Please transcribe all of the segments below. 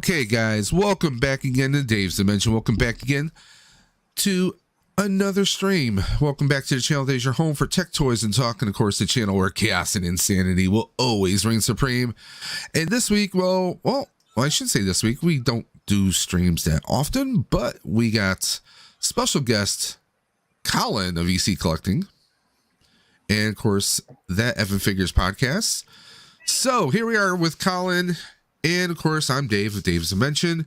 Okay, guys, welcome back again to Dave's Dimension. Welcome back again to another stream. Welcome back to the channel that is your home for tech, toys, and talk, and of course, the channel where chaos and insanity will always reign supreme. And this week, well, I should say this week, we don't do streams that often, but we got special guest Colin of EC Collecting, and of course, that Evan Figures podcast. So here we are with Colin. And of course, I'm Dave of Dave's Dimension,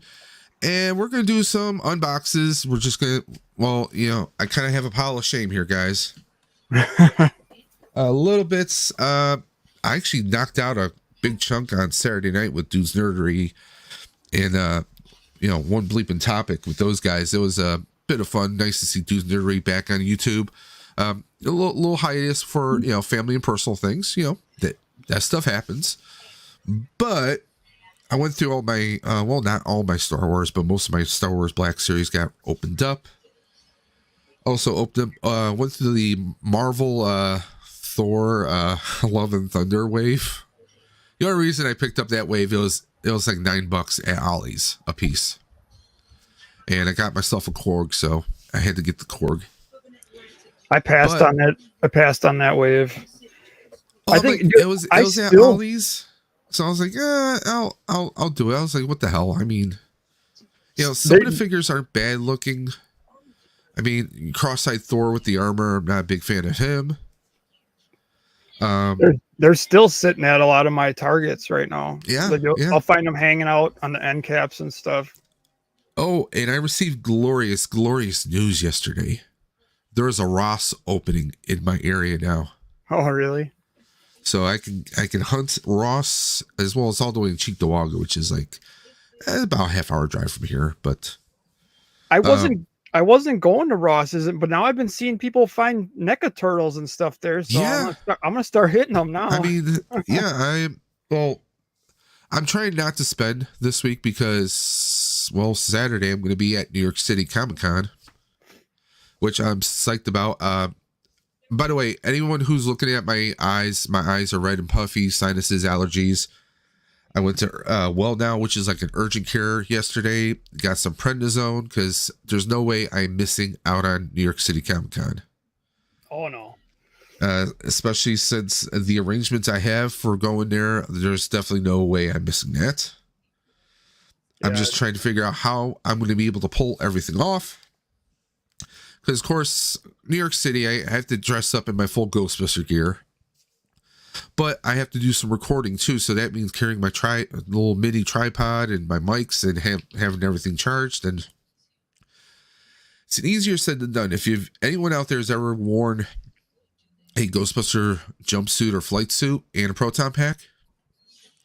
and we're going to do some unboxes. We're just going to, I kind of have a pile of shame here, guys. A little bits. I actually knocked out a big chunk on Saturday night with Dude's Nerdery and, one bleeping topic with those guys. It was a bit of fun. Nice to see Dude's Nerdery back on YouTube. A little hiatus for, family and personal things, that stuff happens. But I went through all my, not all my Star Wars, but most of my Star Wars Black Series got opened up. Also went through the Marvel Thor Love and Thunder wave. The only reason I picked up that wave, it was like $9 at Ollie's a piece. And I got myself a Korg, so I had to get the Korg. I passed on that wave. I think it was at Ollie's. So I was like, I'll do it. I was like, what the hell? I mean, some of the figures aren't bad looking. I mean, Cross-eyed Thor with the armor, I'm not a big fan of him. They're still sitting at a lot of my targets right now. Yeah, I'll find them hanging out on the end caps and stuff. Oh, and I received glorious news yesterday. There is a Ross opening in my area now. Oh, really? So I can hunt Ross as well as all the way in Cheektowaga, which is like about a half-hour drive from here. But I wasn't going to Ross's, but now I've been seeing people find NECA turtles and stuff there. So yeah. I'm gonna start hitting them now. I mean, yeah, I'm trying not to spend this week because, Saturday I'm going to be at New York City Comic Con, which I'm psyched about. By the way, anyone who's looking at my eyes are red and puffy, sinuses, allergies. I went to Well Now, which is like an urgent care yesterday. Got some prednisone because there's no way I'm missing out on New York City Comic Con. Oh, no. Especially since the arrangements I have for going there, there's definitely no way I'm missing that. Yeah. I'm just trying to figure out how I'm going to be able to pull everything off. Because, of course, New York City, I have to dress up in my full Ghostbuster gear. But I have to do some recording, too. So that means carrying my little mini tripod and my mics and having everything charged. And it's easier said than done. If anyone out there has ever worn a Ghostbuster jumpsuit or flight suit and a proton pack,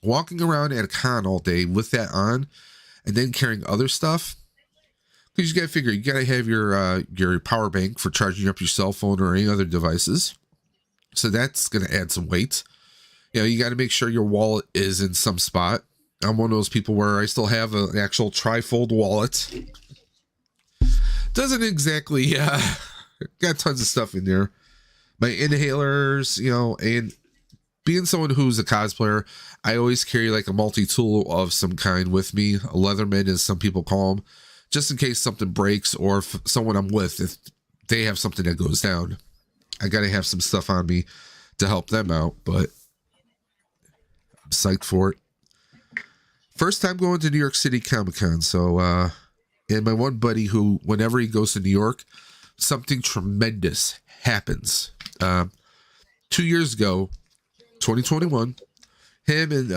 walking around at a con all day with that on and then carrying other stuff, because you got to figure, you got to have your power bank for charging up your cell phone or any other devices. So that's going to add some weight. You got to make sure your wallet is in some spot. I'm one of those people where I still have an actual trifold wallet. Doesn't exactly, got tons of stuff in there. My inhalers, and being someone who's a cosplayer, I always carry like a multi-tool of some kind with me. A Leatherman, as some people call them. Just in case something breaks, or if someone I'm with, if they have something that goes down, I got to have some stuff on me to help them out, but I'm psyched for it. First time going to New York City Comic Con. So, and my one buddy who, whenever he goes to New York, something tremendous happens. 2 years ago, 2021, him and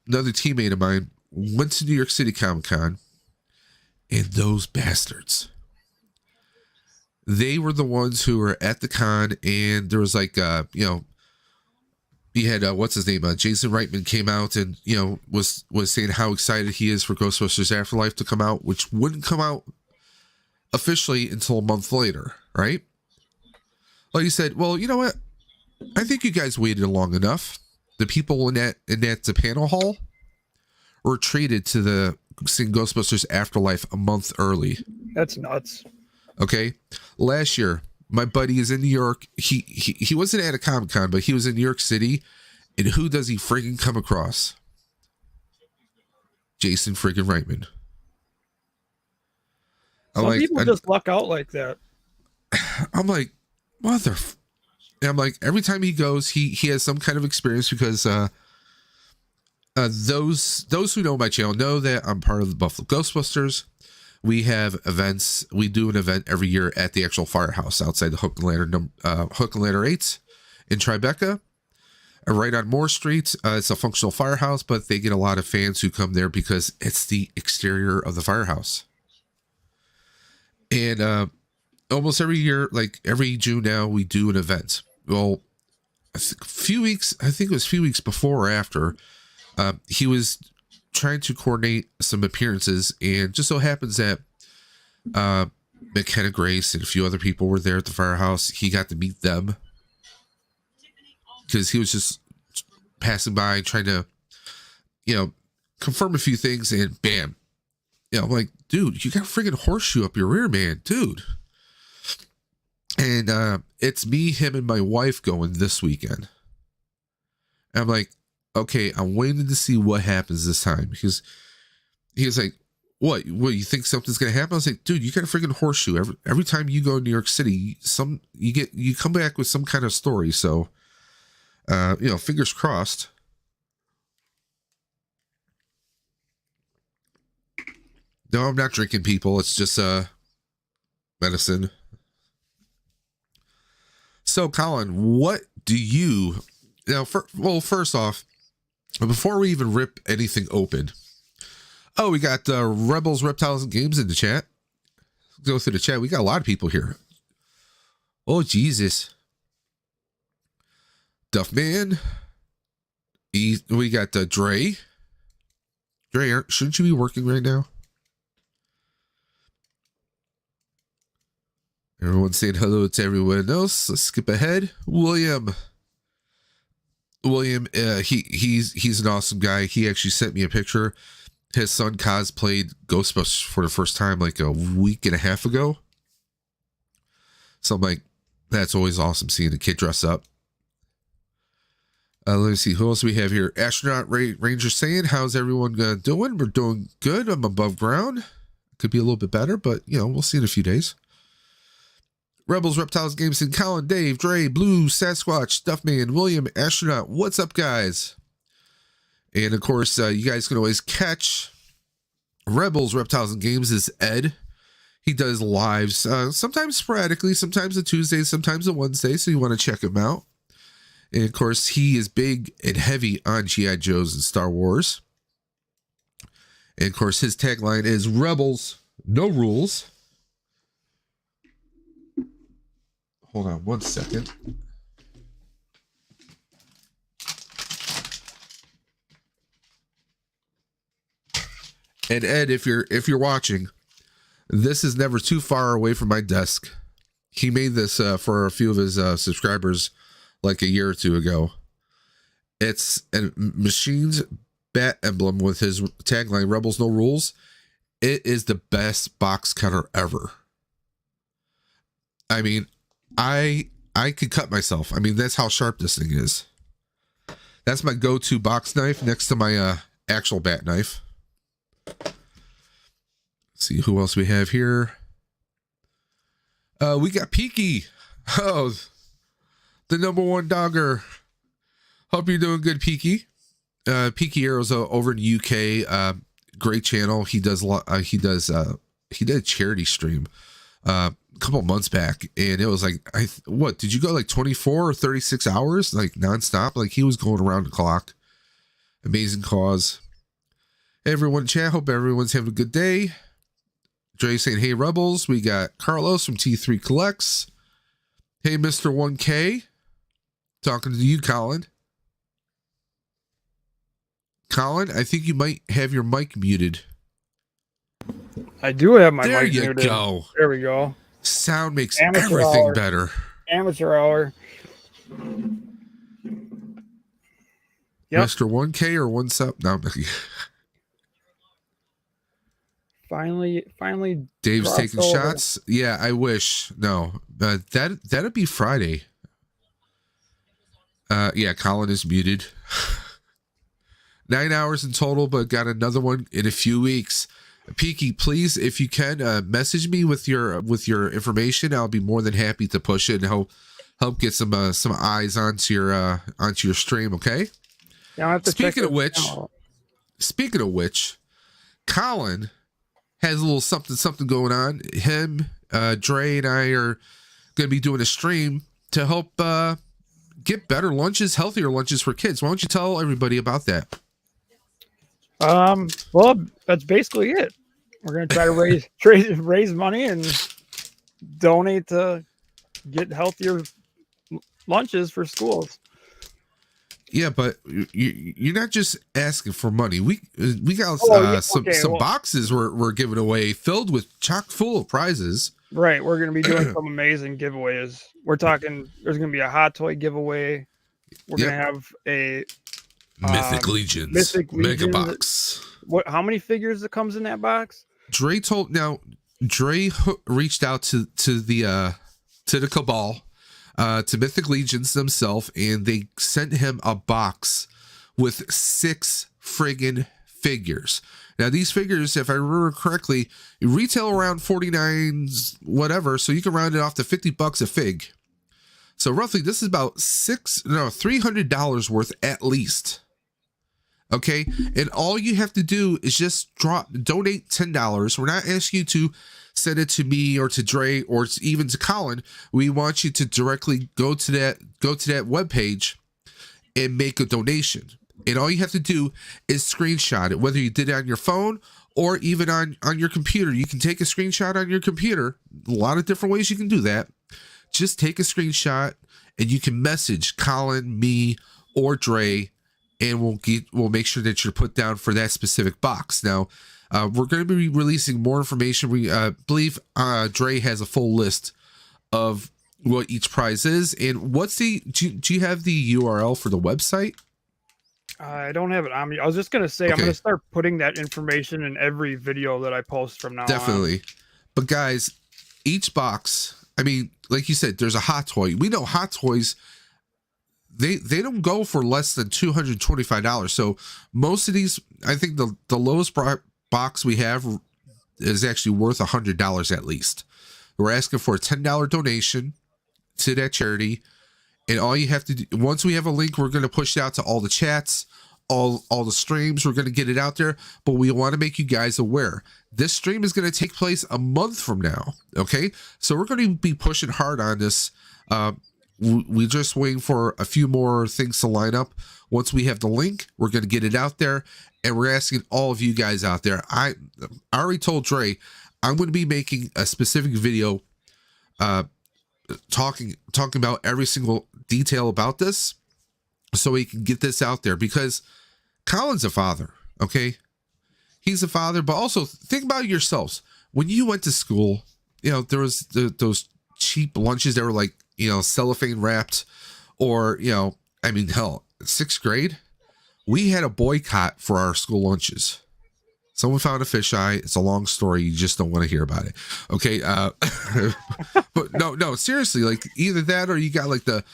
another teammate of mine went to New York City Comic Con. And those bastards, they were the ones who were at the con, and there was like, he had, what's his name? Jason Reitman came out and, was saying how excited he is for Ghostbusters Afterlife to come out, which wouldn't come out officially until a month later, right? Well, he said, well, you know what? I think you guys waited long enough. The people in that panel hall were treated to the seeing Ghostbusters Afterlife a month early. That's nuts. Okay. Last year, my buddy is in New York. He wasn't at a Comic Con, but he was in New York City. And who does he freaking come across? Jason friggin' Reitman. Some people just luck out like that. I'm like, and I'm like, every time he goes, he has some kind of experience because those who know my channel know that I'm part of the Buffalo Ghostbusters. We have events. We do an event every year at the actual firehouse outside the Hook and Ladder 8 in Tribeca, right on Moore Street. It's a functional firehouse, but they get a lot of fans who come there because it's the exterior of the firehouse. And almost every year, like every June now, we do an event. Well, I think it was a few weeks before or after, he was trying to coordinate some appearances, and just so happens that McKenna Grace and a few other people were there at the firehouse. He got to meet them because he was just passing by trying to, confirm a few things, and bam. I'm like, dude, you got a friggin' horseshoe up your rear, man, dude. And it's me, him, and my wife going this weekend. And I'm like, okay, I'm waiting to see what happens this time, because he was like, what, you think something's gonna happen? I was like, dude, you got a freaking horseshoe. Every time you go to New York City, you come back with some kind of story. So fingers crossed. No, I'm not drinking, people. It's just medicine. So, Colin, what do you now? First off, before we even rip anything open, we got Rebels, Reptiles, and Games in the chat. Go through the chat. We got a lot of people here. Oh, Jesus. Duffman. We got Dre. Dre, shouldn't you be working right now? Everyone's saying hello to everyone else. Let's skip ahead. William, he's an awesome guy. He actually sent me a picture. His son cosplayed Ghostbusters for the first time like a week and a half ago. So I'm like, that's always awesome seeing a kid dress up. Let me see who else we have here. Astronaut Ranger saying, how's everyone doing? We're doing good. I'm above ground. Could be a little bit better, but we'll see in a few days. Rebels, Reptiles, Games, and Colin, Dave, Dre, Blue, Sasquatch, Stuffman, William, Astronaut. What's up, guys? And of course, you guys can always catch Rebels, Reptiles, and Games is Ed. He does lives, sometimes sporadically, sometimes a Tuesday, sometimes a Wednesday, so you want to check him out. And of course, he is big and heavy on G.I. Joes and Star Wars. And of course, his tagline is Rebels, no rules. Hold on 1 second. And Ed, if you're watching, this is never too far away from my desk. He made this for a few of his subscribers like a year or two ago. It's a Machine's bat emblem with his tagline, Rebels, no rules. It is the best box cutter ever. I mean, I could cut myself. I mean, that's how sharp this thing is. That's my go-to box knife next to my actual bat knife. Let's see who else we have here. We got Peaky. Oh, the #1 dogger. Hope you're doing good, Peaky. Peaky Arrows over in the UK. Great channel. He did a charity stream a couple months back, and it was like, what did you go like 24 or 36 hours like nonstop? Like he was going around the clock. Amazing cause. Hey, everyone in chat, hope everyone's having a good day. Dre saying, hey Rebels. We got Carlos from T3 Collects. Hey Mr. 1K, talking to you, Colin. Colin, I think you might have your mic muted. I do have my there mic muted. There you go. There we go. Sound makes Amateur everything hour. better. Amateur hour. Yep. Mr. 1K or 1 sub? No. Finally. Dave's taking over. shots. Yeah, I wish. No, that'd be Friday. Yeah, Colin is muted. 9 hours in total, but got another one in a few weeks. Peaky, please, if you can, message me with your information. I'll be more than happy to push it and help get some eyes onto your stream. Okay. Yeah, I have to Speaking of which, Colin has a little something going on. Him, Dre, and I are going to be doing a stream to help get better lunches, healthier lunches for kids. Why don't you tell everybody about that? Well, that's basically it. We're gonna try to raise money and donate to get healthier lunches for schools. Yeah, but you're not just asking for money. We got some boxes we're giving away filled with chock full of prizes. Right, we're gonna be doing some amazing giveaways. We're talking. There's gonna be a hot toy giveaway. We're gonna have a Mythic Legions mega box. What? How many figures that comes in that box? Dre reached out to the Cabal, to Mythic Legions themselves, and they sent him a box with 6 friggin' figures. Now these figures, if I remember correctly, retail around 49s whatever, so you can round it off to $50 a fig. So roughly, this is about $300 worth at least. Okay, and all you have to do is just donate $10. We're not asking you to send it to me or to Dre or even to Colin. We want you to directly go to that webpage and make a donation. And all you have to do is screenshot it, whether you did it on your phone or even on your computer. You can take a screenshot on your computer. A lot of different ways you can do that. Just take a screenshot and you can message Colin, me, or Dre, and we'll make sure that you're put down for that specific box. Now, we're going to be releasing more information. We believe Dre has a full list of what each prize is. And what's do you have the URL for the website? I don't have it on me. I was just going to say, okay. I'm going to start putting that information in every video that I post from now on. Definitely. But guys, each box, I mean, like you said, there's a hot toy. We know hot toys, they don't go for less than $225. So most of these, I think the lowest box we have is actually worth $100 at least. We're asking for a $10 donation to that charity. And all you have to do, once we have a link, we're going to push it out to all the chats, all the streams. We're going to get it out there, but we want to make you guys aware. This stream is going to take place a month from now. Okay. So we're going to be pushing hard on this. We're just waiting for a few more things to line up. Once we have the link, we're going to get it out there, and we're asking all of you guys out there. I already told Dre I'm going to be making a specific video talking about every single detail about this so we can get this out there, because Colin's a father. Okay, he's a father, but also think about yourselves. When you went to school, you know, there was those cheap lunches that were like, you know, cellophane wrapped, or, you know, I mean, hell, 6th grade, we had a boycott for our school lunches. Someone found a fisheye. It's a long story. You just don't want to hear about it. Okay. But no, seriously, like either that or you got like the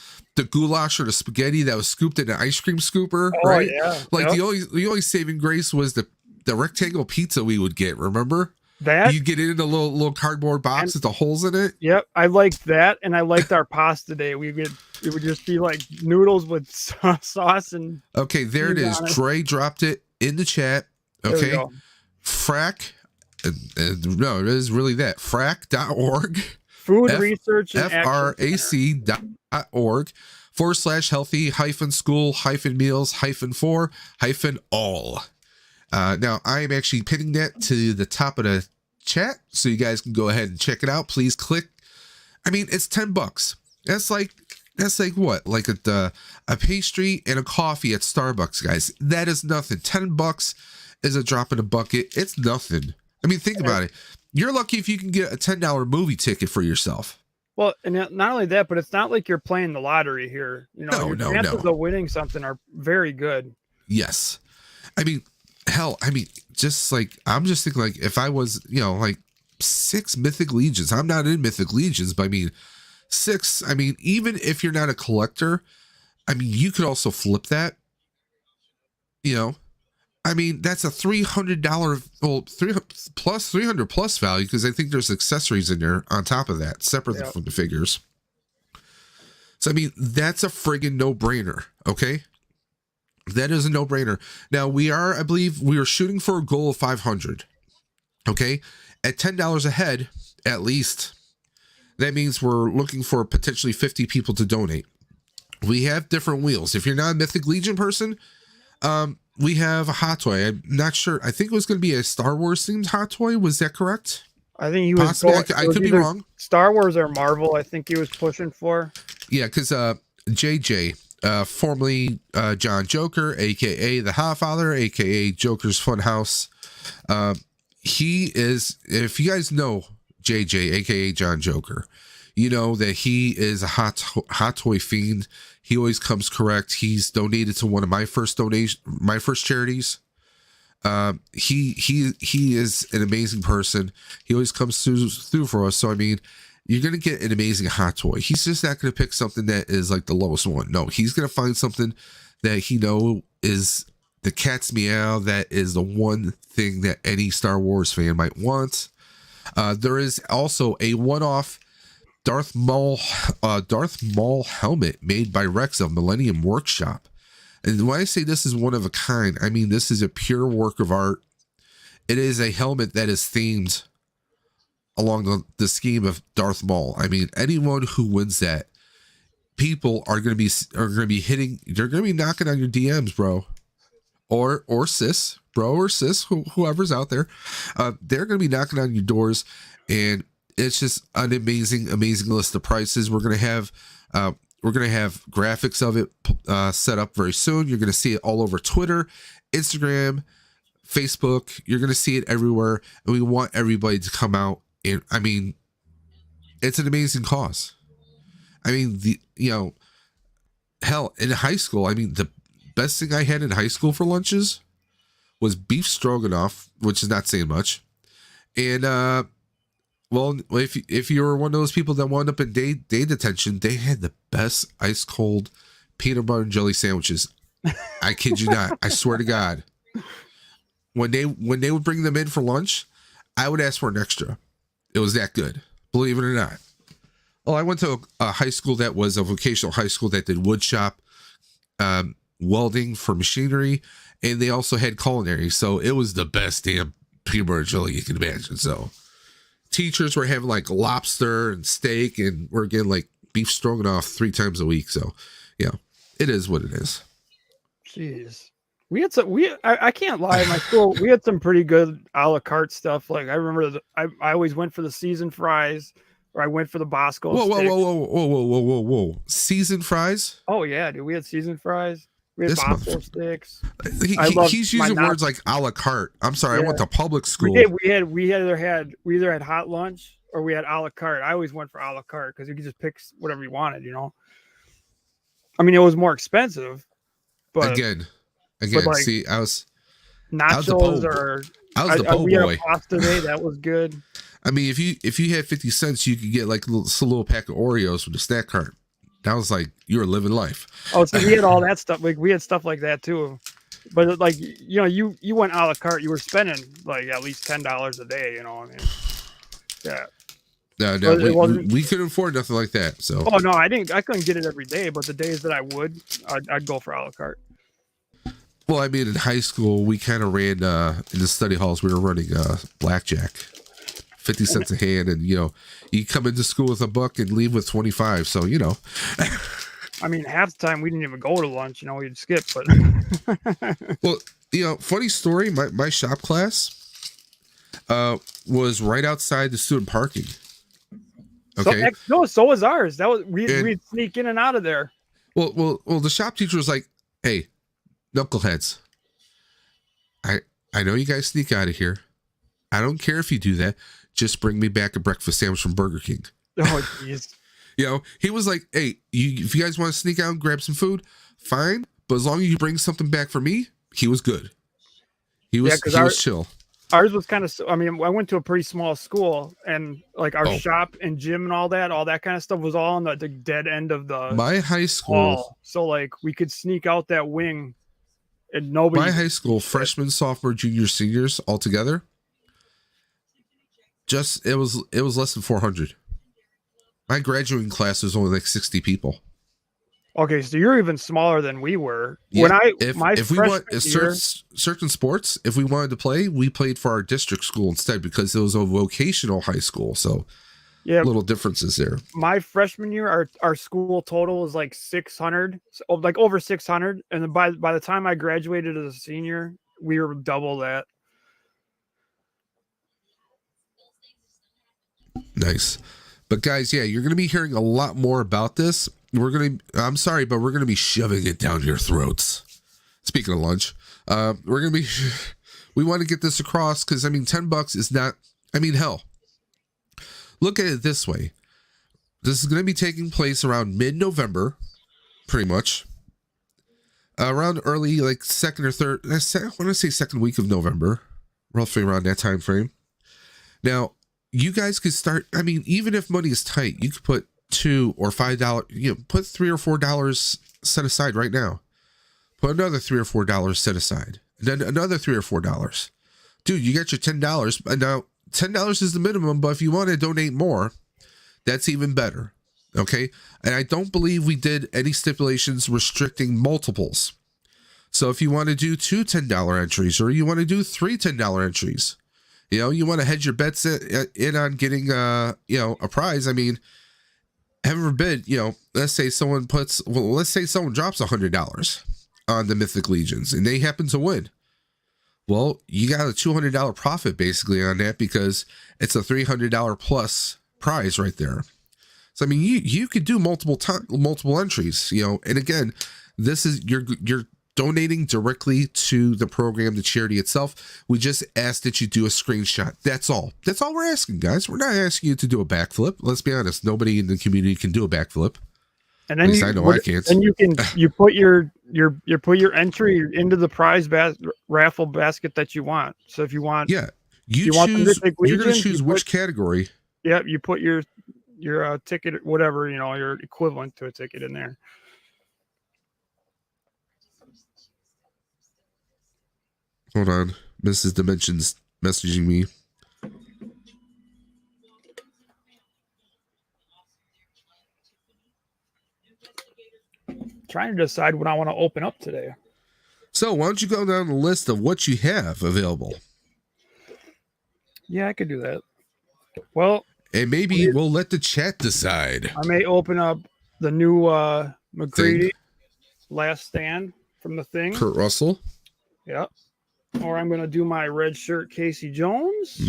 goulash or the spaghetti that was scooped in an ice cream scooper, right? Yeah. Like the only saving grace was the rectangle pizza we would get. Remember? That you get it in a little cardboard box with the holes in it. Yep, I liked that, and I liked our pasta day. It would just be like noodles with sauce and. Okay, there it is. Dre dropped it in the chat. Okay, Frack. No, it is really that. Frack.org. Food research and FRAC.org /healthy-school-meals-for-all. Now I am actually pinning that to the top of the chat so you guys can go ahead and check it out. Please click. I mean, it's $10. That's like what? Like a pastry and a coffee at Starbucks, guys. That is nothing. $10 is a drop in a bucket. It's nothing. I mean, think about it. You're lucky if you can get a $10 movie ticket for yourself. Well, and not only that, but it's not like you're playing the lottery here. You know, your chances of winning something are very good. Yes. I mean, hell, just like, I'm just thinking, like, if I was, you know, like 6 Mythic Legions, I'm not in Mythic Legions, but I mean, 6, I mean, even if you're not a collector, I mean, you could also flip that, you know, I mean, that's a $300, well, 300 plus value, because I think there's accessories in there on top of that, separate Yeah. from the figures. So, I mean, that's a friggin' no-brainer, okay? That is a no-brainer. Now, I believe we are shooting for a goal of 500, okay? At $10 a head, at least, that means we're looking for potentially 50 people to donate. We have different wheels. If you're not a Mythic Legion person, we have a hot toy. I'm not sure. I think it was going to be a Star Wars themed hot toy. Was that correct? I think he was. Possibly. I could be wrong. Star Wars or Marvel, I think he was pushing for. Yeah, because JJ, formerly John Joker, aka the Hotfather, aka Joker's Funhouse. He is, if you guys know JJ, aka John Joker, you know that he is a hot toy fiend. He always comes correct. He's donated to one of my first charities. He is an amazing person. He always comes through for us. So I mean, you're gonna get an amazing hot toy. He's just not gonna pick something that is like the lowest one. No, he's gonna find something that he know is the cat's meow. That is the one thing that any Star Wars fan might want. There is also a one-off Darth Maul helmet made by Rex of Millennium Workshop. And when I say this is one of a kind, I mean this is a pure work of art. It is a helmet that is themed along the scheme of Darth Maul. I mean, anyone who wins that, people are going to be hitting. They're going to be knocking on your DMs, bro, or sis, bro or sis, whoever's out there. They're going to be knocking on your doors, and it's just an amazing list of prices. We're going to have graphics of it set up very soon. You're going to see it all over Twitter, Instagram, Facebook. You're going to see it everywhere, and we want everybody to come out. And I mean, it's an amazing cause. I mean, hell, in high school, I mean, the best thing I had in high school for lunches was beef stroganoff, which is not saying much. And well, if you were one of those people that wound up in day detention, they had the best ice cold peanut butter and jelly sandwiches. I kid you not. I swear to God. When they would bring them in for lunch, I would ask for an extra. It was that good, believe it or not. Well, I went to a high school that was a vocational high school that did wood shop, welding for machinery, and they also had culinary. So it was the best damn peanut butter and jelly you can imagine. So teachers were having like lobster and steak, and we're getting like beef stroganoff 3 times a week. So yeah, it is what it is. Jeez. We had some. I can't lie. In my school, we had some pretty good a la carte stuff. Like I remember, I always went for the seasoned fries, or I went for the Bosco. Whoa! Seasoned fries? Oh yeah, dude. We had seasoned fries. We had This Bosco sticks. He's using words like a la carte. I'm sorry, Yeah. I went to public school. We either had hot lunch or we had a la carte. I always went for a la carte because you could just pick whatever you wanted. You know. I mean, it was more expensive, but Again, like, see, I was the we had boy. a pasta day that was good. I mean, if you had 50 cents, you could get like a little pack of Oreos with a snack cart. That was like you were living life. Oh, so we had all that stuff. Like we had stuff like that too. But like you went a la carte. You were spending like at least $10 a day. You know, I mean, yeah. No, we couldn't afford nothing like that. So. Oh no, I couldn't get it every day. But the days that I would, I'd go for a la carte. Well, I mean, in high school, we kind of ran in the study halls. We were running blackjack, 50 cents a hand, and you come into school with $1 and leave with 25. So I mean, half the time we didn't even go to lunch. We'd skip. But well, funny story. My shop class was right outside the student parking. Okay. So was ours. We'd sneak in and out of there. Well, the shop teacher was like, "Hey, knuckleheads, I know you guys sneak out of here. I don't care if you do that. Just bring me back a breakfast sandwich from Burger King." Oh, jeez. He was like, "Hey, if you guys want to sneak out and grab some food, fine. But as long as you bring something back for me," he was good. He was chill. Ours was kind of. I mean, I went to a pretty small school, and like our shop and gym and all that kind of stuff was all on the dead end of the my high school. hall. So like we could sneak out that wing and nobody. My high school, freshmen, sophomore, junior, seniors all together, it was less than 400. My graduating class was only like 60 people. Okay, so you're even smaller than we were. Yeah, When if we want certain sports, if we wanted to play, we played for our district school instead because it was a vocational high school. So yeah, little differences there. My freshman year, our school total was like 600, like over 600, and then by the time I graduated as a senior, we were double that. Nice. But guys, yeah, you're going to be hearing a lot more about this. I'm sorry, but we're going to be shoving it down your throats. Speaking of lunch, we want to get this across because, I mean, $10 is not, I mean, hell, look at it this way. This is going to be taking place around mid-November, pretty much. Around early, like second or third, I want to say second week of November, roughly around that time frame. Now, you guys could start, I mean, even if money is tight, you could put $2 or $5, put $3 or $4 set aside right now. Put another $3 or $4 set aside. And then another $3 or $4. Dude, you got your $10. And now $10 is the minimum, but if you want to donate more, that's even better. Okay. And I don't believe we did any stipulations restricting multiples. So if you want to do two $10 entries or you want to do three $10 entries, you want to hedge your bets in on getting, a prize. I mean, heaven forbid, let's say someone drops $100 on the Mythic Legions and they happen to win. Well, you got a $200 profit basically on that because it's a $300 plus prize right there. So, I mean, you could do multiple entries, and again, this is, you're donating directly to the program, the charity itself. We just ask that you do a screenshot. That's all we're asking, guys. We're not asking you to do a backflip. Let's be honest. Nobody in the community can do a backflip. And then I know I can't. And you put your entry into the prize raffle basket that you want. So if you want, you're going to choose which category. Yeah. You put your ticket, whatever, your equivalent to a ticket in there. Hold on. Mrs. Dimensions messaging me. Trying to decide what I want to open up today. So why don't you go down the list of what you have available? Yeah, I could do that. Well, and maybe we'll let the chat decide. I may open up the new McCready Last Stand from the Thing. Kurt Russell. Yep. Or I'm going to do my red shirt Casey Jones.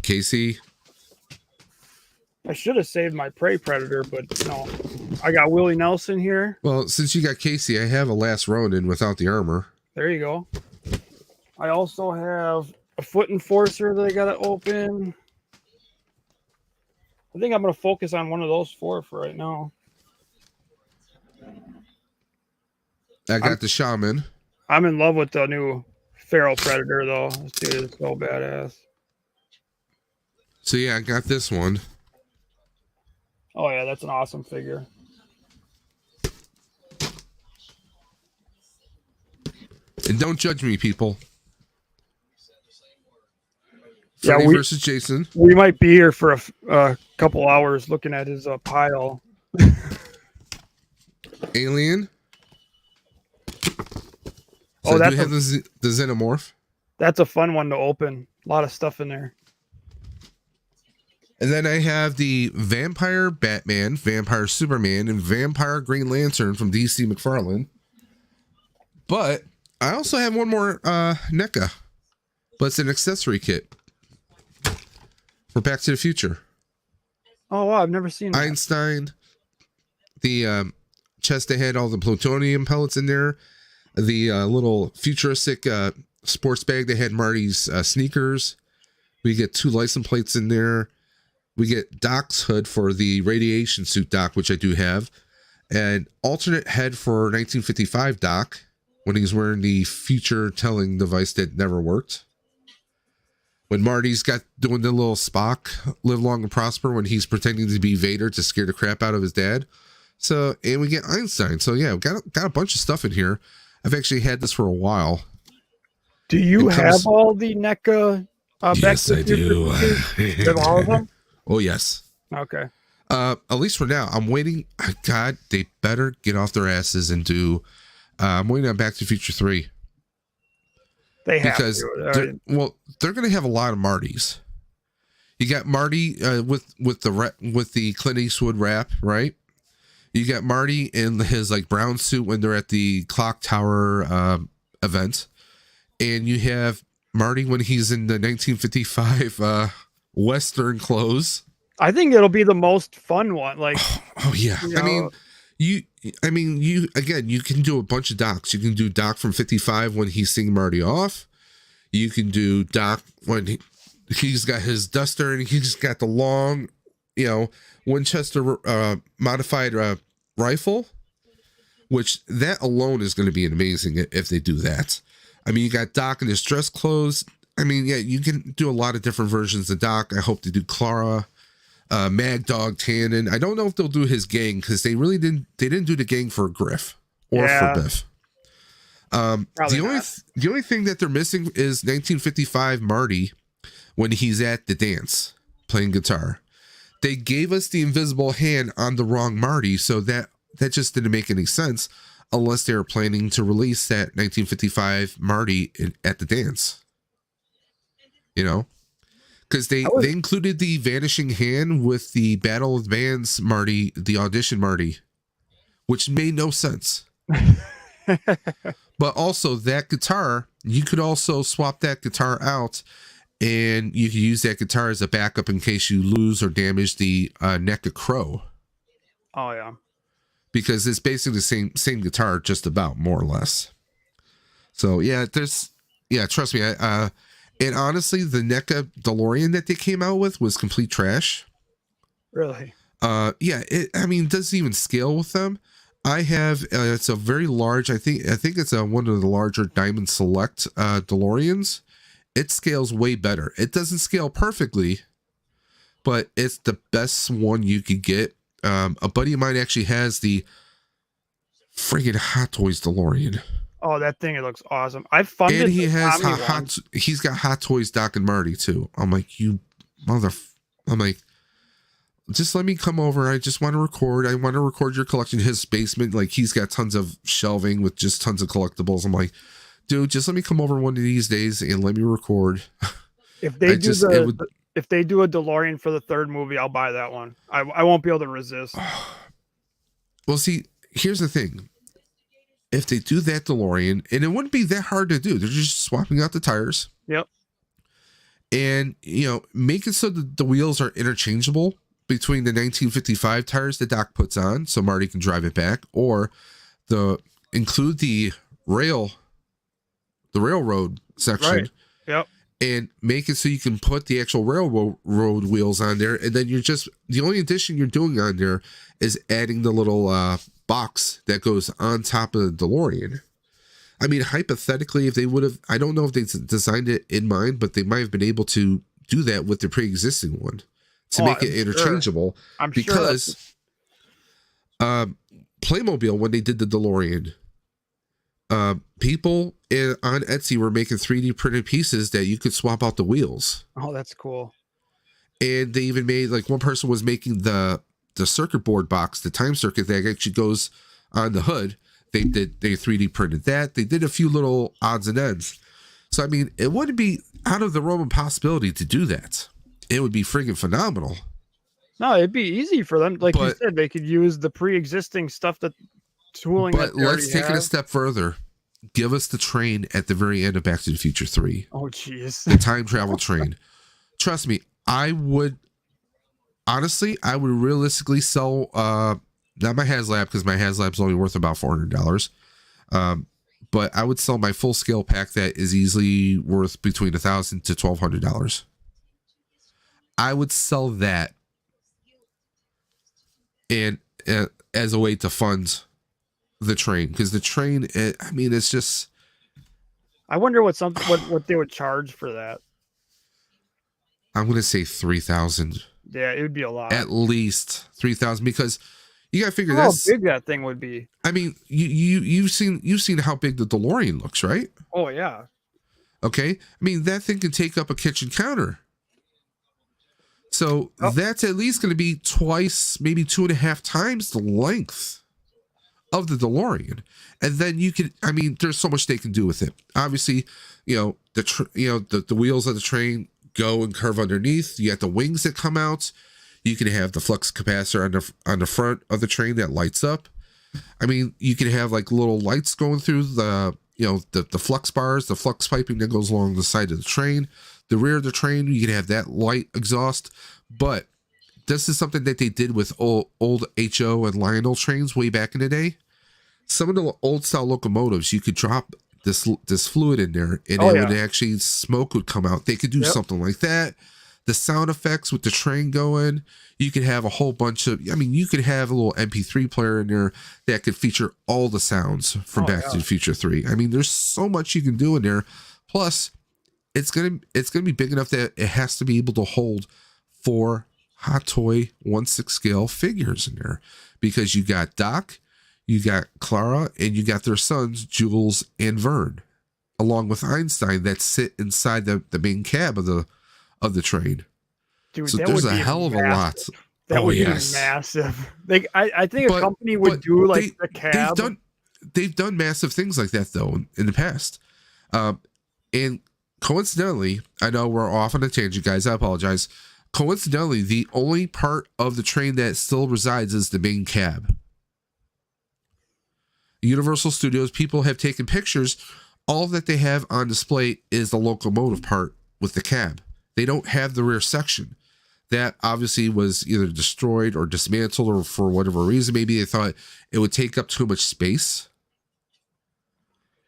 Casey. I should have saved my Prey Predator, but no. I got Willie Nelson here. Well, since you got Casey, I have a Last Ronin without the armor. There you go. I also have a Foot Enforcer that I got to open. I think I'm going to focus on one of those four for right now. I got the Shaman. I'm in love with the new Feral Predator, though. This dude is so badass. So, yeah, I got this one. Oh, yeah, that's an awesome figure. And don't judge me, people. Freddy versus Jason. We might be here for a couple hours looking at his pile. Alien. So do you have the Xenomorph? That's a fun one to open. A lot of stuff in there. And then I have the Vampire Batman, Vampire Superman, and Vampire Green Lantern from DC McFarlane. But I also have one more NECA. But it's an accessory kit for Back to the Future. Oh, wow. I've never seen that. Einstein. The chest that had all the plutonium pellets in there. The little futuristic sports bag that had Marty's sneakers. We get 2 license plates in there. We get Doc's hood for the radiation suit Doc, which I do have. An alternate head for 1955 Doc when he's wearing the future telling device that never worked. When Marty's doing the little Spock, live long and prosper, when he's pretending to be Vader to scare the crap out of his dad. So, and we get Einstein. So yeah, we got a bunch of stuff in here. I've actually had this for a while. Do you have all the NECA? Yes, I do. You have all of them? Oh, yes. Okay. At least for now, I'm waiting. God, they better get off their asses and do. I'm waiting on Back to the Future 3. They have because to. They're going to have a lot of Martys. You got Marty with the Clint Eastwood rap, right? You got Marty in his like brown suit when they're at the clock tower event, and you have Marty when he's in the 1955 Western clothes. I think it'll be the most fun one. Like, oh yeah, you know, you can do a bunch of Docs. You can do Doc from 55 when he's seeing Marty off. You can do Doc when he's got his duster and he's got the long, Winchester modified rifle, which that alone is going to be amazing if they do that. I mean, you got Doc in his dress clothes. I mean, yeah, you can do a lot of different versions of Doc. I hope they do Clara, Mad Dog Tannen. I don't know if they'll do his gang because they didn't do the gang for Griff or for Biff. The only thing that they're missing is 1955 Marty when he's at the dance playing guitar. They gave us the invisible hand on the wrong Marty, so that just didn't make any sense unless they were planning to release that 1955 Marty at the dance. Because they included the vanishing hand with the Battle of the Bands Marty, the audition Marty, which made no sense. But also that guitar, you could also swap that guitar out and you could use that guitar as a backup in case you lose or damage the NECA Crow. Oh yeah. Because it's basically the same guitar, just about, more or less. So trust me. And honestly, the NECA DeLorean that they came out with was complete trash. Really? It doesn't even scale with them. I have it's a very large. I think it's one of the larger Diamond Select DeLoreans. It scales way better. It doesn't scale perfectly, but it's the best one you could get. A buddy of mine actually has the friggin' Hot Toys DeLorean. Oh, that thing, it looks awesome. I funded and he has he's got Hot Toys Doc and Marty too. I'm like, you I'm like, just let me come over. I just want to record. I want to record your collection. His basement, like he's got tons of shelving with just tons of collectibles. I'm like, dude, just let me come over one of these days and let me record. If they if they do a DeLorean for the third movie, I'll buy that one. I won't be able to resist. Well, see, here's the thing. If they do that DeLorean, and it wouldn't be that hard to do, they're just swapping out the tires. Yep. And, make it so that the wheels are interchangeable between the 1955 tires that Doc puts on so Marty can drive it back, or include the railroad section. Right. Yep. And make it so you can put the actual railroad wheels on there. And then the only addition you're doing on there is adding the little box that goes on top of the DeLorean. I mean, hypothetically, if they would have, I don't know if they designed it in mind, but they might have been able to do that with the pre-existing one to make it interchangeable. I'm because Playmobil, when they did the DeLorean, people on Etsy were making 3D printed pieces that you could swap out the wheels. Oh, that's cool. And they even made, like, one person was making the circuit board box, the time circuit that actually goes on the hood. They 3D printed that. They did a few little odds and ends. So, I mean, it wouldn't be out of the realm of possibility to do that. It would be friggin' phenomenal. No, it'd be easy for them. Like you said, they could use the pre-existing stuff that tooling. But let's take it a step further. Give us the train at the very end of Back to the Future 3. Oh, jeez. The time travel train. Trust me, I would realistically sell, not my HasLab, because my HasLab's only worth about $400. But I would sell my full scale pack that is easily worth between $1,000 to $1,200. I would sell that and as a way to fund the train, because the train, it's just. I wonder what they would charge for that. I'm going to say $3,000. Yeah, it would be a lot. At least $3,000, because You gotta figure How that's. big that thing would be. I mean, you've seen how big the DeLorean looks, right? Oh yeah. Okay, I mean that thing can take up a kitchen counter. So Oh, that's at least going to be twice, maybe 2.5 times the length of the DeLorean. And then you can, I mean, there's so much they can do with it. Obviously, the wheels of the train go and curve underneath. You got the wings that come out. You can have the flux capacitor on the front of the train that lights up. I mean, you can have like little lights going through the flux bars, the flux piping that goes along the side of the train. The rear of the train, you can have that light exhaust. But this is something that they did with old HO and Lionel trains way back in the day. Some of the old style locomotives, you could drop this fluid in there, and would actually, smoke would come out. They could do something like that. The sound effects with the train going, you could have a whole bunch of. I mean, you could have a little MP3 player in there that could feature all the sounds from Back to the Future 3. I mean, there's so much you can do in there. Plus, it's gonna be big enough that it has to be able to hold 4 Hot Toy 1/6 scale figures in there, because you got Doc, you got Clara, and you got their sons Jules and Vern, along with Einstein, that sit inside the main cab of the train. Dude, so there's a hell of a lot. That would be massive. Like I think a company would do like the cab. They've done massive things like that though in the past, and coincidentally, I know we're off on a tangent, guys. I apologize. Coincidentally, the only part of the train that still resides is the main cab. Universal Studios people have taken pictures. All that they have on display is the locomotive part with the cab. They don't have the rear section. That obviously was either destroyed or dismantled, or for whatever reason, maybe they thought it would take up too much space,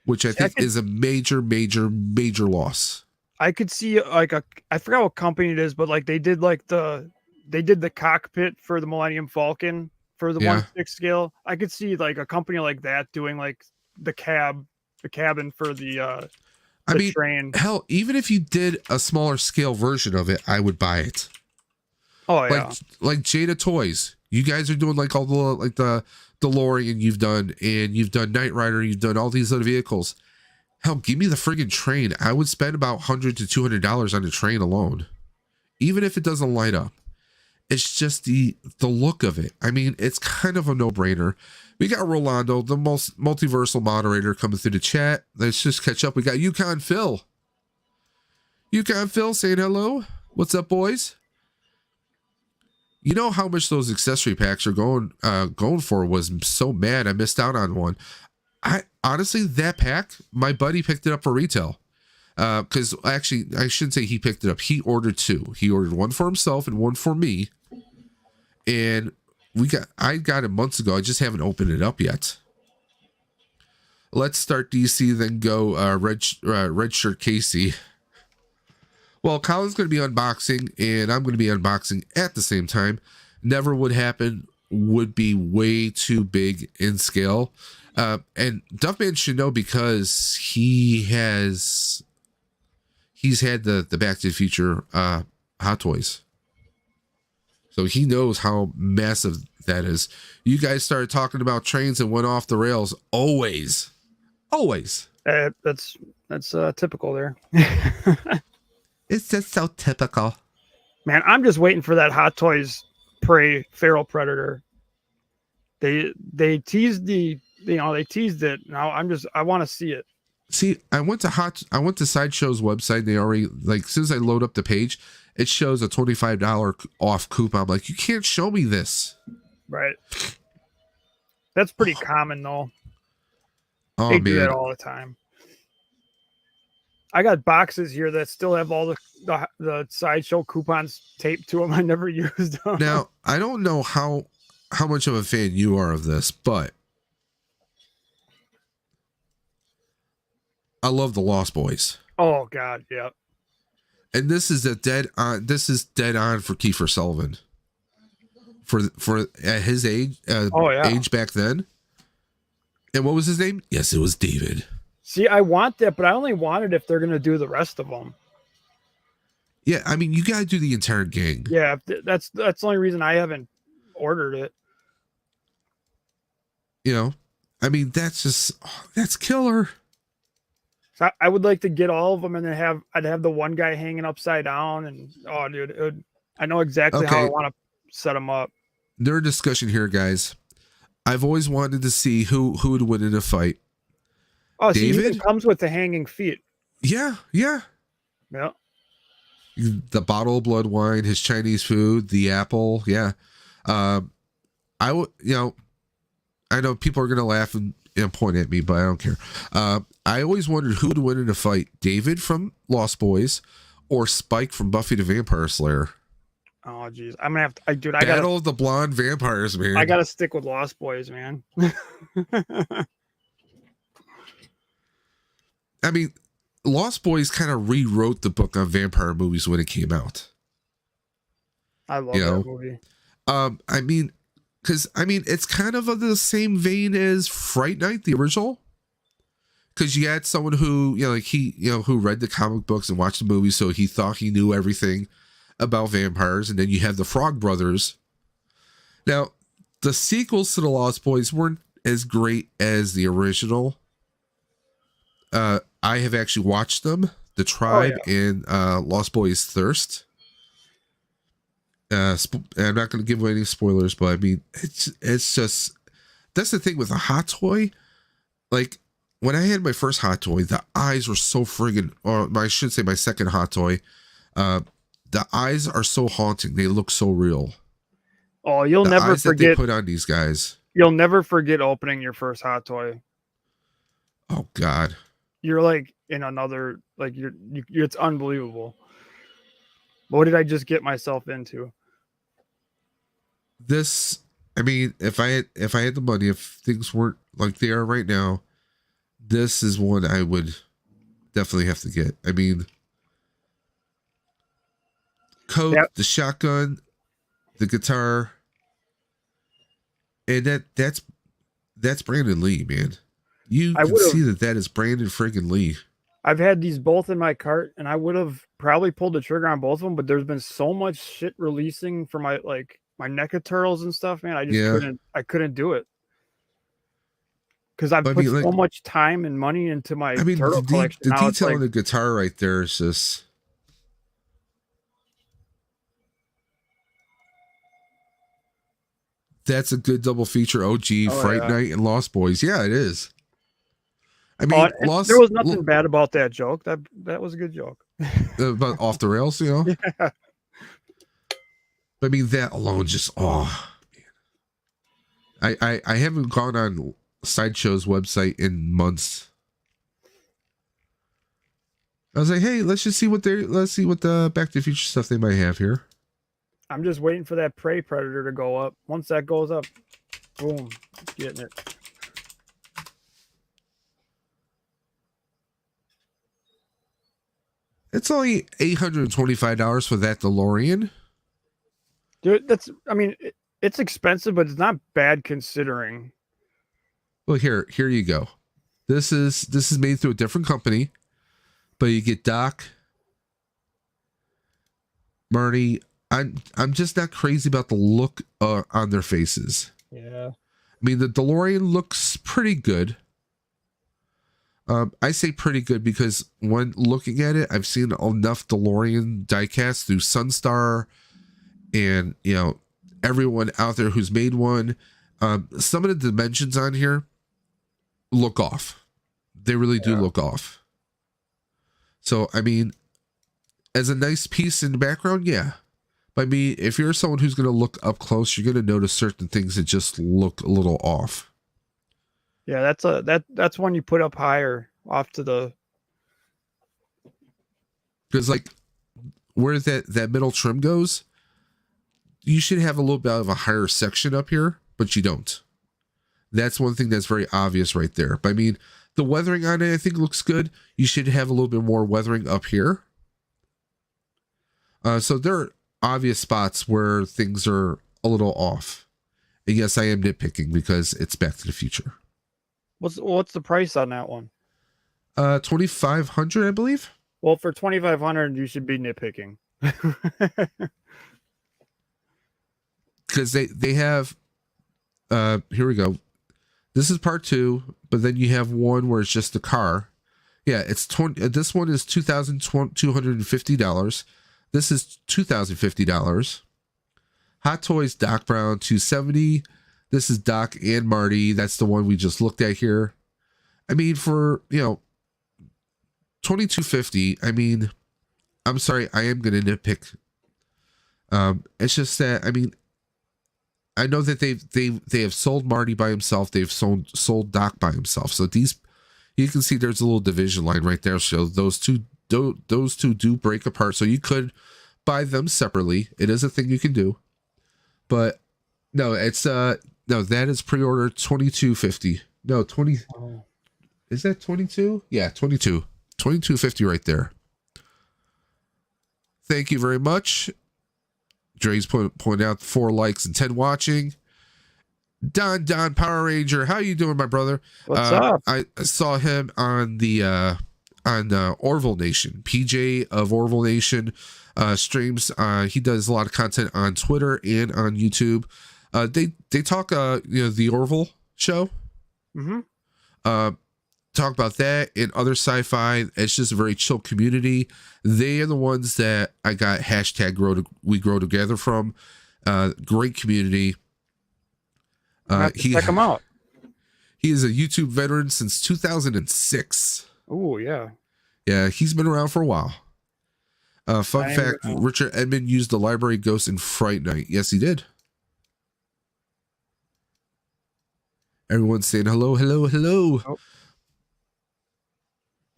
which I think is a major, major, major loss. I could see like I forgot what company it is, but like they did the cockpit for the Millennium Falcon for the 1/6 scale. I could see like a company like that doing like the cabin for the train. Hell, even if you did a smaller scale version of it, I would buy it. Oh yeah, like Jada Toys. You guys are doing like all the DeLorean you've done, and you've done Knight Rider, you've done all these other vehicles. Hell, give me the friggin' train. I would spend about $100 to $200 on the train alone, even if it doesn't light up. It's just the look of it. I mean, it's kind of a no-brainer. We got Rolando, the most multiversal moderator, coming through the chat. Let's just catch up. We got Yukon Phil. Yukon Phil saying hello. What's up, boys? You know how much those accessory packs are going for. Was so mad I missed out on one. I honestly, that pack, my buddy picked it up for retail. Because actually, I shouldn't say he picked it up. He ordered 2. He ordered one for himself and one for me. And I got it months ago. I just haven't opened it up yet. Let's start DC, then go red shirt Casey. Well, Colin's going to be unboxing, and I'm going to be unboxing at the same time. Never Would Happen would be way too big in scale. And Duffman should know, because he's had the Back to the Future Hot Toys. So he knows how massive that is. You guys started talking about trains and went off the rails. Always. That's typical there. It's just so typical. Man, I'm just waiting for that Hot Toys Feral Predator. They teased it. Now I want to see it. See, I went to Sideshow's website, and they already, like, as soon as I load up the page, it shows a $25 off coupon. I'm like, you can't show me this. Right. That's pretty common though. Oh, they do that all the time. I got boxes here that still have all the Sideshow coupons taped to them. I never used them. Now, I don't know how much of a fan you are of this, but I love the Lost Boys. Oh God, yeah. And this is dead on for Kiefer Sullivan. For at his age, age back then. And what was his name? Yes, it was David. See, I want that, but I only want it if they're going to do the rest of them. Yeah, I mean, you got to do the entire gang. Yeah, that's the only reason I haven't ordered it. You know, I mean, that's killer. So I would like to get all of them, and then I'd have the one guy hanging upside down, and oh, dude, I know exactly how I Okay, want to set them up. nerd discussion here, guys. I've always wanted to see who would win in a fight. Oh, see, he even David? comes with the hanging feet. Yeah. Yeah. The bottle of blood wine, his Chinese food, the apple. Yeah. I would, I know people are going to laugh and point at me, but I don't care. I always wondered who would win in a fight, David from Lost Boys or Spike from Buffy the Vampire Slayer. Oh, geez. I'm going to have to, Battle of the Blonde Vampires, man. I got to stick with Lost Boys, man. I mean, Lost Boys kind of rewrote the book on vampire movies when it came out. I love that movie. I mean, it's kind of the same vein as Fright Night, the original. Because you had someone who, who read the comic books and watched the movie, so he thought he knew everything about vampires. And then you have the Frog Brothers. Now, the sequels to the Lost Boys weren't as great as the original. I have actually watched them, The Tribe and Lost Boys Thirst. I'm not going to give away any spoilers, but I mean, it's just, that's the thing with a hot toy. Like, when I had my first hot toy, the eyes were so friggin', or I should say my second hot toy, the eyes are so haunting. They look so real. Oh, you'll never eyes forget. That they put on these guys. You'll never forget opening your first hot toy. Oh God. You're like in another, like it's unbelievable. What did I just get myself into? This, I mean, if I had the money, if things weren't like they are right now, this is one I would definitely have to get. I mean, coat, the shotgun, the guitar, and that's Brandon Lee, man. You can see that is Brandon friggin' Lee. I've had these both in my cart, and I would have probably pulled the trigger on both of them, but there's been so much shit releasing for my NECA turtles and stuff, man. I couldn't do it. Because I've put so much time and money into my turtle collection. The detail on the guitar right there is just. That's a good double feature. OG, Fright Night, and Lost Boys. Yeah, it is. I mean, there was nothing bad about that joke. That was a good joke. About off the rails, you know? Yeah. I mean, that alone just, man. I haven't gone on Sideshow's website in months. I was like, hey, let's see what the Back to the Future stuff they might have here. I'm just waiting for that Prey Predator to go up. Once that goes up, boom, getting it. It's only $825 for that DeLorean. Dude, it's expensive, but it's not bad considering. Well, here you go. This is made through a different company, but you get Doc, Marty. I'm just not crazy about the look on their faces. Yeah. I mean, the DeLorean looks pretty good. I say pretty good because when looking at it, I've seen enough DeLorean diecast through Sunstar and, everyone out there who's made one. Some of the dimensions on here look off. They really do look off. So, I mean, as a nice piece in the background, yeah. But I mean, if you're someone who's going to look up close, you're going to notice certain things that just look a little off. Yeah, that's one you put up higher off to the. Because where that middle trim goes, you should have a little bit of a higher section up here, but you don't. That's one thing that's very obvious right there. But I mean, the weathering on it, I think looks good. You should have a little bit more weathering up here. So there are obvious spots where things are a little off. And yes, I am nitpicking because it's Back to the Future. What's the price on that one? $2,500, I believe. Well, for $2,500, you should be nitpicking. Because they have, here we go. This is part 2, but then you have one where it's just the car. Yeah, it's 20. This one is $2,250. This is $2,050. Hot Toys Doc Brown $270. This is Doc and Marty. That's the one we just looked at here. I mean, for $2,250. I mean, I'm sorry, I am gonna nitpick. It's just that I know that they have sold Marty by himself. They've sold Doc by himself. So these, you can see there's a little division line right there. So those two do break apart. So you could buy them separately. It is a thing you can do. But no, it's no, that is pre-order $2,250. No, 20. Oh. Is that 22? Yeah, 22. $2,250 right there. Thank you very much. Dre's point out 4 likes and 10 watching. Don Power Ranger, how you doing, my brother? What's up? I saw him on the Orville Nation. PJ of Orville Nation streams. He does a lot of content on Twitter and on YouTube. They talk the Orville show. Mm-hmm. Talk about that and other sci-fi. It's just a very chill community. They are the ones that I got hashtag we grow together from. Great community. Check him out. He is a YouTube veteran since 2006. Oh yeah. Yeah, he's been around for a while. Fun fact, Richard Edmond used the library ghost in Fright Night. Yes, he did. Everyone's saying hello. Oh.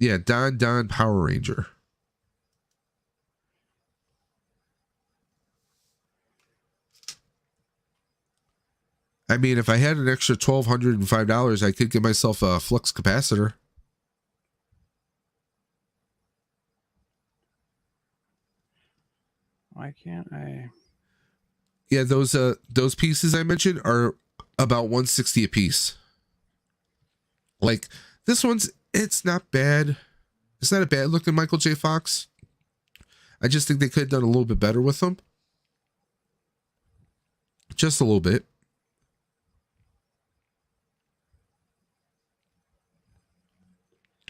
Yeah, Don Power Ranger. I mean, if I had an extra $1,205, I could get myself a flux capacitor. Why can't I? Yeah, those pieces I mentioned are about $160 a piece. Like this one's, it's not bad. It's not a bad looking Michael J. Fox. I just think they could have done a little bit better with them. Just a little bit.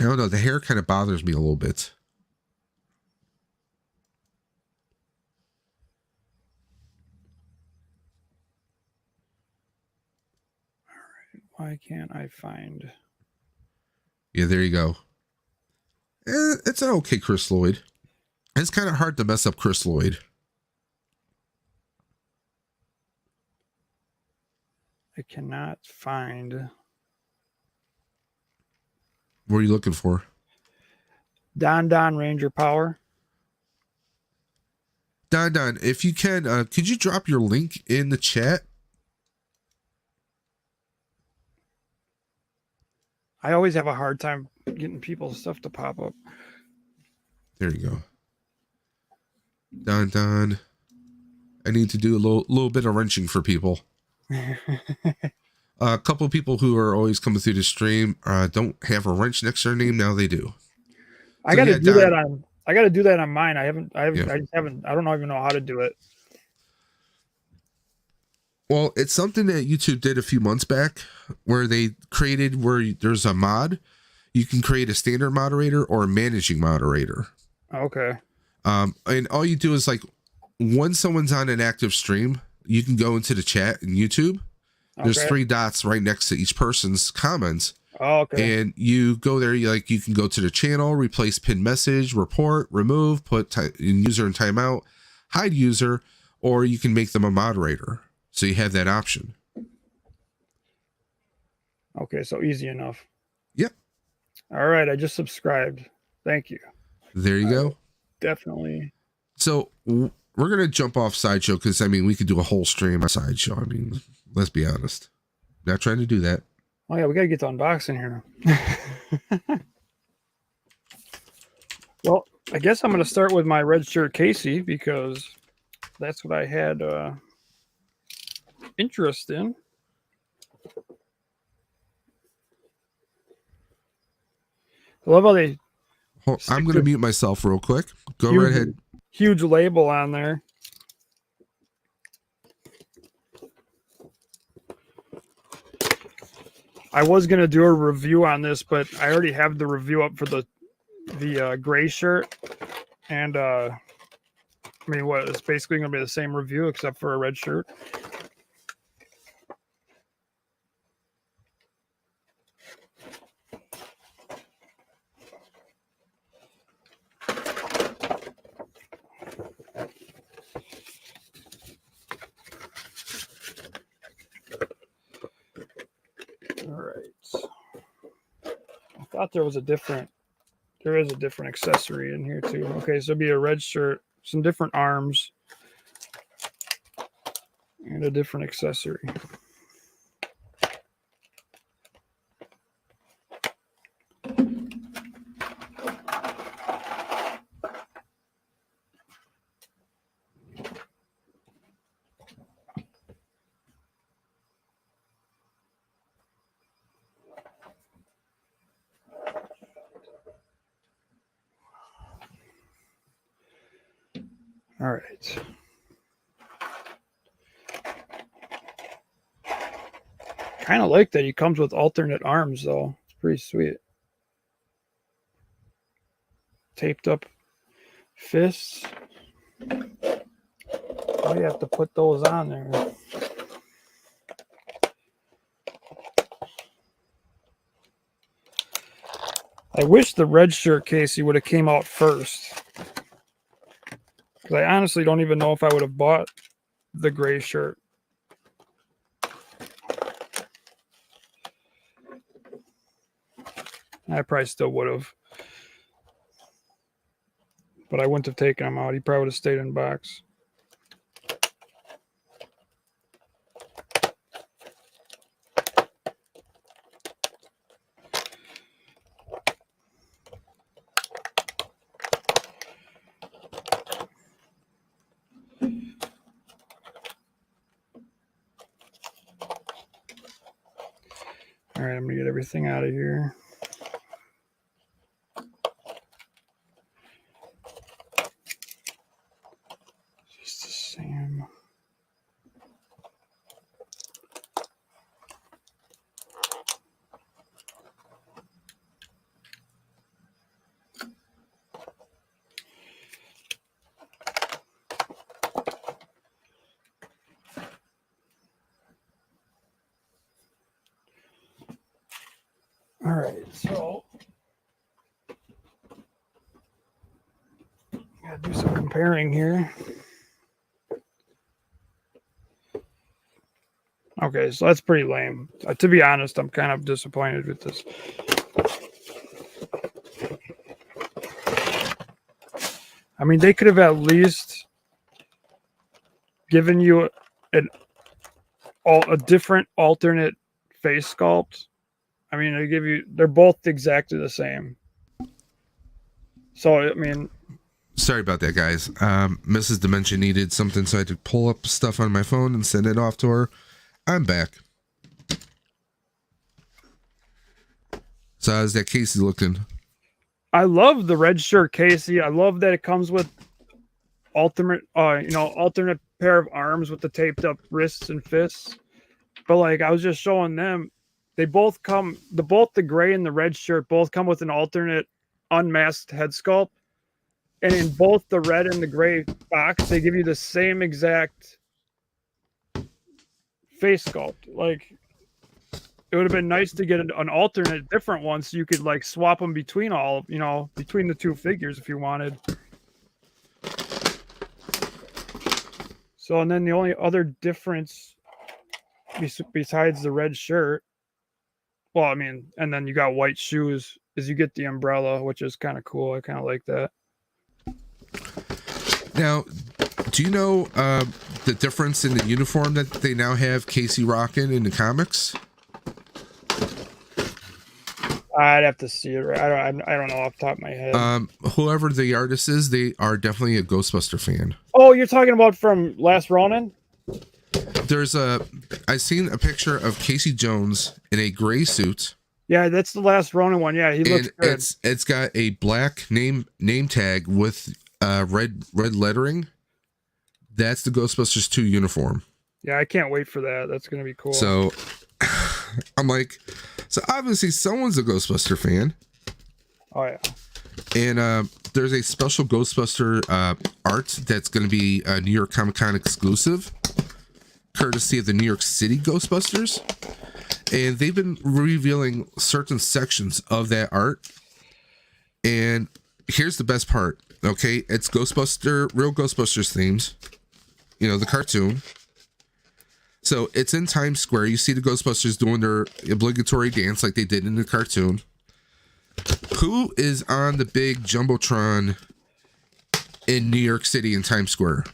I don't know. The hair kind of bothers me a little bit. All right. Why can't I find? Yeah, there you go. It's an okay Chris Lloyd. It's kind of hard to mess up Chris Lloyd. I cannot find. What are you looking for? Don Ranger Power. Don, if you can, could you drop your link in the chat? I always have a hard time getting people's stuff to pop up. There you go. Don. I need to do a little bit of wrenching for people. A couple of people who are always coming through the stream don't have a wrench next to their name. Now they do. I got to do that on. I got to do that on mine. I haven't. I just haven't. I don't even know how to do it. Well, it's something that YouTube did a few months back, where they created where there's a mod. You can create a standard moderator or a managing moderator. Okay. And all you do is like when someone's on an active stream, you can go into the chat in YouTube. There's 3 dots right next to each person's comments. Oh, okay. And you go there, you can go to the channel, replace pinned message, report, remove, put user in timeout, hide user, or you can make them a moderator. So you have that option. Okay, so easy enough. Yep. All right, I just subscribed. Thank you. There you go. Definitely. So we're going to jump off Sideshow because, we could do a whole stream on Sideshow. Let's be honest. Not trying to do that. Oh, yeah, we got to get to unboxing here. Well, I guess I'm going to start with my red shirt Casey because that's what I had interest in. I love how they... I'm going to mute myself real quick. Go right ahead. Huge label on there. I was gonna do a review on this, but I already have the review up for the gray shirt, and I mean, what, it's basically gonna be the same review except for a red shirt. All right. I thought there is a different accessory in here too. Okay, so it'd be a red shirt, some different arms, and a different accessory. All right. Kind of like that he comes with alternate arms, though. It's pretty sweet. Taped up fists. Oh, you have to put those on there. I wish the red shirt Casey would have came out first. Because I honestly don't even know if I would have bought the gray shirt. I probably still would have. But I wouldn't have taken him out. He probably would have stayed in the box. All right, I'm going to get everything out of here. Just the same. All right, so gotta do some comparing here. Okay, so that's pretty lame. To be honest, I'm kind of disappointed with this. I mean, they could have at least given you a different alternate face sculpt. I mean, they're both exactly the same. So, I mean, sorry about that, guys. Mrs. Dementia needed something, so I had to pull up stuff on my phone and send it off to her. I'm back. So how's that Casey looking? I love the red shirt Casey. I love that it comes with alternate pair of arms with the taped up wrists and fists. But like I was just showing them, they both the gray and the red shirt both come with an alternate unmasked head sculpt. And in both the red and the gray box, they give you the same exact face sculpt. Like it would have been nice to get an alternate different one so you could like swap them between between the two figures if you wanted. So, and then the only other difference besides the red shirt, well, I mean, and then you got white shoes, is you get the umbrella, which is kind of cool. I kind of like that. Now, do you know the difference in the uniform that they now have Casey rocking in the comics? I'd have to see it. Right? I don't know off the top of my head. Whoever the artist is, they are definitely a Ghostbuster fan. Oh, you're talking about from Last Ronin? I seen a picture of Casey Jones in a gray suit. Yeah, that's the Last Ronin one. Yeah, he looks good. It's got a black name tag with red lettering. That's the Ghostbusters 2 uniform. Yeah, I can't wait for that. That's gonna be cool. So I'm like, So obviously someone's a Ghostbuster fan. Oh yeah. And there's a special Ghostbuster art that's going to be a New York Comic Con exclusive, courtesy of the New York City Ghostbusters. And they've been revealing certain sections of that art. And here's the best part. Okay, it's real Ghostbusters themes. You know, the cartoon. So it's in Times Square. You see the Ghostbusters doing their obligatory dance like they did in the cartoon. Who is on the big Jumbotron in New York City in Times Square?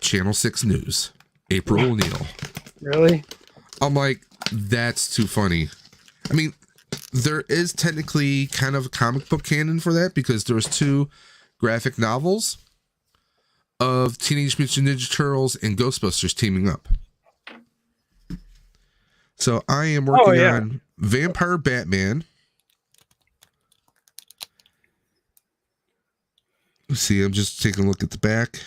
Channel 6 News. April O'Neil. Really? I'm like, that's too funny. I mean, there is technically kind of a comic book canon for that because there's 2 graphic novels of Teenage Mutant Ninja Turtles and Ghostbusters teaming up. So I am working on Vampire Batman. Let's see, I'm just taking a look at the back.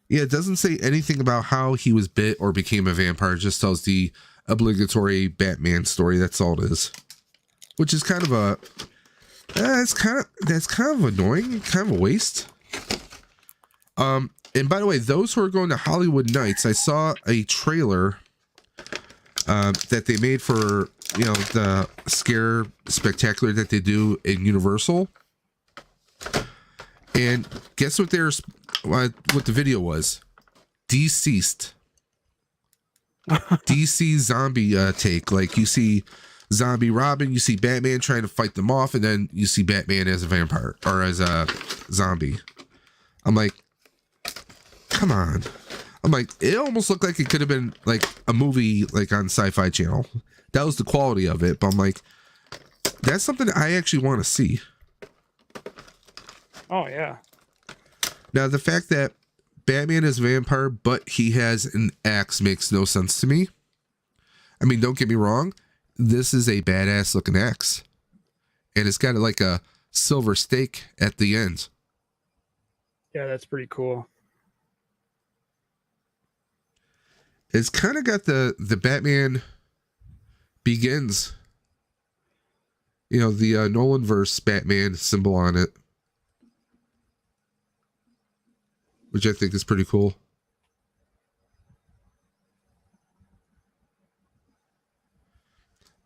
Yeah, it doesn't say anything about how he was bit or became a vampire. It just tells the obligatory Batman story. That's all it is. Which is kind of a that's kind of annoying, kind of a waste. And by the way, those who are going to Hollywood Nights, I saw a trailer that they made for, you know, the scare spectacular that they do in Universal. And guess what what the video was? Deceased. DC zombie take. Like, you see zombie Robin, you see Batman trying to fight them off, and then you see Batman as a vampire or as a zombie. I'm like, come on. I'm like, it almost looked like it could have been like a movie like on Sci-Fi Channel. That was the quality of it. But I'm like, that's something I actually want to see. Oh yeah. Now, the fact that Batman is a vampire, but he has an axe makes no sense to me. I mean, don't get me wrong. This is a badass looking axe. And it's got like a silver stake at the end. Yeah, that's pretty cool. It's kind of got the Batman Begins, you know, the Nolanverse Batman symbol on it, which I think is pretty cool.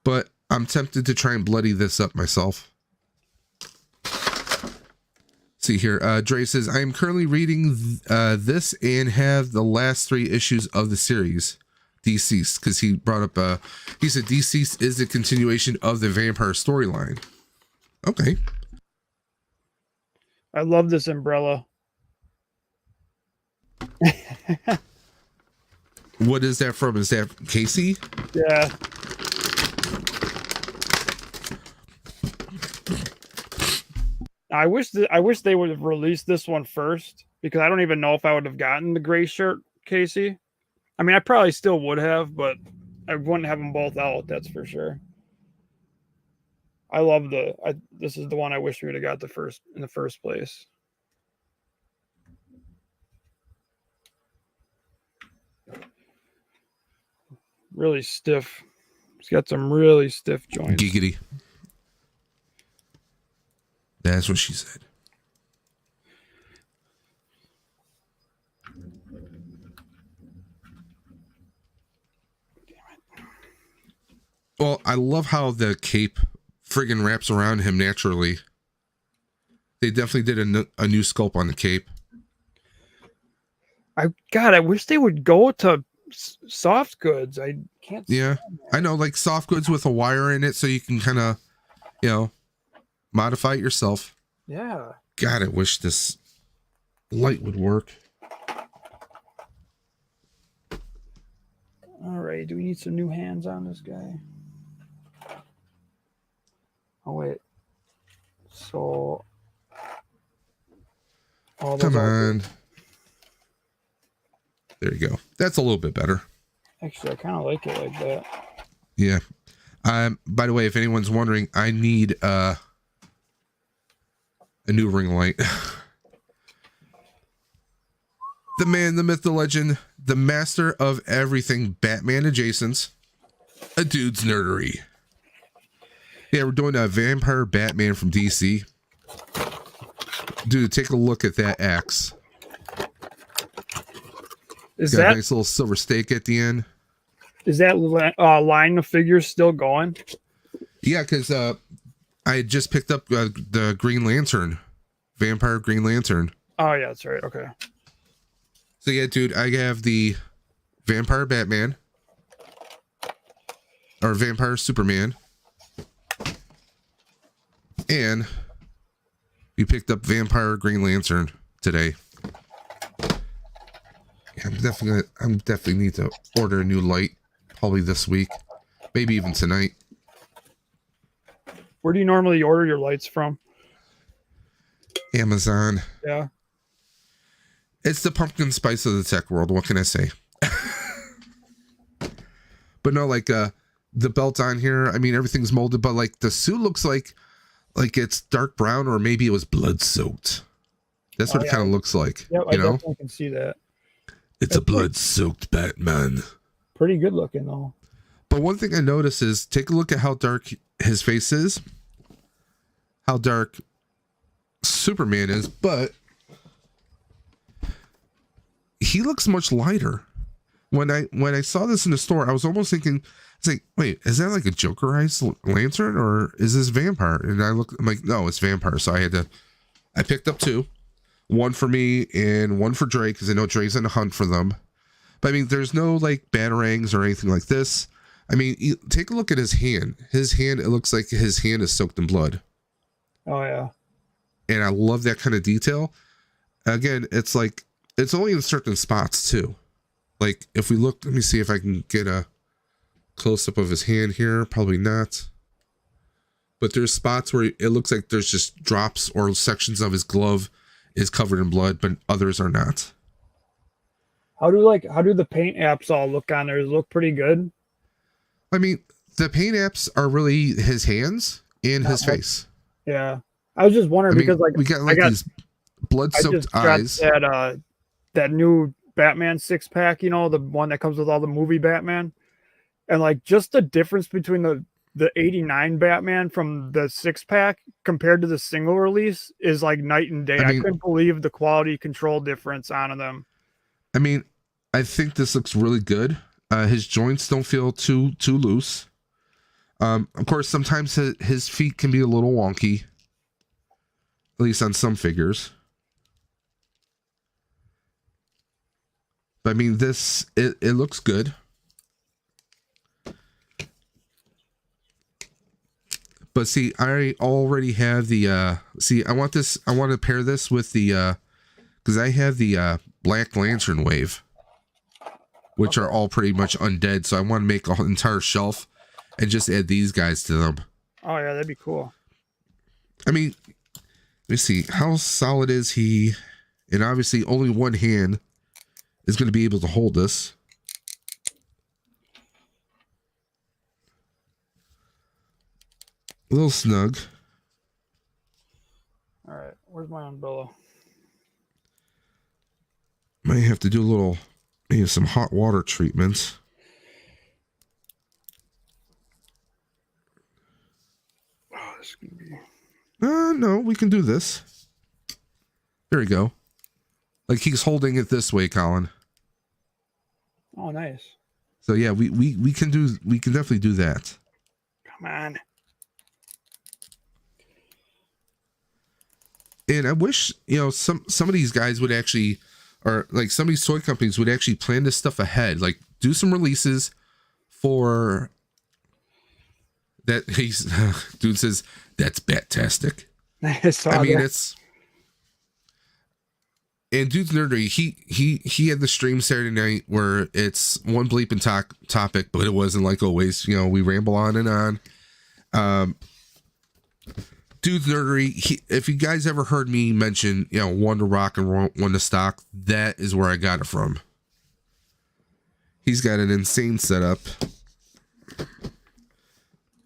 But I'm tempted to try and bloody this up myself. See here, Dre says, I am currently reading this and have the last 3 issues of the series. Deceased, because he brought up, he said Deceased is a continuation of the vampire storyline. Okay. I love this umbrella. What is that from? Is that Casey? Yeah. I wish they would have released this one first, because I don't even know if I would have gotten the gray shirt Casey. I mean, I probably still would have, but I wouldn't have them both out. That's for sure. I love this is the one I wish we would have got in the first place. Really stiff. It's got some really stiff joints. Giggity. That's what she said. Well, I love how the cape friggin' wraps around him naturally. They definitely did a new sculpt on the cape. I wish they would go to soft goods. I can't. Yeah, I know, like soft goods with a wire in it, so you can kind of, you know, modify it yourself. Yeah. God, I wish this light would work. All right. Do we need some new hands on this guy? Oh wait. So. Come on. There you go. That's a little bit better. Actually, I kind of like it like that. Yeah. By the way, if anyone's wondering, I need a new ring light. The man, the myth, the legend, the master of everything Batman adjacent. a dude's nerdery. Yeah, we're doing a Vampire Batman from DC. Dude, take a look at that axe. Is Got that a nice little silver stake at the end. is that line of figures still going? Yeah, because I had just picked up the Green Lantern, Vampire Green Lantern. Oh yeah, that's right. Okay. So yeah, dude, I have the Vampire Batman or Vampire Superman, and we picked up Vampire Green Lantern today. Yeah, I'm definitely need to order a new light, probably this week, maybe even tonight. Where do you normally order your lights from? Amazon. Yeah. It's the pumpkin spice of the tech world. What can I say? But no, like the belt on here, I mean, everything's molded, but like the suit looks like it's dark brown, or maybe it was blood soaked. That's what it kind of looks like. Yeah, I definitely can see that. It's a blood soaked Batman. Pretty good looking though. But one thing I notice is take a look at how dark his face is, how dark Superman is, but he looks much lighter. When I saw this in the store, I was almost thinking, it's like, wait, is that like a Jokerized lantern, or is this vampire? And I'm like, no, it's vampire. So I picked up two, one for me and one for Dre, because I know Dre's on the hunt for them. But I mean, there's no like batarangs or anything like this. I mean, take a look at his hand. His hand, it looks like his hand is soaked in blood. Oh yeah. And I love that kind of detail. Again, it's like, it's only in certain spots too. Like if we look, let me see if I can get a close up of his hand here. Probably not. But there's spots where it looks like there's just drops or sections of his glove is covered in blood, but others are not. How do the paint apps all look on there? Does it look pretty good? I mean, the paint apps are really his hands and his face. Yeah. I was just wondering because like we got these blood-soaked eyes. That new Batman 6-pack, you know, the one that comes with all the movie Batman. And like just the difference between the 89 Batman from the 6-pack compared to the single release is like night and day. I couldn't believe the quality control difference on them. I mean, I think this looks really good. His joints don't feel too loose. Of course, sometimes his feet can be a little wonky, at least on some figures. But I mean, it looks good. But see, I already have the I want to pair this with the because I have the Black Lantern wave, which are all pretty much undead. So I want to make an entire shelf and just add these guys to them. Oh yeah, that'd be cool. I mean, let me see, how solid is he? And obviously only one hand is going to be able to hold this. A little snug. All right, where's my umbrella? Might have to do a little, maybe some hot water treatments. Oh, this is gonna be. No, we can do this. There we go. Like he's holding it this way, Colin. Oh, nice. So yeah, we can definitely do that. Come on. And I wish, you know, some of these guys would actually, or like some of these toy companies would actually plan this stuff ahead. Like do some releases for that. He's dude says that's Bat-tastic. I mean, it's. And Dude's Nerdery, he had the stream Saturday night where it's one bleeping topic, but it wasn't like always. You know, we ramble on and on. Dude's Nerdery, if you guys ever heard me mention, you know, one to rock and one to stock, that is where I got it from. He's got an insane setup.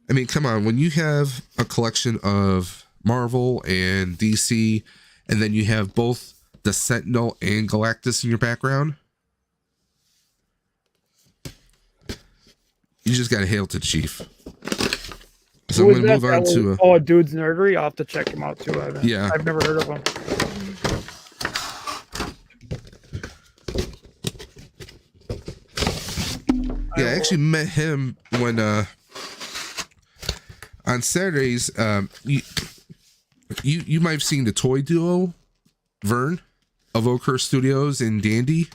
I mean, come on, when you have a collection of Marvel and DC, and then you have both the Sentinel and Galactus in your background, You just got to hail to the chief. So Who I'm was going to move that? on to Oh, a Dude's Nerdery. I'll have to check him out too. Yeah. I've never heard of him. Yeah, I actually met him when on Saturdays. You might have seen the toy duo Vern of Oakhurst Studios and Dandy.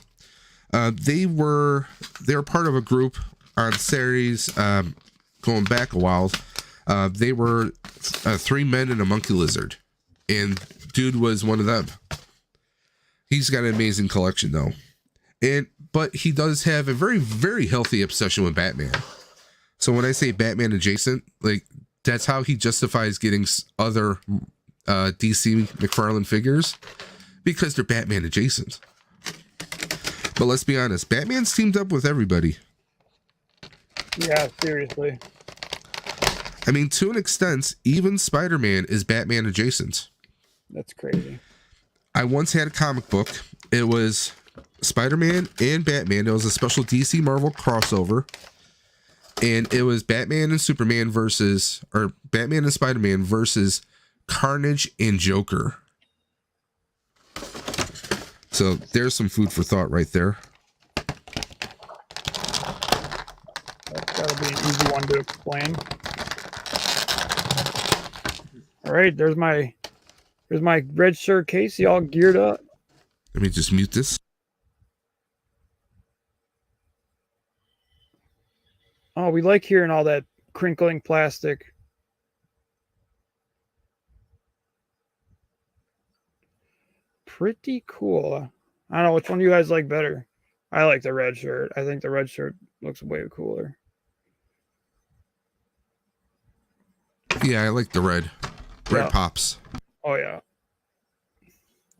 They're part of a group on Saturdays, going back a while. They were 3 men and a monkey lizard, and Dude was one of them. He's got an amazing collection though, but he does have a very, very healthy obsession with Batman. So when I say Batman adjacent, like that's how he justifies getting other DC McFarlane figures, because they're Batman adjacent. But let's be honest, Batman's teamed up with everybody. Yeah, seriously. I mean, to an extent, even Spider-Man is Batman adjacent. That's crazy. I once had a comic book. It was Spider-Man and Batman. It was a special DC Marvel crossover. And it was Batman and Superman versus, or Batman and Spider-Man versus Carnage and Joker. So there's some food for thought right there. That's gotta be an easy one to explain. All right, there's my red shirt Casey all geared up. Let me just mute this. Oh, we like hearing all that crinkling plastic. Pretty cool. I don't know which one you guys like better. I like the red shirt. I think the red shirt looks way cooler. Yeah, I like the red. Red Yeah. pops. Oh yeah.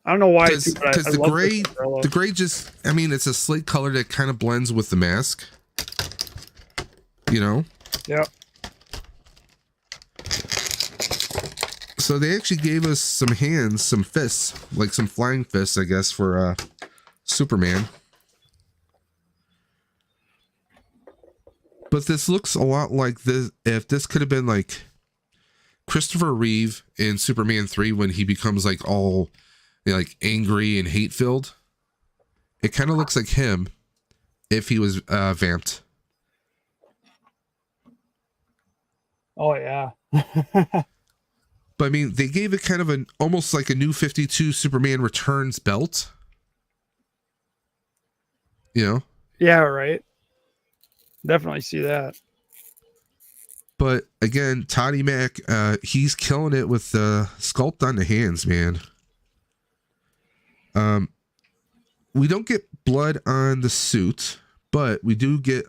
I don't know why. Because the gray just, I mean, it's a slate color that kind of blends with the mask. You know? Yeah. So they actually gave us some hands, some fists, like some flying fists, I guess, for Superman. But this looks a lot like this. If this could have been like Christopher Reeve in Superman 3 when he becomes like all, you know, like angry and hate filled, it kind of looks like him if he was vamped. Oh yeah. But I mean, they gave it kind of an almost like a New 52 Superman Returns belt. You know? Yeah, right. Definitely see that. But again, Toddy Mac, he's killing it with the sculpt on the hands, man. We don't get blood on the suit, but we do get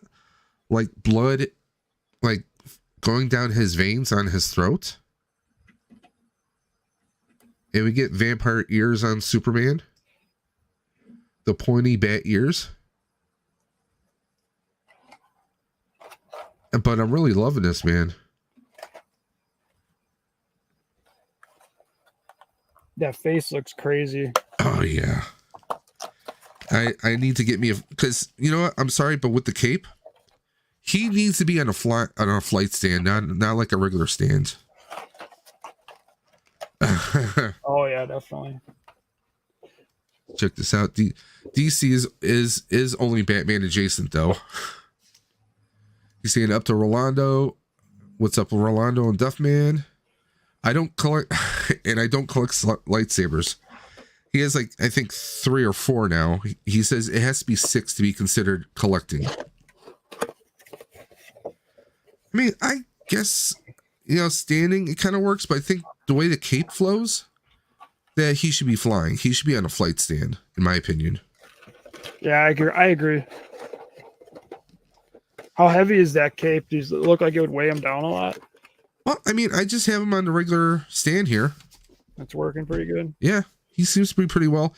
like blood like going down his veins on his throat. And we get vampire ears on Superman. The pointy bat ears. But I'm really loving this, man. That face looks crazy. Oh, yeah. I need to get me a... Because, you know what? I'm sorry, but with the cape, he needs to be on a flight stand, not like a regular stand. Oh yeah, definitely. Check this out. DC is only Batman adjacent though. He's saying up to Rolando. What's up with Rolando and Duffman? I don't collect lightsabers. He has like I think 3 or 4 now. He says it has to be 6 to be considered collecting. I mean, I guess, you know, standing it kind of works, but I think the way the cape flows, that he should be flying. He should be on a flight stand, in my opinion. Yeah, I agree. How heavy is that cape? Does it look like it would weigh him down a lot? Well, I mean, I just have him on the regular stand here. That's working pretty good. Yeah, he seems to be pretty well.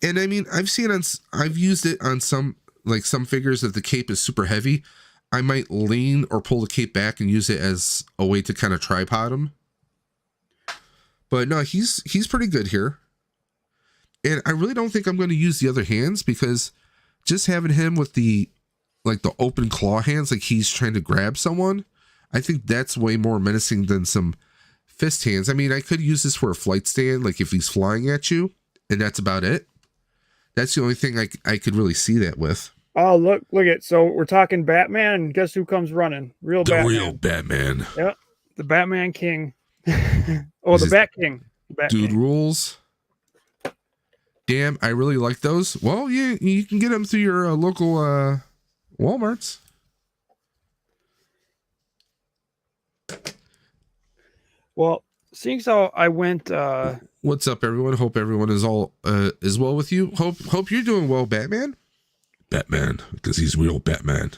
And I mean, I've used it on some figures that the cape is super heavy. I might lean or pull the cape back and use it as a way to kind of tripod him. But no, he's pretty good here. And I really don't think I'm going to use the other hands because just having him with the like the open claw hands, like he's trying to grab someone. I think that's way more menacing than some fist hands. I mean, I could use this for a flight stand, like if he's flying at you, and that's about it. That's the only thing I could really see that with. Oh, look at, so we're talking Batman, and guess who comes running? The real Batman. Yep, the Batman King. Oh, the Bat King. Dude rules. Damn, I really like those. Well, yeah, you can get them through your local Walmarts. Well, seeing how I went. What's up, everyone? Hope everyone is all is well with you. Hope you're doing well, Batman. Batman, because he's real Batman.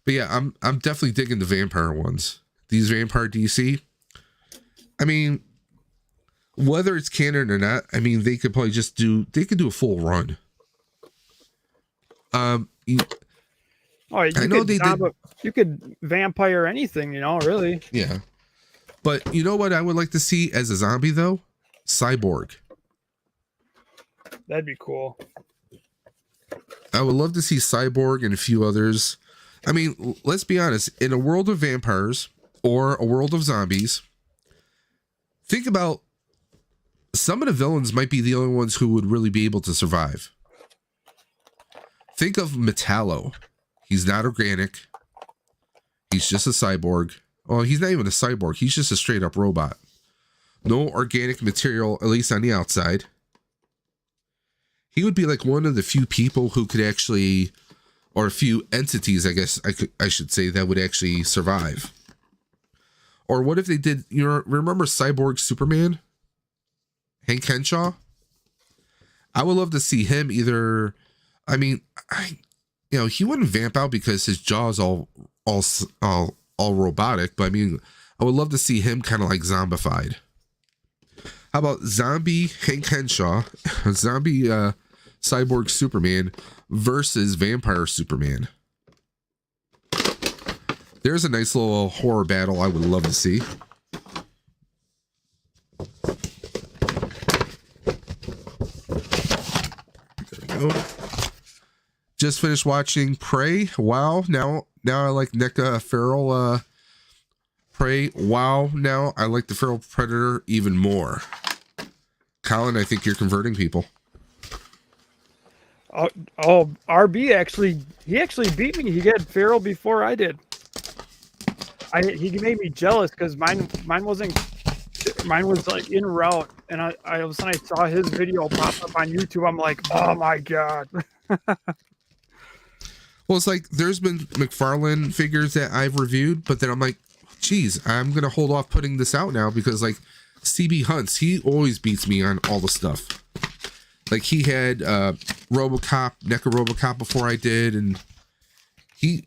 But yeah, I'm definitely digging the vampire ones. These vampire DC. I mean, whether it's canon or not, I mean, they could probably just do a full run. I know you could vampire anything, really. Yeah. But you know what I would like to see as a zombie though? Cyborg. That'd be cool. I would love to see Cyborg and a few others. I mean, let's be honest, in a world of vampires or a world of zombies, think about some of the villains might be the only ones who would really be able to survive. Think of Metallo. He's not organic. He's just a cyborg. Well, he's not even a cyborg. He's just a straight up robot. No organic material, at least on the outside. He would be like one of the few people who could actually, or a few entities, I guess I should say, that would actually survive. Or what if they did, remember Cyborg Superman? Hank Henshaw? I would love to see him either, I mean, he wouldn't vamp out because his jaw is all robotic, but I mean, I would love to see him kind of like zombified. How about zombie Hank Henshaw, zombie Cyborg Superman versus vampire Superman? There's a nice little horror battle I would love to see. There we go. Just finished watching Prey. Wow. Now I like NECA Feral Prey. Wow. Now I like the Feral Predator even more. Colin, I think you're converting people. RB actually beat me. He got Feral before I did. He made me jealous because mine was like en route, and I all of a sudden I saw his video pop up on YouTube. I'm like, oh my god. Well, it's like there's been McFarlane figures that I've reviewed, but then I'm like, geez, I'm gonna hold off putting this out now because like CB Hunts, he always beats me on all the stuff. Like he had RoboCop, NECA RoboCop before I did, and he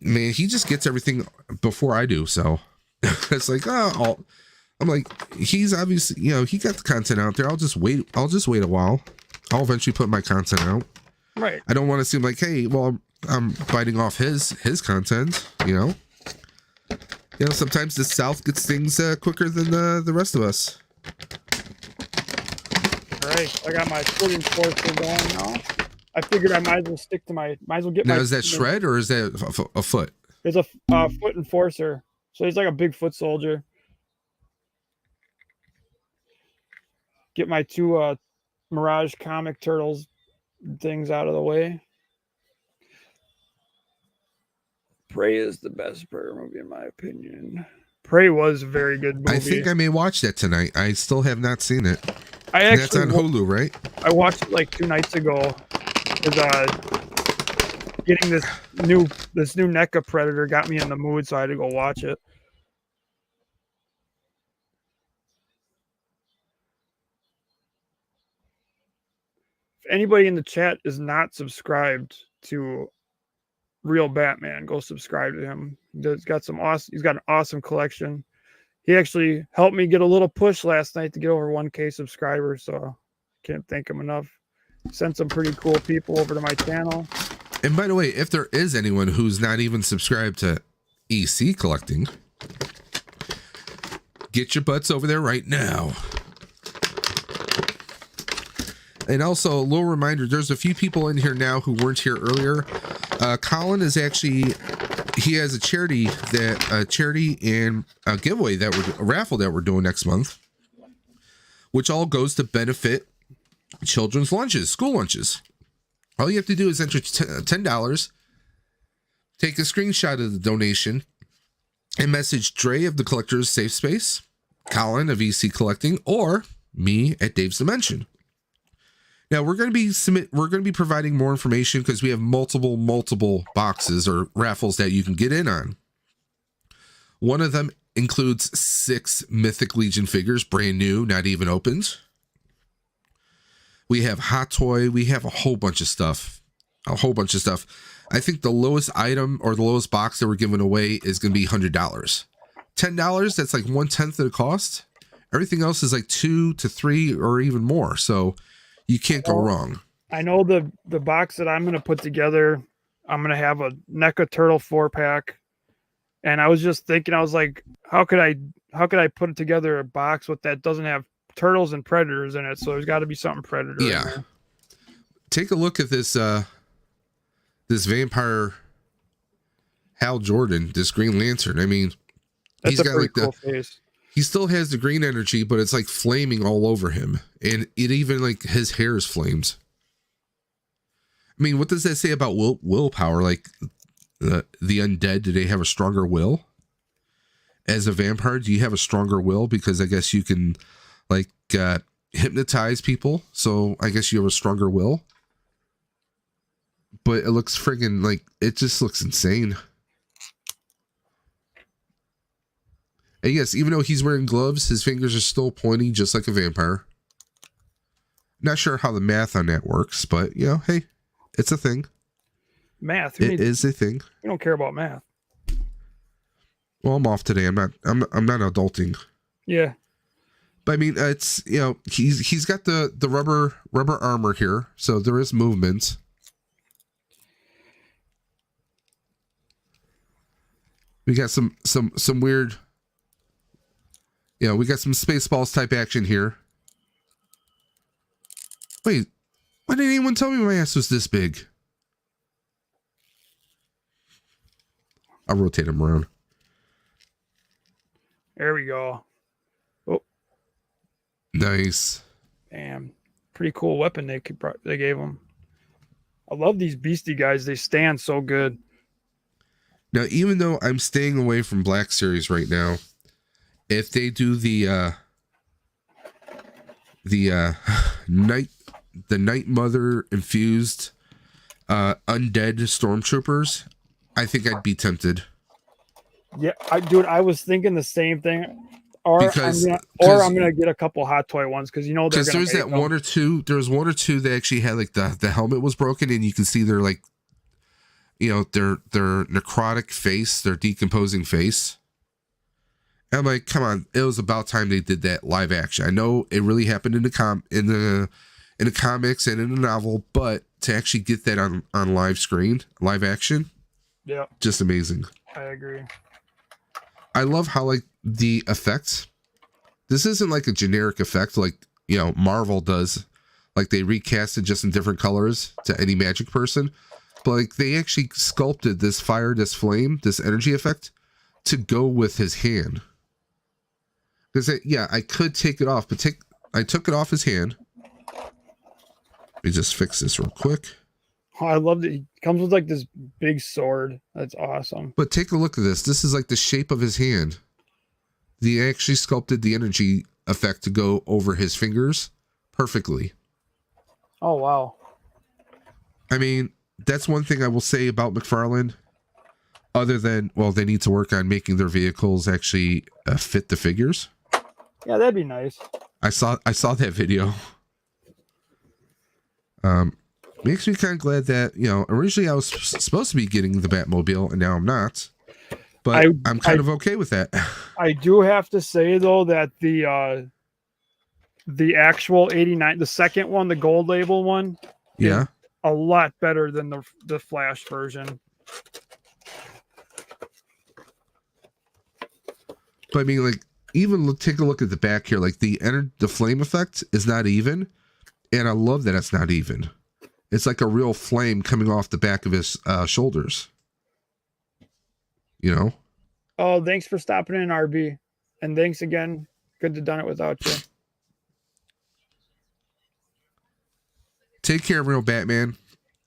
just gets everything before I do. So it's like, I'm like, he's obviously, he got the content out there. I'll just wait a while. I'll eventually put my content out. Right. I don't want to seem like, hey, well, I'm biting off his content, sometimes the South gets things quicker than the rest of us. All right, I got my foot enforcer going now. I figured I might as well stick to might as well get now, my. Is that shred or is that a foot? It's a foot enforcer, so he's like a big foot soldier. Get my two Mirage comic turtles things out of the way. Prey is the best Predator movie in my opinion. Prey was a very good movie. I think I may watch that tonight. I still have not seen it. That's on Hulu, right? I watched it like 2 nights ago. Getting this new NECA Predator got me in the mood, so I had to go watch it. If anybody in the chat is not subscribed to Real Batman, go subscribe to him. He's got an awesome collection. He actually helped me get a little push last night to get over 1K subscribers, so can't thank him enough. Sent some pretty cool people over to my channel. And by the way, if there is anyone who's not even subscribed to EC Collecting, get your butts over there right now. And also a little reminder, there's a few people in here now who weren't here earlier. Colin is actually, he has a charity and a giveaway a raffle that we're doing next month, which all goes to benefit children's lunches, school lunches. All you have to do is enter $10, take a screenshot of the donation, and message Dre of the Collector's Safe Space, Colin of EC Collecting, or me at Dave's Dimension. Now we're going to be providing more information because we have multiple boxes or raffles that you can get in on. One of them includes 6 Mythic Legion figures, brand new, not even opened. We have Hot Toy. We have a whole bunch of stuff. I think the lowest item or the lowest box that we're giving away is going to be $100. $10, that's like 1/10 of the cost. Everything else is like 2 to 3 or even more. So you can't go wrong. I know the box that I'm going to put together, I'm going to have a NECA Turtle 4-pack. And I was just thinking, I was like, how could I put together a box with that doesn't have turtles and predators in it? So there's got to be something predator. Yeah. Take a look at this this vampire Hal Jordan, this Green Lantern. I mean, he's got like cool face. He still has the green energy, but it's like flaming all over him. And it even like his hair is flames. I mean, what does that say about willpower? Like the undead, do they have a stronger will? As a vampire, do you have a stronger will? Because I guess you can like hypnotize people. So I guess you have a stronger will. But it looks friggin' like, it just looks insane. And yes, even though he's wearing gloves, his fingers are still pointy just like a vampire. Not sure how the math on that works, but you know, hey, it's a thing. Math. It is a thing. We don't care about math. Well, I'm off today. I'm not adulting. Yeah. But I mean, it's, you know, he's got the rubber armor here, so there is movement. We got some weird, you know, we got some Spaceballs type action here. Wait, why didn't anyone tell me my ass was this big? I'll rotate him around. There we go. Oh, nice. Damn, pretty cool weapon they gave him. I love these beastie guys. They stand so good. Now, even though I'm staying away from Black Series right now, if they do the Night Mother infused undead stormtroopers, I think I'd be tempted. Yeah, I was thinking the same thing. Or I'm gonna get a couple Hot Toy ones because you know they're gonna. There's that them. One or two that actually had like the helmet was broken and you can see their like, you know, their necrotic face, their decomposing face. And I'm like, come on, it was about time they did that live action. I know it really happened in the comics and in the novel, but to actually get that on live screen, live action, yeah, just amazing. I agree. I love how like the effects. This isn't like a generic effect like, you know, Marvel does. Like they recast it just in different colors to any magic person. But like they actually sculpted this fire, this flame, this energy effect to go with his hand. Because yeah, I could take it off, but I took it off his hand. Let me just fix this real quick. Oh, I love it. He comes with like this big sword. That's awesome. But take a look at this. This is like the shape of his hand. They actually sculpted the energy effect to go over his fingers perfectly. Oh, wow. I mean, that's one thing I will say about McFarlane. Other than, well, they need to work on making their vehicles actually fit the figures. Yeah, that'd be nice. I saw that video. Makes me kind of glad that, you know, originally I was supposed to be getting the Batmobile and now I'm not. But I'm kind of okay with that. I do have to say though that the actual 89, the second one, the gold label one, yeah, a lot better than the Flash version. But I mean, like, even take a look at the back here. Like the flame effect is not even, and I love that it's not even. It's like a real flame coming off the back of his shoulders. You know? Oh, thanks for stopping in, RB. And thanks again. Good to done it without you. Take care, real Batman.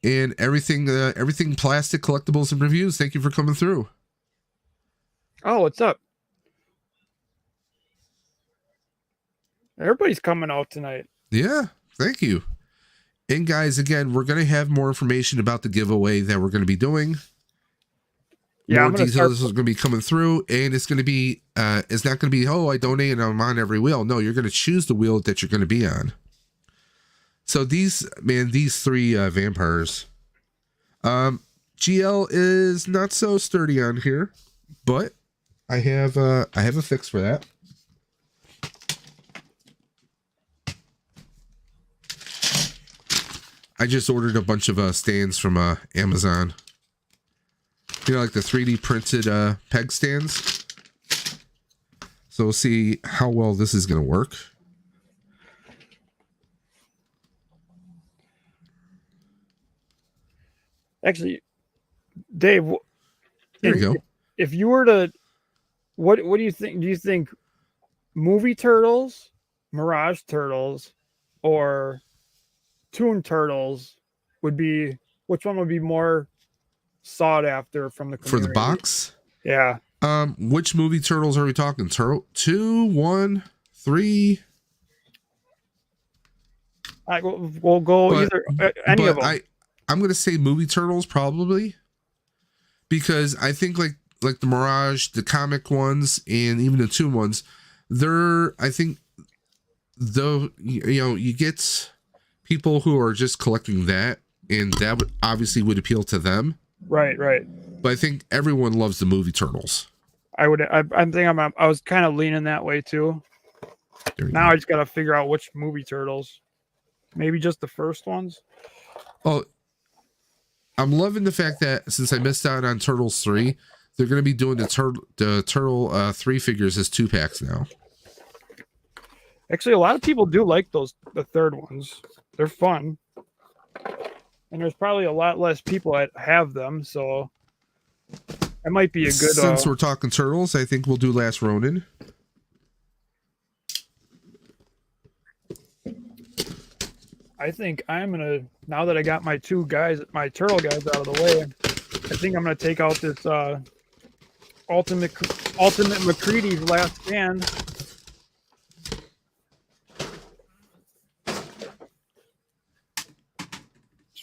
And everything plastic, collectibles, and reviews. Thank you for coming through. Oh, what's up? Everybody's coming out tonight. Yeah, thank you. And guys, again, we're going to have more information about the giveaway that we're going to be doing. Yeah, more details is going to be coming through, and it's going to be it's not going to be, oh, I donate and I'm on every wheel. No, you're going to choose the wheel that you're going to be on. So these three vampires, GL is not so sturdy on here, but I have a fix for that. I just ordered a bunch of stands from Amazon. You know, like the 3D printed peg stands. So we'll see how well this is going to work. Actually, Dave, there you go. If you were to, what do you think? Do you think movie turtles, Mirage turtles, or Toon Turtles would be, which one would be more sought after from the community? For the box? Yeah. Which movie turtles are we talking? Turtle 2, 1, 3? We'll go either any of them. I'm going to say movie turtles probably, because I think like the Mirage, the comic ones, and even the Toon ones, I think though, you know, you get people who are just collecting that, and that would obviously appeal to them. Right. But I think everyone loves the movie turtles. I was kind of leaning that way too. Now I just got to figure out which movie turtles. Maybe just the first ones. Oh, I'm loving the fact that since I missed out on Turtles 3, they're going to be doing the Turtle 3 figures as 2-packs now. Actually, a lot of people do like the third ones. They're fun. And there's probably a lot less people that have them, so that might be a good... Since we're talking turtles, I think we'll do Last Ronin. I think I'm going to, now that I got my turtle guys out of the way, I think I'm going to take out this Ultimate McCready's Last Stand. This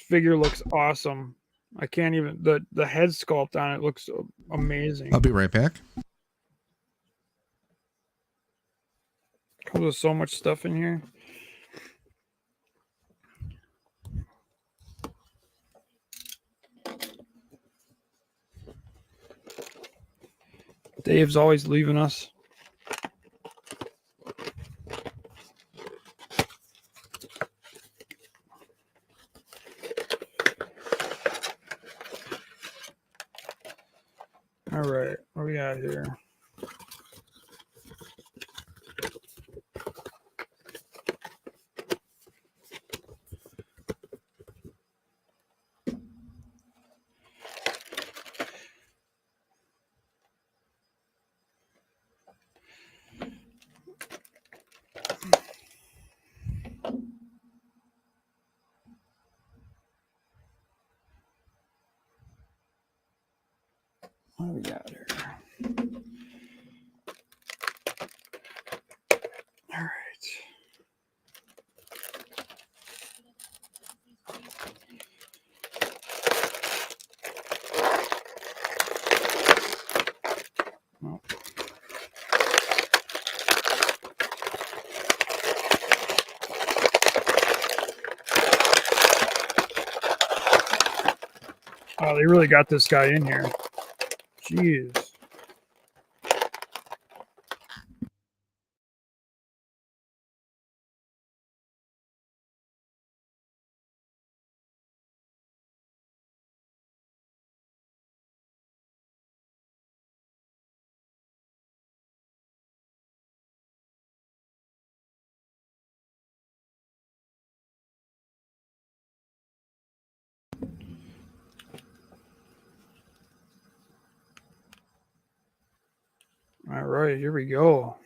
figure looks awesome. I can't even, the head sculpt on it looks amazing. I'll be right back. Comes with so much stuff in here. Dave's always leaving us. All right, what we got here? What do we got here? All right. Oh. Oh, they really got this guy in here. Jeez. right, here we go.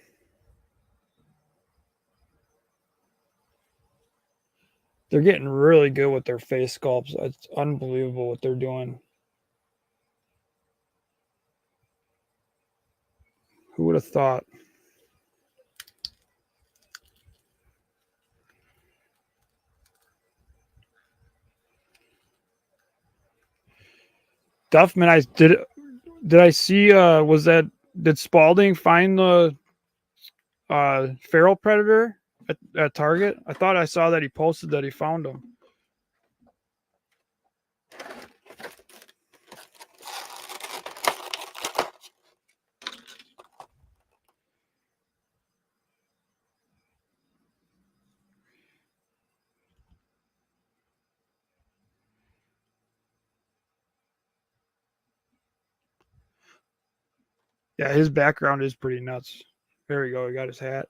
They're getting really good with their face sculpts. It's unbelievable what they're doing. Who would have thought? Duffman, did I see was that did Spalding find the feral predator at Target? I thought I saw that he posted that he found him. Yeah, his background is pretty nuts. There we go. He got his hat.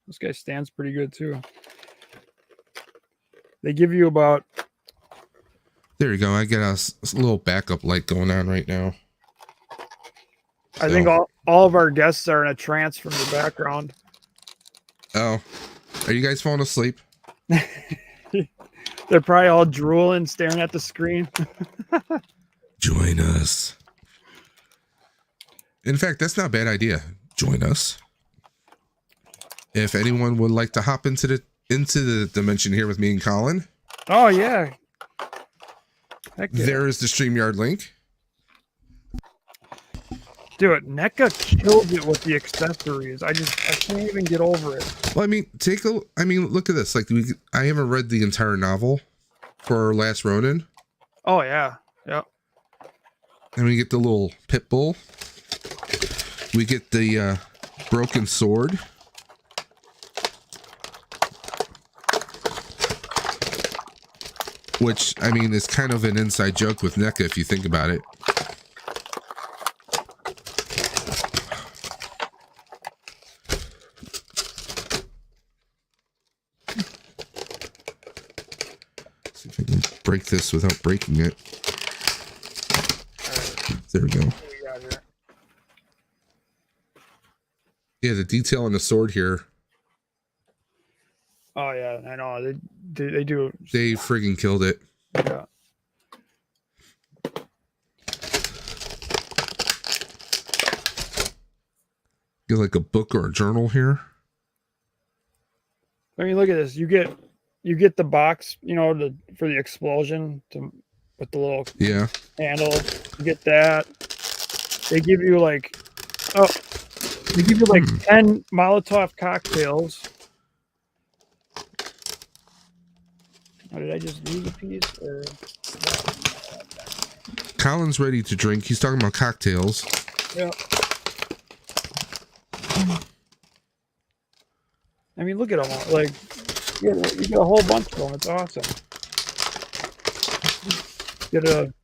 This guy stands pretty good too. They give you about. There you go. I get a little backup light going on right now. I think all of our guests are in a trance from the background. Oh, are you guys falling asleep? They're probably all drooling, staring at the screen. Join us. In fact, that's not a bad idea. Join us. If anyone would like to hop into the dimension here with me and Colin. Oh yeah. Heck yeah. There is the StreamYard link. Dude, NECA killed it with the accessories. I can't even get over it. Well, I mean, look at this. Like, I haven't read the entire novel for Last Ronin. Oh yeah, yep. And we get the little pit bull. We get the broken sword. Which, I mean, is kind of an inside joke with NECA if you think about it. See if I can break this without breaking it. There we go. Yeah, the detail on the sword here. Oh yeah, I know. They do. They friggin' killed it. Yeah. Get like a book or a journal here. I mean, look at this. You get the box, you know, for the explosion with the little handle. You get that. They give you like 10 Molotov cocktails. Oh, did I just lose a piece? Or Colin's ready to drink. He's talking about cocktails. Yeah. I mean, look at them all. Like, you get a whole bunch of them. It's awesome. Get a.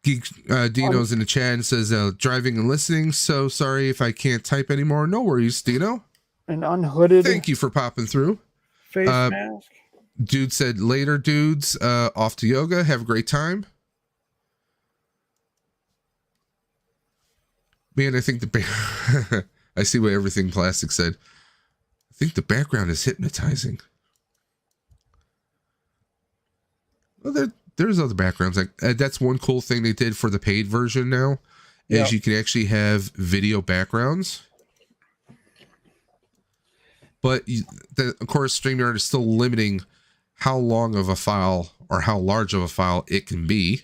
Geek Dino's in the chat and says, driving and listening. So sorry if I can't type anymore. No worries, Dino. An unhooded. Thank you for popping through. Face mask. Dude said, later, dudes. Off to yoga. Have a great time. Man, I think I see what everything plastic said. I think the background is hypnotizing. Well, there's other backgrounds. Like that's one cool thing they did for the paid version now is you can actually have video backgrounds. But of course, StreamYard is still limiting how long of a file or how large of a file it can be.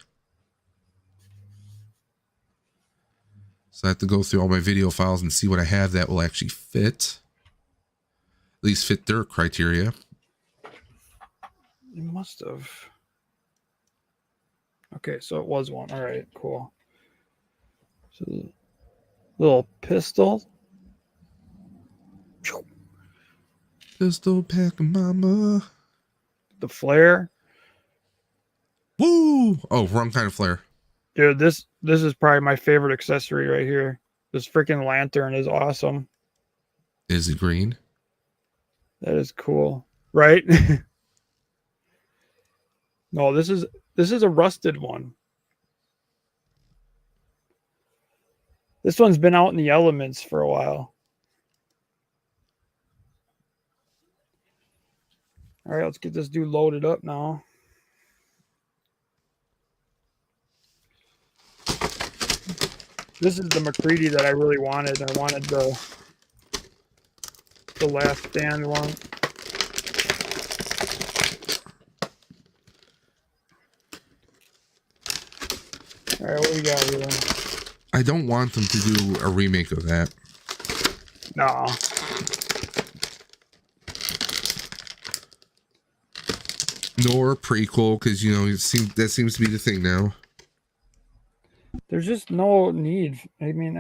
So I have to go through all my video files and see what I have that will actually fit. At least fit their criteria. It must have. Okay, so it was one. All right, cool. So, little pistol. Pistol pack mama. The flare. Woo! Oh, wrong kind of flare. Dude, this is probably my favorite accessory right here. This freaking lantern is awesome. Is it green? That is cool, right? No, this is a rusted one. This one's been out in the elements for a while. All right, let's get this dude loaded up now. This is the McCready that I really wanted. I wanted the last stand one. All right, what we got here? I don't want them to do a remake of that. No. Nor prequel, because you know that seems to be the thing now. There's just no need. I mean,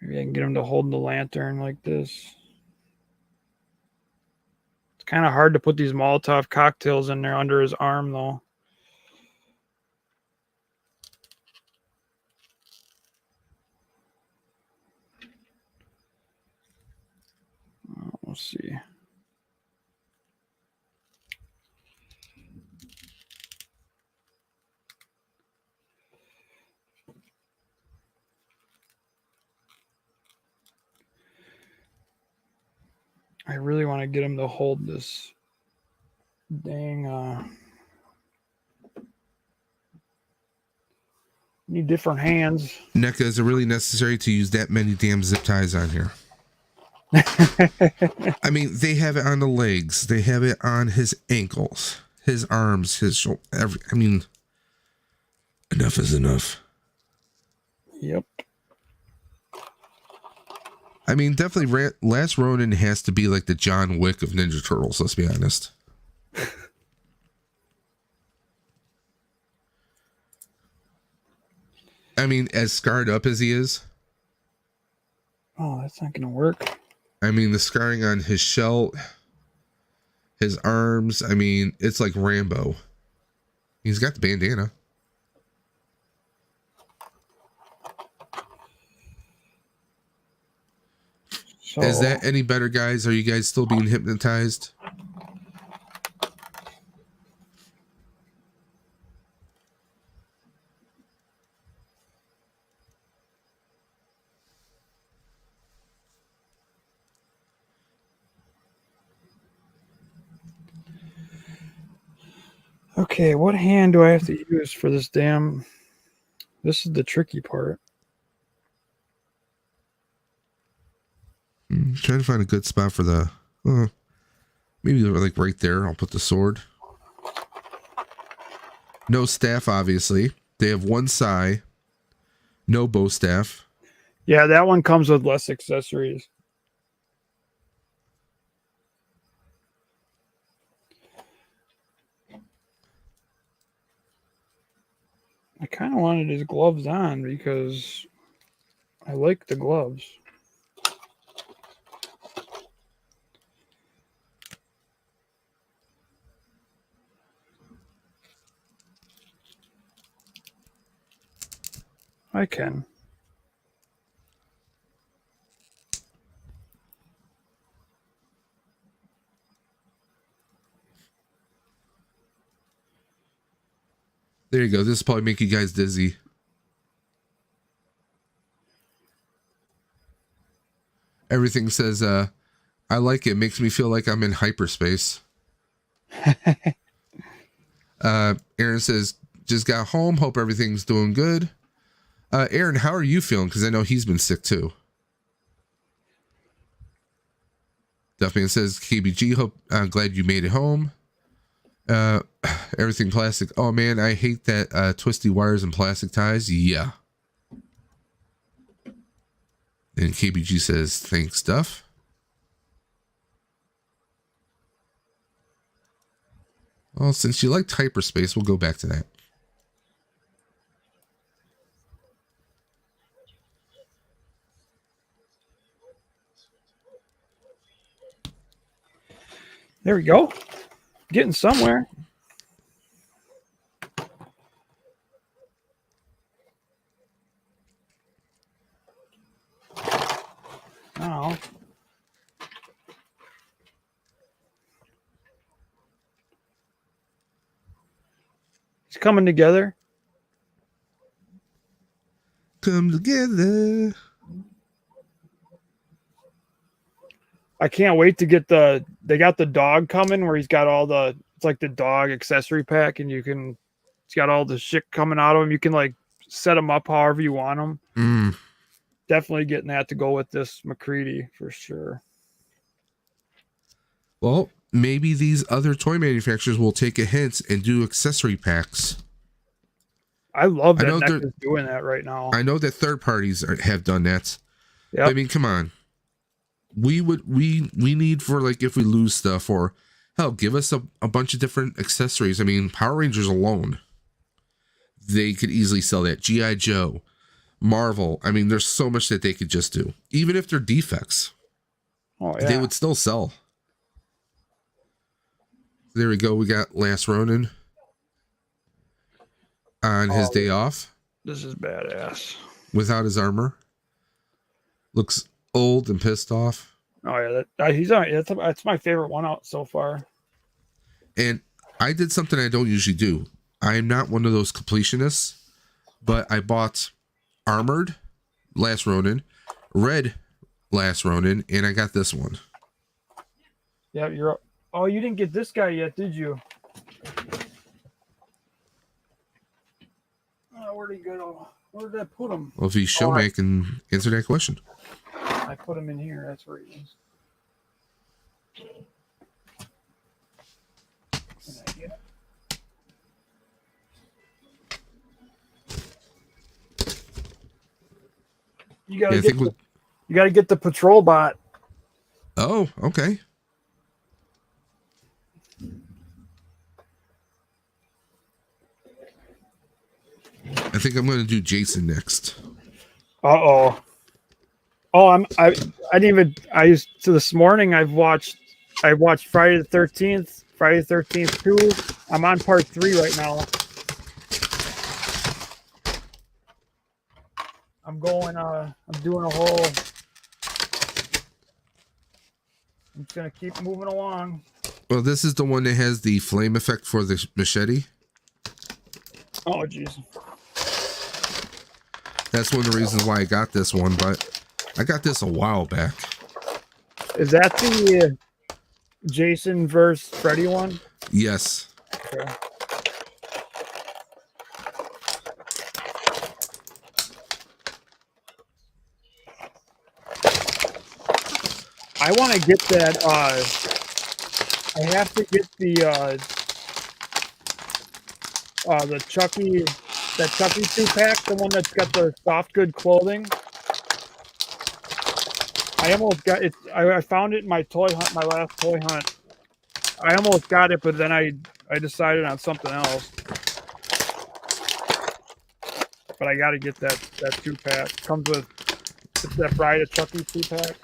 maybe I can get him to hold the lantern like this. It's kind of hard to put these Molotov cocktails in there under his arm, though. We'll see. I really want to get him to hold this dang need different hands. NECA, is it really necessary to use that many damn zip ties on here? I mean, they have it on the legs. They have it on his ankles, his arms, his shoulder. I mean, enough is enough. Yep. I mean, definitely Last Ronin has to be like the John Wick of Ninja Turtles, let's be honest. I mean, as scarred up as he is. Oh, that's not going to work. I mean, the scarring on his shell, his arms, I mean, it's like Rambo. He's got the bandana. So, is that any better, guys? Are you guys still being hypnotized? Okay, what hand do I have to use for this damn... This is the tricky part. Trying to find a good spot for the... maybe like right there. I'll put the sword. No staff, obviously. They have one sai. No bow staff. Yeah, that one comes with less accessories. I kind of wanted his gloves on because I like the gloves. I can. There you go. This will probably make you guys dizzy. Everything says, I like it. Makes me feel like I'm in hyperspace. Aaron says, just got home. Hope everything's doing good. Aaron, how are you feeling? Because I know he's been sick too. Duffman says, KBG, hope glad you made it home. Everything plastic. Oh man, I hate that twisty wires and plastic ties. Yeah. And KBG says, thanks, Duff. Well, since you liked hyperspace, we'll go back to that. There we go. Getting somewhere. Oh. coming together. Come together. I can't wait to get they got the dog coming where he's got all it's like the dog accessory pack, and it's got all the shit coming out of him. You can like set them up however you want them. Definitely getting that to go with this McCready for sure. Well, maybe these other toy manufacturers will take a hint and do accessory packs. I love that NECA is doing that right now. I know that third parties have done that. Yeah. I mean, come on. We need for like if we lose stuff, or hell, give us a bunch of different accessories. I mean, Power Rangers alone, they could easily sell that. G.I. Joe, Marvel. I mean, there's so much that they could just do. Even if they're defects, they would still sell. There we go. We got Last Ronin on his day off. This is badass. Without his armor. Looks old and pissed off. Oh yeah, he's on. That's my favorite one out so far. And I did something I don't usually do. I am not one of those completionists, but I bought Armored Last Ronin, Red Last Ronin, and I got this one. Yeah, you're. Oh, you didn't get this guy yet, did you? Oh, where'd he go? Where did I put him? Well, if he's show me, I can answer that question. I put him in here. That's where he is. You gotta get the patrol bot. Oh, okay. I think I'm going to do Jason next. Oh, I didn't even. This morning I watched Friday the 13th, Friday the 13th 2. I'm on part 3 right now. I'm doing a whole. I'm just gonna keep moving along. Well, this is the one that has the flame effect for the machete. Oh, jeez. That's one of the reasons why I got this one, but I got this a while back. Is that the Jason versus Freddy one? Yes. Okay. I want to get that. I have to get the Chucky, that Chucky 2-pack, the one that's got the soft good clothing. I almost got it. I found it in my toy hunt, my last toy hunt. I almost got it, but then I decided on something else. But I got to get that 2-pack. Comes with that Friday Chucky 2-pack.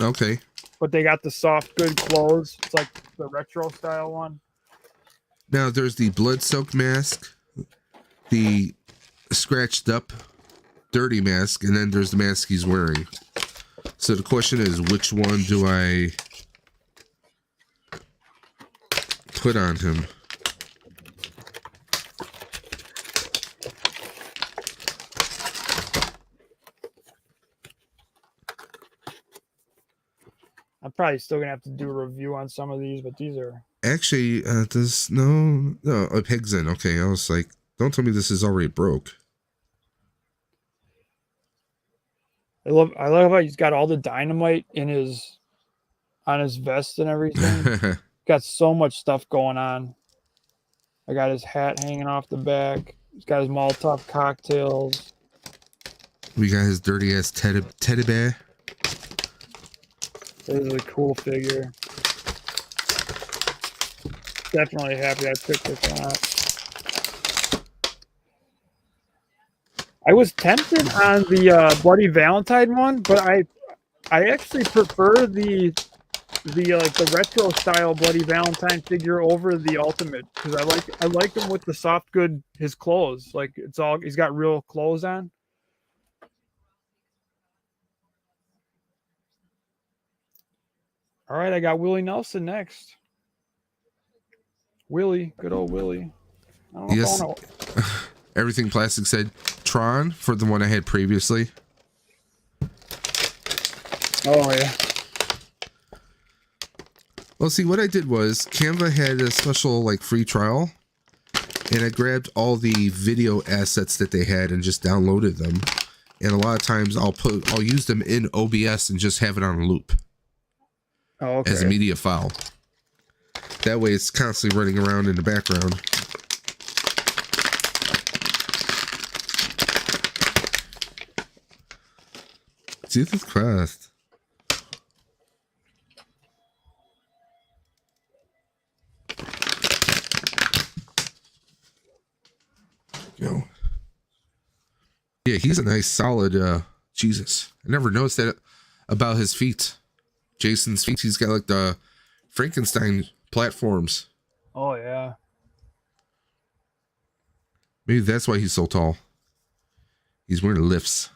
Okay. But they got the soft good clothes. It's like the retro style one. Now there's the blood soaked mask, the scratched up dirty mask, and then there's the mask he's wearing. So the question is, which one do I put on him? I'm probably still gonna have to do a review on some of these, but these are actually this no a pig's in. Okay, I was like, don't tell me this is already broke. I love how he's got all the dynamite on his vest and everything. Got so much stuff going on. I got his hat hanging off the back. He's got his Molotov cocktails. We got his dirty ass teddy bear. This is a cool figure. Definitely happy I picked this up. I was tempted on the Bloody Valentine one, but I actually prefer the retro style Bloody Valentine figure over the Ultimate, because I like him with the soft good, his clothes. Like he's got real clothes on. All right, I got Willie Nelson next. Willie, good old Willie. I don't know Yes. if I want to. Everything Plastic said Tron for the one I had previously. Oh yeah. Well, see, what I did was Canva had a special like free trial, and I grabbed all the video assets that they had and just downloaded them. And a lot of times I'll use them in OBS and just have it on a loop as a media file. That way it's constantly running around in the background. Jesus Christ. Go. Yeah, he's a nice solid Jesus. I never noticed that about his feet. Jason's feet, he's got like the Frankenstein platforms. Oh yeah. Maybe that's why he's so tall. He's wearing lifts.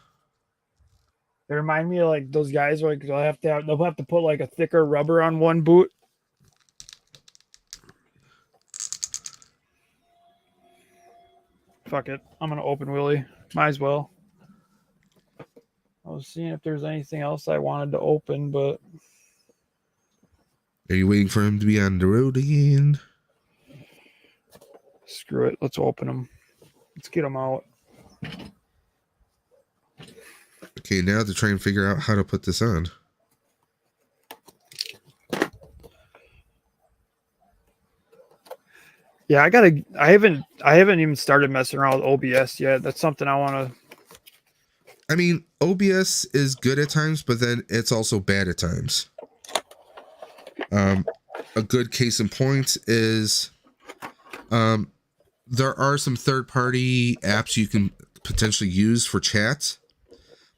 They remind me of like those guys where like, they'll have to put like a thicker rubber on one boot. Fuck it. I'm gonna open Willie. Might as well. I was seeing if there's anything else I wanted to open, but Are you waiting for him to be on the road again? screw it. Let's open them. Let's get them out. Okay, now to try and figure out how to put this on. Yeah, I haven't even started messing around with OBS yet. That's something I want to. I mean, OBS is good at times, but then it's also bad at times. A good case in point is there are some third-party apps you can potentially use for chat,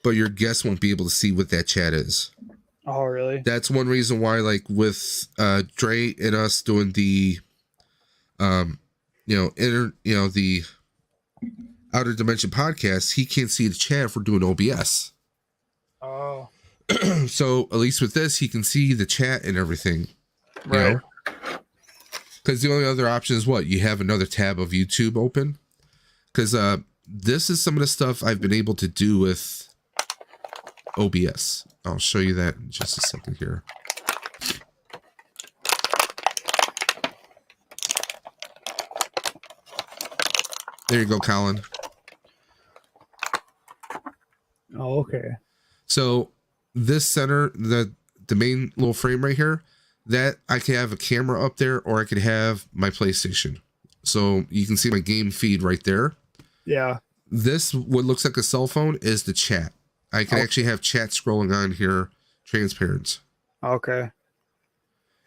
but your guests won't be able to see what that chat is. Oh, really? That's one reason why, like with Dre and us doing the the Outer Dimension podcast, he can't see the chat if we're doing OBS. Oh, So at least with this, he can see the chat and everything. right. Because the only other option is what? You have another tab of YouTube open. Because this is some of the stuff I've been able to do with OBS. I'll show you that in just a second here. There you go, Colin. Oh, okay. So this center, the main little frame right here, that I could have a camera up there, or I could have my PlayStation. So you can see my game feed right there. Yeah. This, what looks like a cell phone, is the chat. I can actually have chat scrolling on here, transparent. Okay.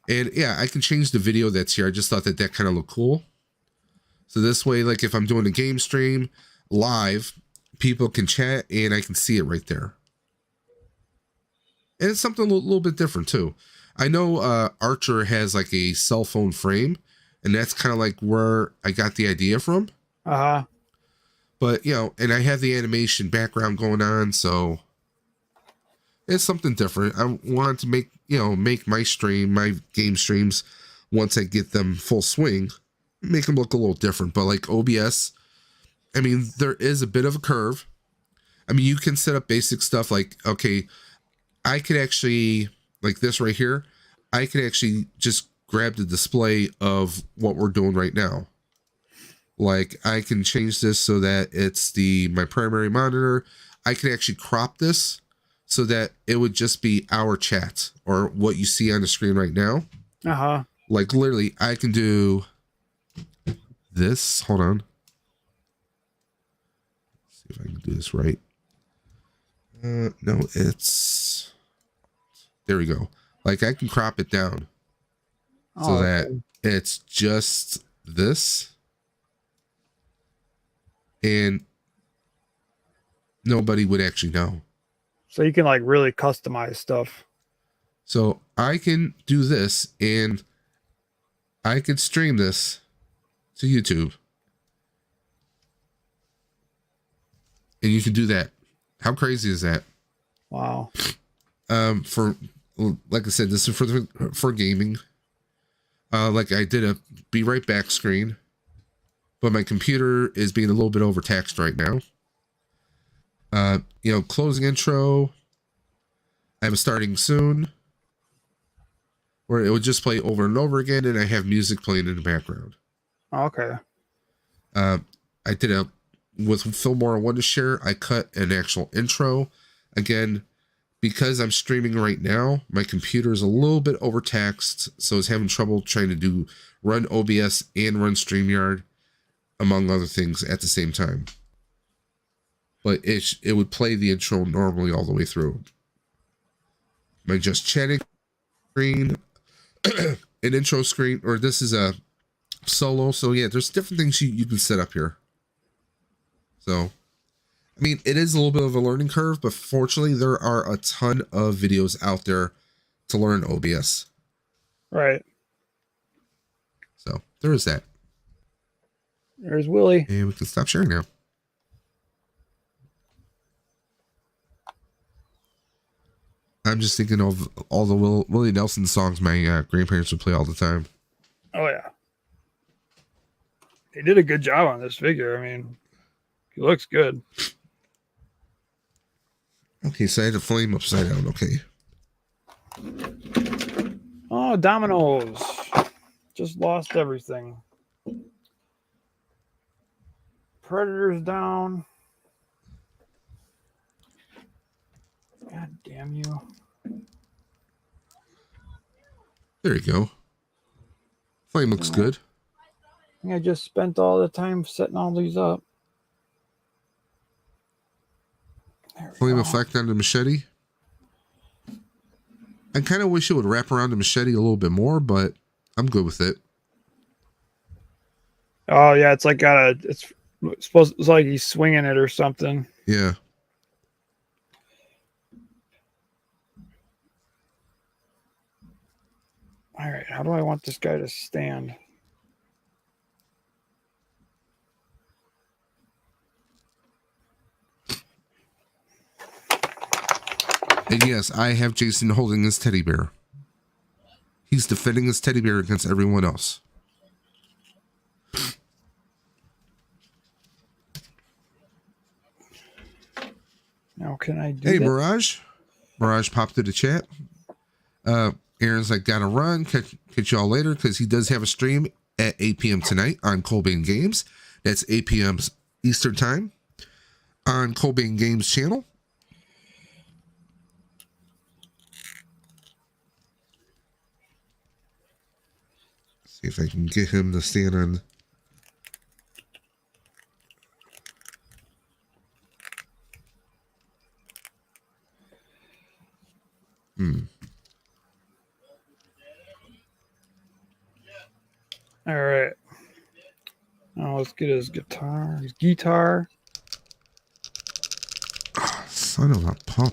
And yeah, I can change the video that's here. I just thought that kind of looked cool. So this way, like if I'm doing a game stream live, people can chat and I can see it right there. And it's something a little bit different too. I know Archer has like a cell phone frame, and that's kind of like where I got the idea from. Uh-huh. But, and I have the animation background going on, so it's something different. I wanted to make my game streams, once I get them full swing, make them look a little different. But like OBS, I mean, there is a bit of a curve. I mean, you can set up basic stuff like, okay, I could actually, like this right here, I could actually just grab the display of what we're doing right now. Like I can change this so that it's my primary monitor. I could actually crop this so that it would just be our chat or what you see on the screen right now. Uh-huh. Like literally I can do this. Hold on. Let's see if I can do this right. No, it's, there we go. Like I can crop it down so that it's just this. And nobody would actually know. So you can like really customize stuff. So I can do this and I could stream this to YouTube. And you can do that. How crazy is that? Wow. For, like I said, this is for gaming. Like I did a be right back screen. but my computer is being a little bit overtaxed right now. Closing intro. I'm starting soon, where it would just play over and over again, and I have music playing in the background. Okay. I did with Fillmore Wondershare, I cut an actual intro. Again, because I'm streaming right now, my computer is a little bit overtaxed, so I was having trouble trying to run OBS and run StreamYard, among other things, at the same time. But it would play the intro normally all the way through. My just chatting screen, an intro screen, or this is a solo. So yeah, there's different things you can set up here. So, I mean, it is a little bit of a learning curve, but fortunately there are a ton of videos out there to learn OBS. Right. So there is that. There's Willie. And we can stop sharing now. I'm just thinking of all the Willie Nelson songs my grandparents would play all the time. Oh, yeah. They did a good job on this figure. I mean, he looks good. Okay, so I had a flame upside down. Okay. Oh, Dominoes. Just lost everything. Predator's down. God damn you. There you go. Flame looks good. I think I just spent all the time setting all these up. Flame effect on the machete. I kind of wish it would wrap around the machete a little bit more, but I'm good with it. Oh yeah, it's like it's like he's swinging it or something. Yeah. All right, how do I want this guy to stand? And yes, I have Jason holding his teddy bear. He's defending his teddy bear against everyone else. Now can I do Hey, that? Mirage. Mirage popped to the chat. Aaron's like, gotta run. Catch y'all later, because he does have a stream at 8 p.m. tonight on Colbane Games. That's 8 p.m. Eastern Time on Colbane Games channel. See if I can get him to stand on. All right. Now let's get his guitar. His guitar. Oh, son of a pup.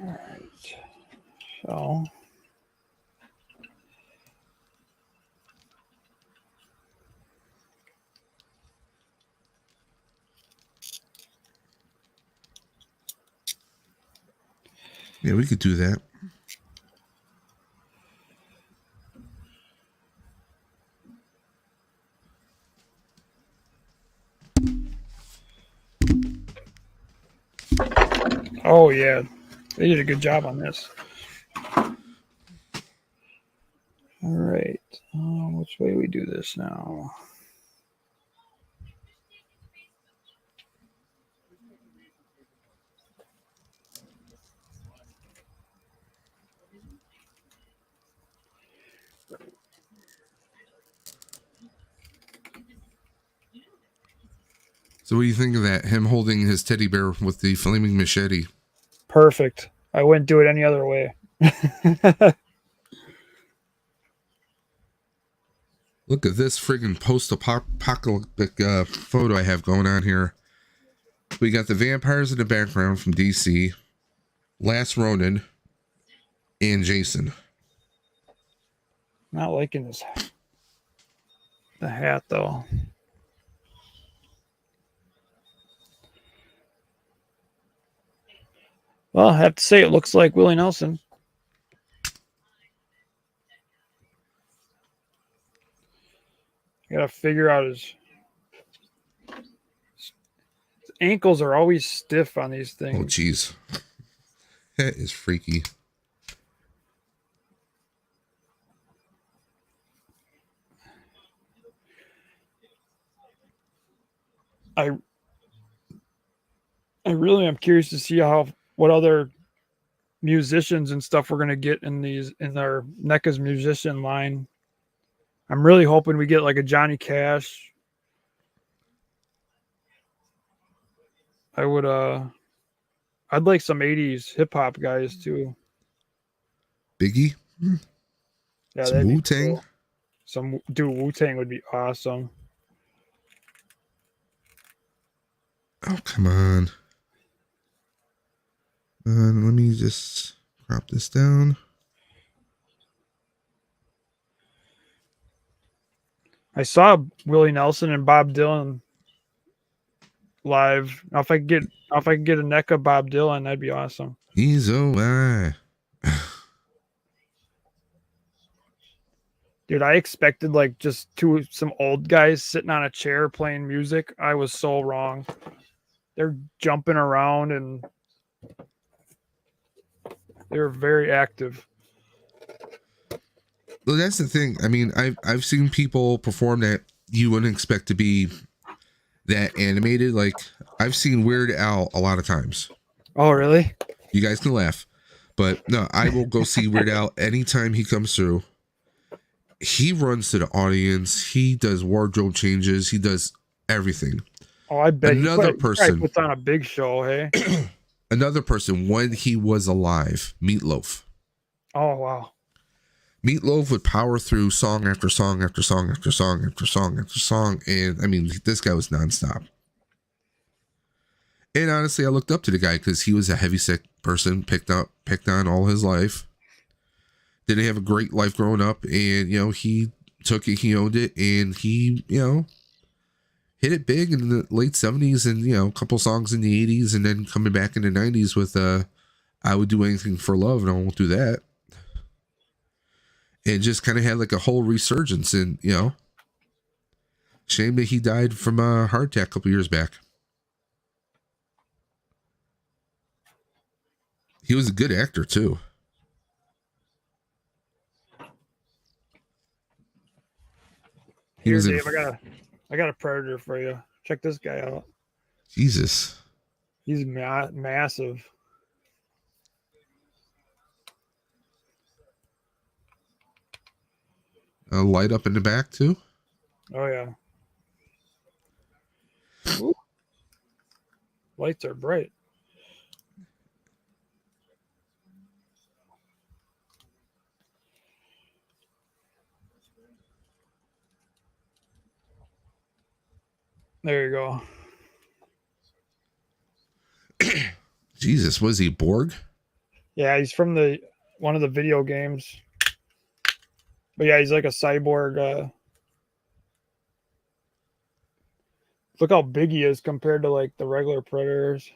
All right. So. Yeah, we could do that. Oh yeah, they did a good job on this. All right. Which way do we do this now? So what do you think of that? Him holding his teddy bear with the flaming machete. Perfect. I wouldn't do it any other way. Look at this friggin' post-apocalyptic photo I have going on here. We got the vampires in the background from DC, Last Ronin, and Jason. Not liking the hat though. Well, I have to say, it looks like Willie Nelson. Gotta figure out his ankles are always stiff on these things. Oh, jeez. That is freaky. I really am curious to see what other musicians and stuff we're gonna get in our NECA's musician line. I'm really hoping we get like a Johnny Cash. I'd like some 80s hip hop guys too. Biggie? Yeah, some Wu-Tang? Cool. Some dude, Wu-Tang would be awesome. Oh, come on. Let me just crop this down. I saw Willie Nelson and Bob Dylan live. Now, if I could get a NECA Bob Dylan, that'd be awesome. He's away. Dude, I expected like just some old guys sitting on a chair playing music. I was so wrong. They're jumping around and they're very active. Well, that's the thing. I mean, I've seen people perform that you wouldn't expect to be that animated. Like, I've seen Weird Al a lot of times. Oh, really? You guys can laugh, but no, I will go see Weird Al anytime he comes through. He runs to the audience. He does wardrobe changes. He does everything. Oh, I bet another person puts on a big show. Hey, another person when he was alive, Meatloaf. Oh, wow. Meatloaf would power through song after song after song after song after song after song, and I mean, this guy was nonstop. And honestly, I looked up to the guy because he was a heavy-set person, picked on all his life. Didn't have a great life growing up, and he took it, he owned it, and he hit it big in the late 70s, and a couple songs in the 80s, and then coming back in the 90s with I Would Do Anything for Love, and I Won't Do That. And just kind of had like a whole resurgence, and shame that he died from a heart attack a couple years back. He was a good actor too. Here, Dave, I got a Predator for you. Check this guy out. Jesus. He's massive. A light up in the back too. Oh yeah. Ooh. Lights are bright. There you go. Jesus, was he Borg? Yeah, he's from one of the video games. But yeah, he's like a cyborg. Look how big he is compared to like the regular Predators.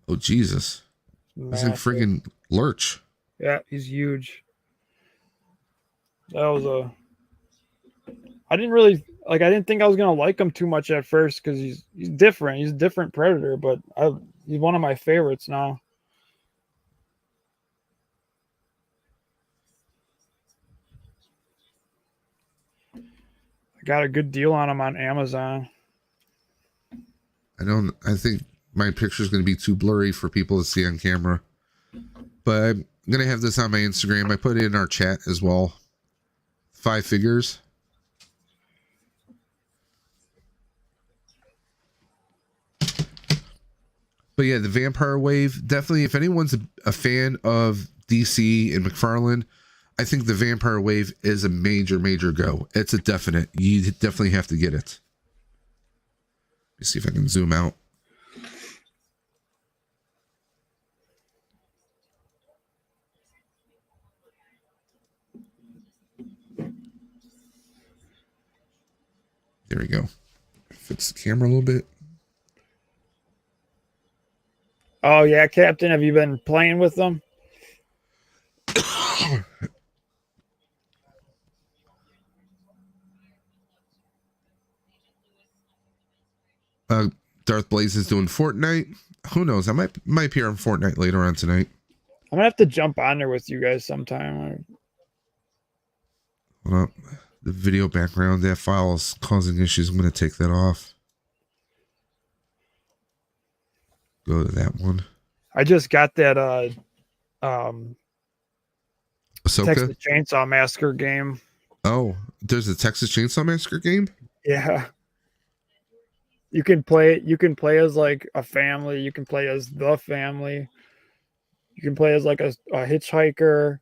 Oh Jesus. That's like friggin' Lurch. Yeah, he's huge. That was I didn't think I was gonna like him too much at first because he's different. He's a different Predator, but he's one of my favorites now. I got a good deal on him on Amazon. I think my picture's going to be too blurry for people to see on camera. But I'm going to have this on my Instagram. I put it in our chat as well. 5 figures. But yeah, the Vampire Wave, definitely, if anyone's a fan of DC and McFarlane, I think the Vampire Wave is a major, major go. It's a definite. You definitely have to get it. Let me see if I can zoom out. There we go. Fix the camera a little bit. Oh yeah, Captain. Have you been playing with them? uh, Darth Blaze is doing Fortnite. Who knows? I might appear on Fortnite later on tonight. I'm gonna have to jump on there with you guys sometime. Hold up. The video background, that file is causing issues. I'm going to take that off. Go to that one. I just got that Ahsoka? Texas Chainsaw Massacre game. Oh, there's a Texas Chainsaw Massacre game? Yeah. You can play as like a family, you can play as the family. You can play as like a hitchhiker.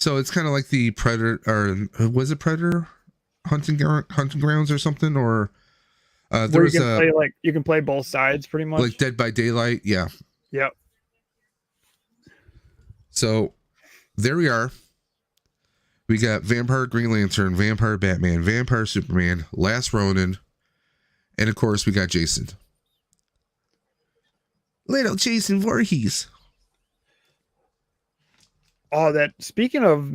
So it's kind of like the Predator, or was it Predator hunting grounds or something? Or there was you can play both sides pretty much. Like Dead by Daylight, yeah. Yep. So there we are. We got Vampire Green Lantern, Vampire Batman, Vampire Superman, Last Ronin, and of course we got Jason. Little Jason Voorhees. Oh, that speaking of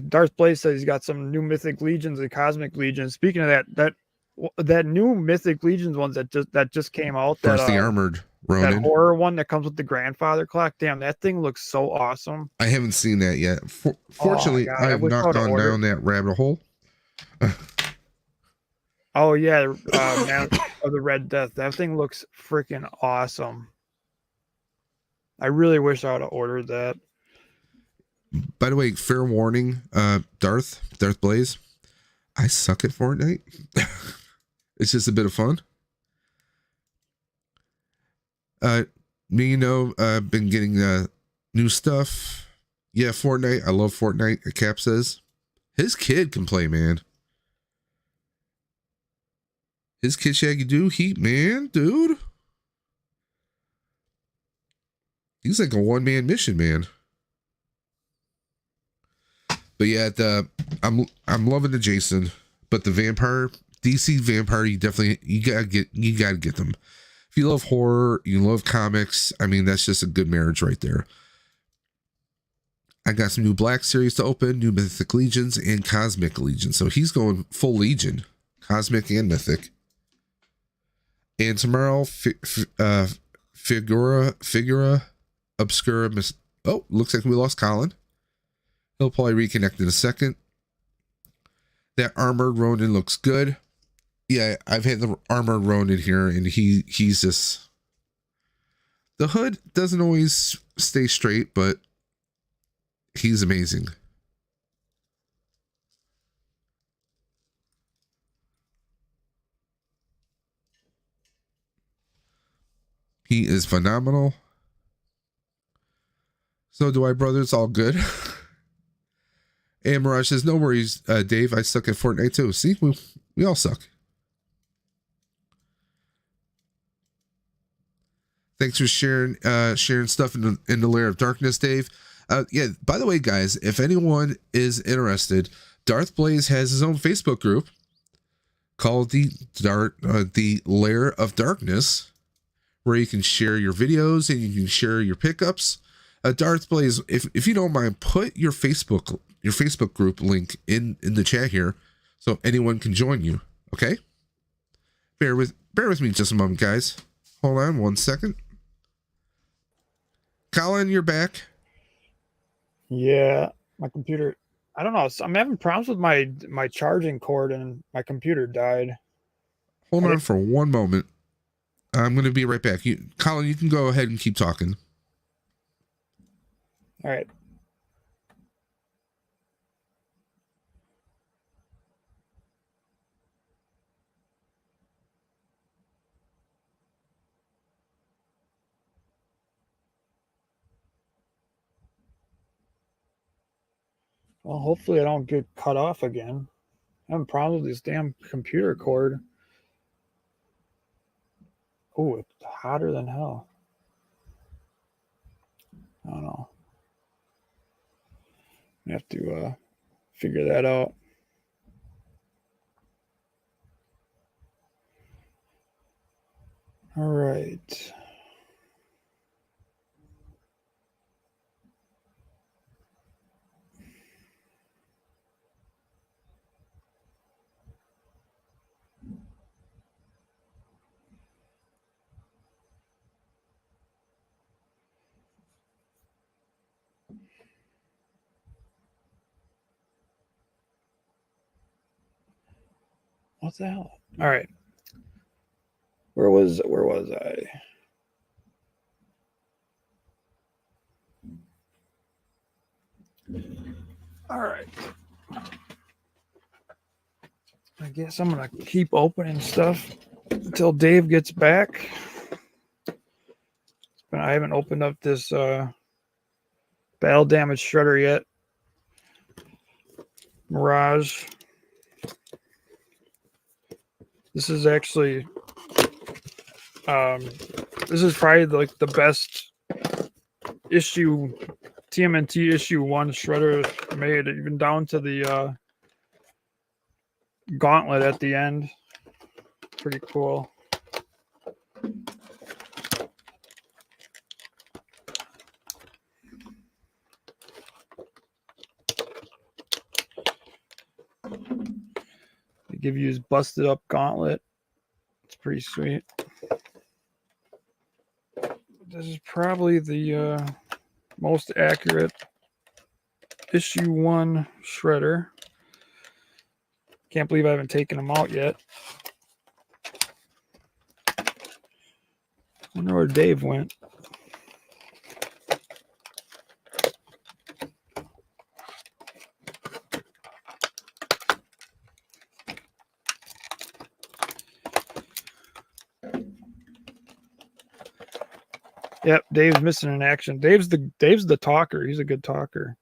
Darth Blaze says he's got some new Mythic Legions and Cosmic Legions. Speaking of that new Mythic Legions ones that just came out. First, the Armored Ronin. That horror one that comes with the grandfather clock. Damn, that thing looks so awesome. I haven't seen that yet. Fortunately, I have not gone down that rabbit hole. Oh yeah, Man of the Red Death. That thing looks freaking awesome. I really wish I would have ordered that. By the way, fair warning, Darth Blaze, I suck at Fortnite. It's just a bit of fun. I've been getting new stuff. Yeah, Fortnite. I love Fortnite. Cap says his kid can play, man. His kid Shaggy do heat, man, dude. He's like a one-man mission, man. But yeah, I'm loving the Jason, but the Vampire, DC Vampire, you gotta get them. If you love horror, you love comics, I mean, that's just a good marriage right there. I got some new Black Series to open, new Mythic Legions and Cosmic Legions. So he's going full Legion, Cosmic and Mythic. And tomorrow, Figura Obscura. Oh, looks like we lost Colin. He'll probably reconnect in a second. That Armored Ronin looks good. Yeah, I've had the Armored Ronin here, and he's just... The hood doesn't always stay straight, but he's amazing. He is phenomenal. So do I, brothers. All good. And Mirage says, no worries, Dave. I suck at Fortnite too. See, we all suck. Thanks for sharing stuff in the Lair of Darkness, Dave. Yeah, by the way, guys, if anyone is interested, Darth Blaze has his own Facebook group called the Lair of Darkness, where you can share your videos and you can share your pickups. Darth Blaze, if you don't mind, put your Facebook group link in the chat here so anyone can join you. Okay? Bear with me just a moment, guys. Hold on 1 second. Colin, you're back. Yeah, my computer. I don't know. I'm having problems with my charging cord, and my computer died. Hold on for 1 moment. I'm going to be right back. Colin, you can go ahead and keep talking. All right. Well, hopefully I don't get cut off again. I'm having problems with this damn computer cord. Oh, it's hotter than hell. I don't know. I have to figure that out. All right. What the hell? All right. Where was I? All right. I guess I'm gonna keep opening stuff until Dave gets back. But I haven't opened up this battle damage shredder yet. Mirage. This is actually this is probably like the best issue TMNT issue 1 shredder made, even down to the gauntlet at the end. Pretty cool. They give you his busted up gauntlet. It's pretty sweet. This is probably the most accurate issue 1 shredder. Can't believe I haven't taken them out yet. I wonder where Dave went. Yep, Dave's missing in action. Dave's the talker. He's a good talker.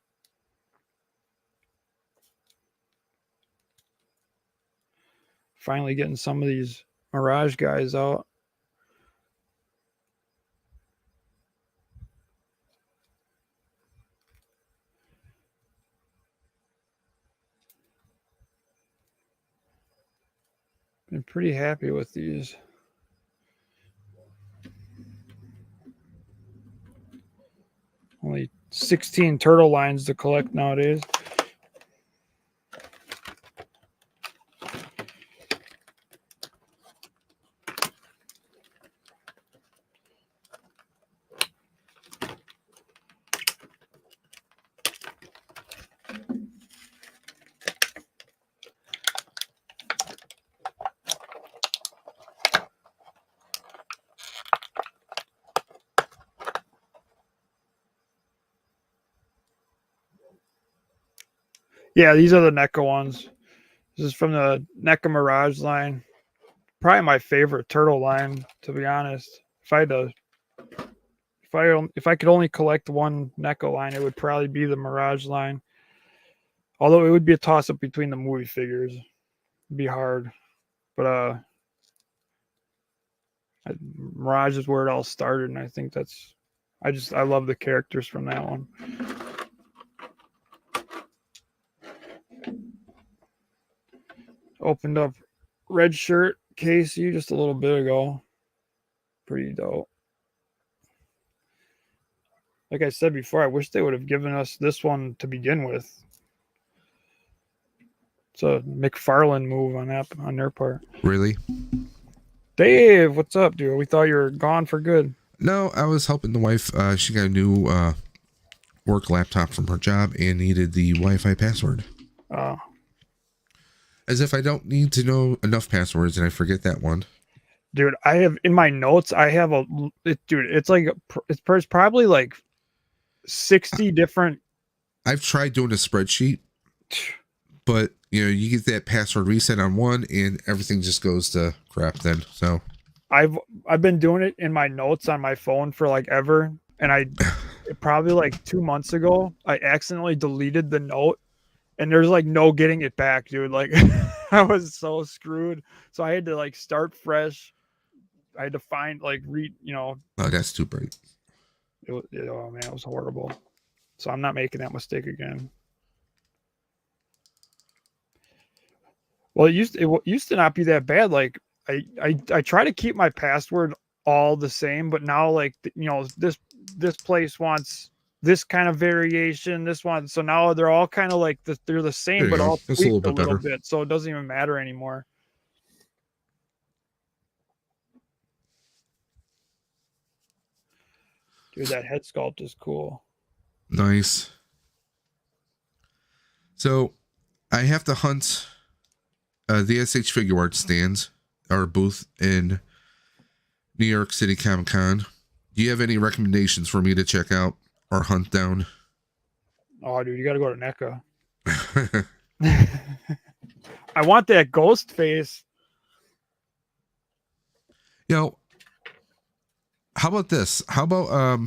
Finally getting some of these Mirage guys out. Been pretty happy with these. Only 16 turtle lines to collect nowadays. Yeah, these are the NECA ones. This is from the NECA Mirage line. Probably my favorite turtle line, to be honest. If I could only collect one NECA line, it would probably be the Mirage line. Although it would be a toss up between the movie figures. It'd be hard. But Mirage is where it all started, and I think I love the characters from that one. Opened up Red Shirt Casey just a little bit ago. Pretty dope. Like I said before, I wish they would have given us this one to begin with. It's a McFarlane move on their part. Really? Dave, what's up, dude? We thought you were gone for good. No, I was helping the wife. She got a new work laptop from her job and needed the Wi-Fi password. Oh. As if I don't need to know enough passwords and I forget that one. Dude, I have in my notes, it's probably like 60 different. I've tried doing a spreadsheet, but you get that password reset on one and everything just goes to crap then. So I've been doing it in my notes on my phone for like ever. And probably like 2 months ago, I accidentally deleted the note. And there's like no getting it back, dude. Like I was so screwed. So I had to like start fresh. I had to find Oh, that's too bright. Oh man, it was horrible. So I'm not making that mistake again. Well, it used to not be that bad. Like I try to keep my password all the same, but now like this place wants this kind of variation, this one. So now they're all kind of like they're the same, but all tweaked a little bit. So it doesn't even matter anymore. Dude, that head sculpt is cool. Nice. So I have to hunt the SH Figure Art stands our booth in New York City Comic Con. Do you have any recommendations for me to check out or hunt down? Oh, dude, you got to go to NECA. I want that ghost face. You know, how about this? How about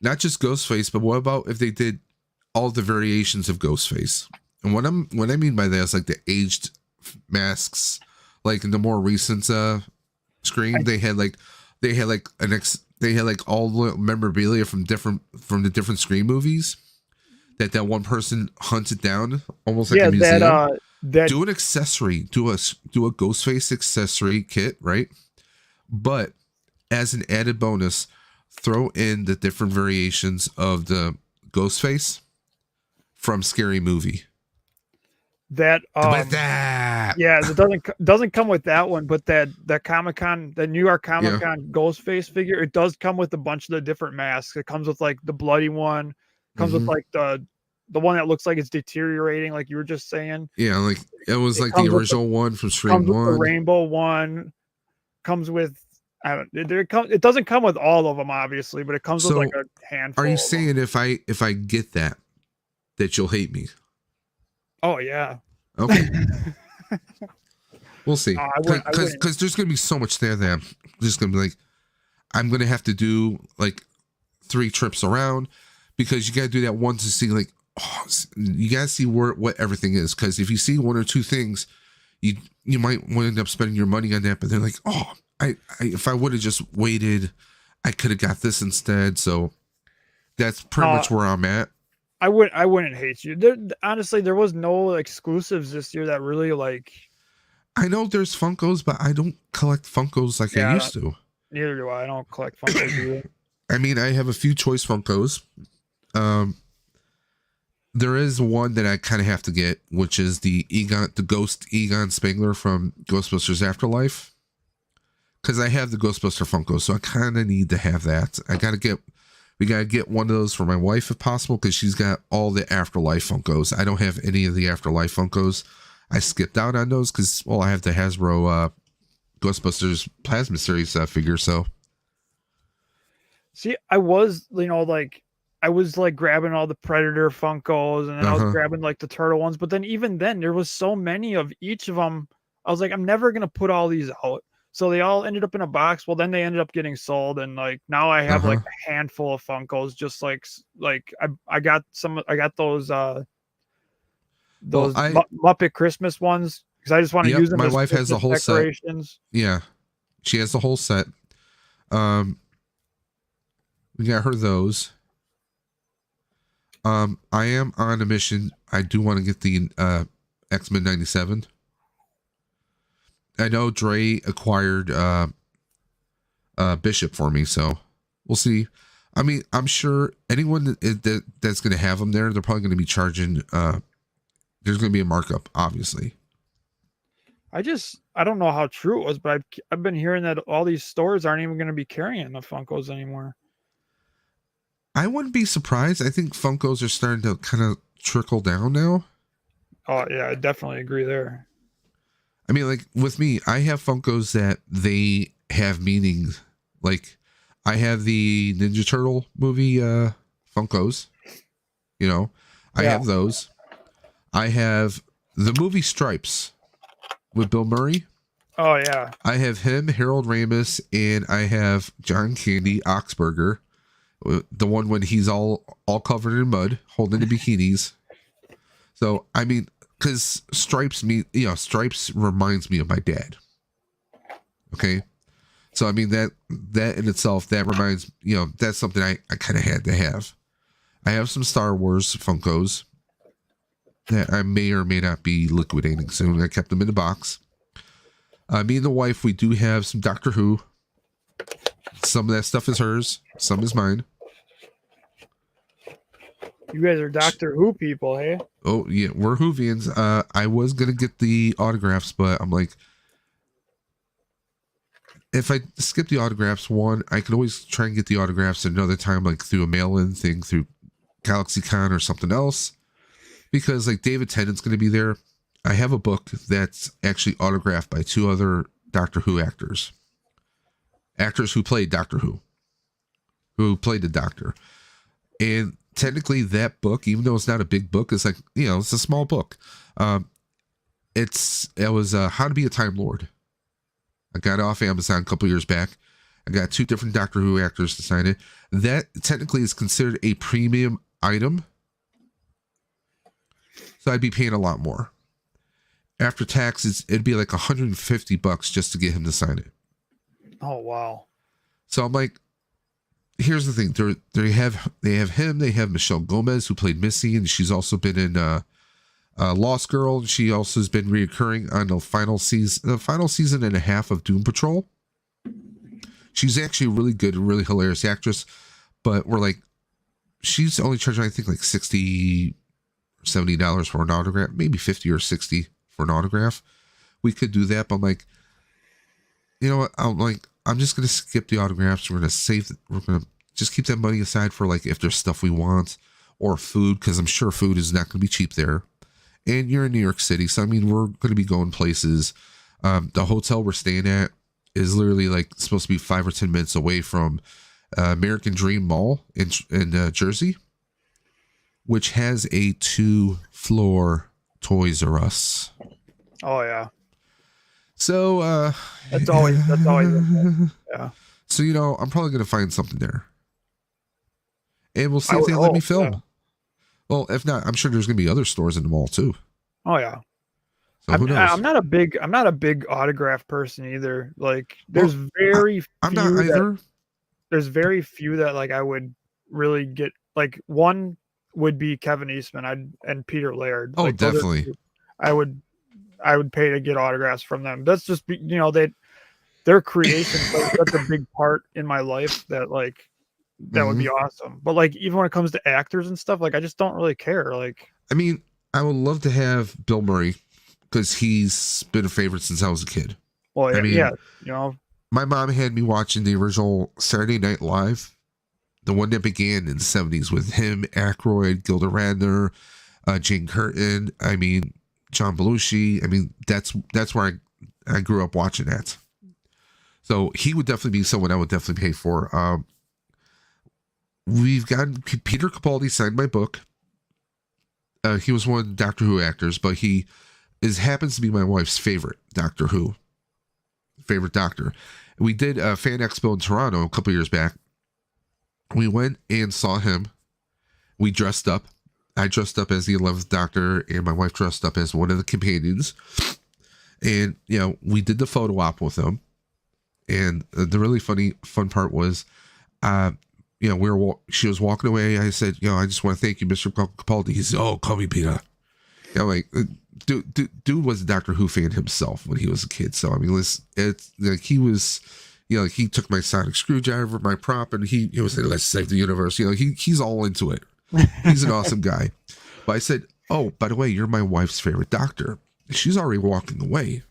not just Ghostface, but what about if they did all the variations of Ghostface? And what I mean by that is like the aged masks, like in the more recent Scream, they had like all the memorabilia from the different Scream movies that one person hunted down, almost like a museum. Do an accessory, do a Ghostface accessory kit, right? But as an added bonus, throw in the different variations of the Ghostface from Scary Movie. Yeah, it doesn't come with that one, but that Comic-Con, the New York Comic-Con Ghostface figure, it does come with a bunch of the different masks. It comes with like the bloody one, comes with like the one that looks like it's deteriorating, like you were just saying. Yeah, like it was like the original one from Scream 1. The rainbow one comes with. It doesn't come with all of them, obviously, but it comes with like a handful. Are you saying if I get that you'll hate me? Oh yeah. Okay. We'll see. Because there's gonna be so much there that I'm just gonna be like, I'm gonna have to do like 3 trips around, because you gotta do that one to see like, you gotta see what everything is. Because if you see 1 or 2 things, you might end up spending your money on that, but they're like, oh, if I would have just waited, I could have got this instead. So that's pretty much where I'm at. I wouldn't hate you. Honestly, there was no exclusives this year that really like. I know there's Funkos, but I don't collect Funkos like I used to. Neither do I. I don't collect Funkos either. I mean, I have a few choice Funkos. There is one that I kind of have to get, which is the ghost Egon Spengler from Ghostbusters Afterlife. Because I have the Ghostbuster Funko, so I kind of need to have that. We gotta get one of those for my wife if possible, because she's got all the Afterlife Funkos. I don't have any of the Afterlife Funkos. I skipped out on those because, well, I have the Hasbro Ghostbusters Plasma Series figure. So, see, I was grabbing all the Predator Funkos, and then I was grabbing like the Turtle ones. But then even then, there was so many of each of them. I was like, I'm never gonna put all these out. So they all ended up in a box. Well, then they ended up getting sold, and like now I have like a handful of Funkos. Just like I got those Muppet Christmas ones because I just want to use them. My as wife has the whole decorations. Set. Yeah, she has the whole set. We got her those. I am on a mission. I do want to get the X-Men 97. I know Dre acquired Bishop for me, so we'll see. I mean, I'm sure anyone that's going to have them there, they're probably going to be charging. There's going to be a markup, obviously. I don't know how true it was, but I've been hearing that all these stores aren't even going to be carrying the Funkos anymore. I wouldn't be surprised. I think Funkos are starting to kind of trickle down now. Oh yeah, I definitely agree there. I mean, like with me, I have Funkos that they have meaning. Like I have the Ninja Turtle movie Funkos. You know, I have those. I have the movie Stripes with Bill Murray. Oh yeah. I have him, Harold Ramis, and I have John Candy Oxburger, the one when he's all covered in mud, holding the bikinis. So I mean, because Stripes reminds me of my dad. Okay, so I mean that in itself, that reminds, that's something I kind of had to have. I have some Star Wars Funkos that I may or may not be liquidating soon. I kept them in the box. Me and the wife, we do have some Doctor Who. Some of that stuff is hers, some is mine. You guys are Doctor Who people, hey? Oh yeah, we're Whovians. I was gonna get the autographs, but I'm like, if I skip the autographs, one, I could always try and get the autographs another time, like through a mail-in thing through GalaxyCon or something else. Because like David Tennant's gonna be there. I have a book that's actually autographed by 2 other Doctor Who actors who played Doctor who played the Doctor. And technically that book, even though it's not a big book, it's like, it's a small book. It was How to Be a Time Lord. I got it off Amazon a couple years back. I got 2 different Doctor Who actors to sign it. That technically is considered a premium item. So I'd be paying a lot more. After taxes, it'd be like $150 just to get him to sign it. Oh, wow. So I'm like, here's the thing. They have him. They have Michelle Gomez, who played Missy, and she's also been in Lost Girl. She also has been reoccurring on the final season and a half of Doom Patrol. She's actually a really good, really hilarious actress, but we're like, she's only charging, I think, like $60 or $70 for an autograph, maybe 50 or 60 for an autograph. We could do that, but I'm like, you know what? I'm just gonna skip the autographs. We're gonna just keep that money aside for like if there's stuff we want or food, because I'm sure food is not gonna be cheap there. And you're in New York City, so I mean, we're gonna be going places. The hotel we're staying at is literally like supposed to be 5 or 10 minutes away from American Dream Mall in Jersey, which has a 2-floor Toys R Us. Oh yeah. So that's always yeah. So I'm probably gonna find something there, and we'll see if they let me film. Yeah. Well, if not, I'm sure there's gonna be other stores in the mall too. Oh yeah. So who knows? I'm not a big autograph person either. Like there's I'm not either. There's very few that like I would really get. Like one would be Kevin Eastman and Peter Laird. Oh, like, definitely. I would pay to get autographs from them. That's just their creation plays such a big part in my life that like that would be awesome. But like even when it comes to actors and stuff, like I just don't really care. Like I mean, I would love to have Bill Murray because he's been a favorite since I was a kid. Well, I mean, yeah, my mom had me watching the original Saturday Night Live, the one that began in the 70s with him, Aykroyd, Gilda Radner, Jane Curtin. I mean, John Belushi. I mean, that's where I grew up watching that. So he would definitely be someone I would definitely pay for. We've gotten Peter Capaldi signed my book. He was one of the Doctor Who actors, but he happens to be my wife's favorite Doctor Who. Favorite Doctor. We did a fan expo in Toronto a couple years back. We went and saw him. We dressed up. I dressed up as the 11th Doctor, and my wife dressed up as one of the companions. And, we did the photo op with him. And the really fun part was, she was walking away. I said, I just want to thank you, Mr. Capaldi. He said, oh, call me Peter. Dude was a Doctor Who fan himself when he was a kid. So, I mean, it's like he was, he took my sonic screwdriver, my prop, and he was like, let's save the universe. He's all into it. He's an awesome guy. But I said, oh, by the way, you're my wife's favorite Doctor. She's already walking away.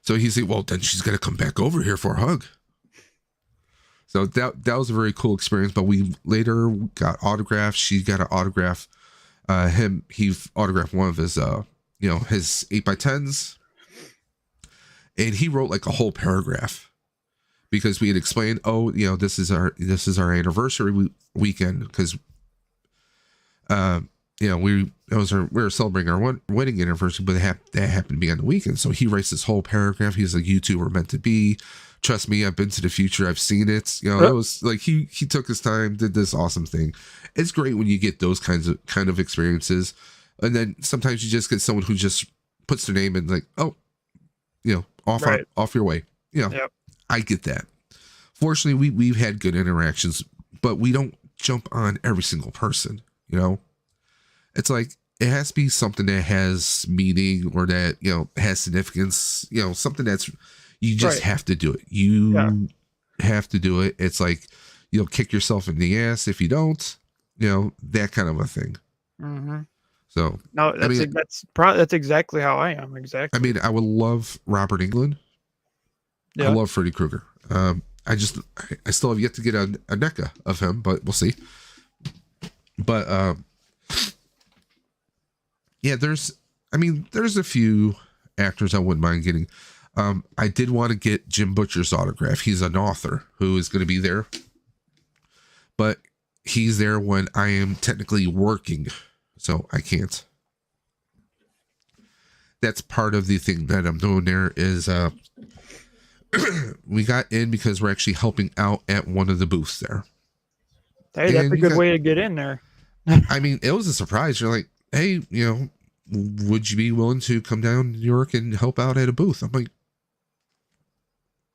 So he said, well, then she's going to come back over here for a hug. So that was a very cool experience. But we later got autographs. She got an autograph. He autographed one of his, his 8x10s. And he wrote like a whole paragraph because we had explained, this is our anniversary weekend because we were celebrating our wedding anniversary, but that happened to be on the weekend. So he writes this whole paragraph. He's like, "You two were meant to be. Trust me, I've been to the future. I've seen it." It was like he took his time, did this awesome thing. It's great when you get those kind of experiences, and then sometimes you just get someone who just puts their name in, like, oh, off your way. Yep. I get that. Fortunately, we've had good interactions, but we don't jump on every single person. It's like it has to be something that has meaning or that has significance. Something that's you just have to do it. You have to do it. It's like you'll kick yourself in the ass if you don't. That kind of a thing. Mm-hmm. So no, that's exactly how I am. Exactly. I mean, I would love Robert Englund. Yeah. I love Freddy Krueger. I still have yet to get a NECA of him, but we'll see. But there's I mean, there's a few actors I wouldn't mind getting. I did want to get Jim Butcher's autograph. He's an author who is going to be there, but he's there when I am technically working, so I can't. That's part of the thing that I'm doing there is we got in because we're actually helping out at one of the booths there. Hey, that's a good way to get in there. I mean, it was a surprise. You're like, hey, would you be willing to come down to New York and help out at a booth? I'm like,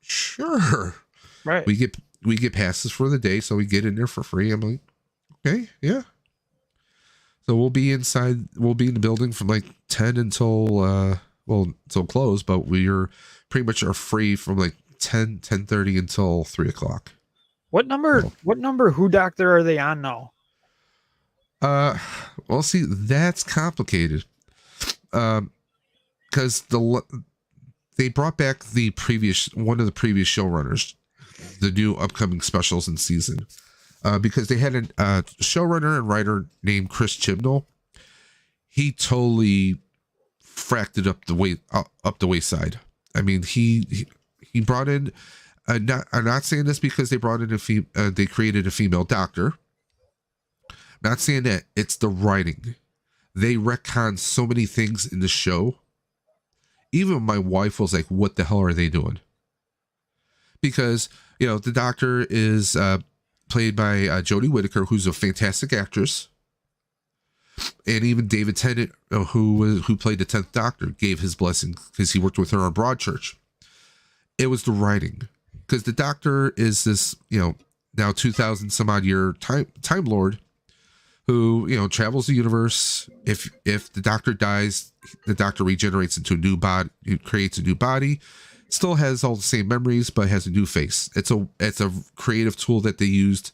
sure. Right. We get passes for the day, so we get in there for free. I'm like, okay, yeah. So we'll be inside. We'll be in the building from like 10 until until close, but we're pretty much are free from like 10:30 until 3:00. What number Who Doctor are they on now? Well, see, that's complicated. Because they brought back one of the previous showrunners, the new upcoming specials in season, because they had a showrunner and writer named Chris Chibnall. He totally fracked it up the wayside. I mean, he brought in. I'm not saying this because they brought in they created a female doctor. Not saying that. It's the writing. They retcon so many things in the show. Even my wife was like, what the hell are they doing? Because, the doctor is played by Jodie Whittaker, who's a fantastic actress. And even David Tennant, who played the 10th Doctor, gave his blessing because he worked with her on Broadchurch. It was the writing. Because the Doctor is this, now 2,000 some odd year time lord who, travels the universe. If the Doctor dies, the Doctor regenerates into a new body, creates a new body, still has all the same memories, but has a new face. It's a creative tool that they used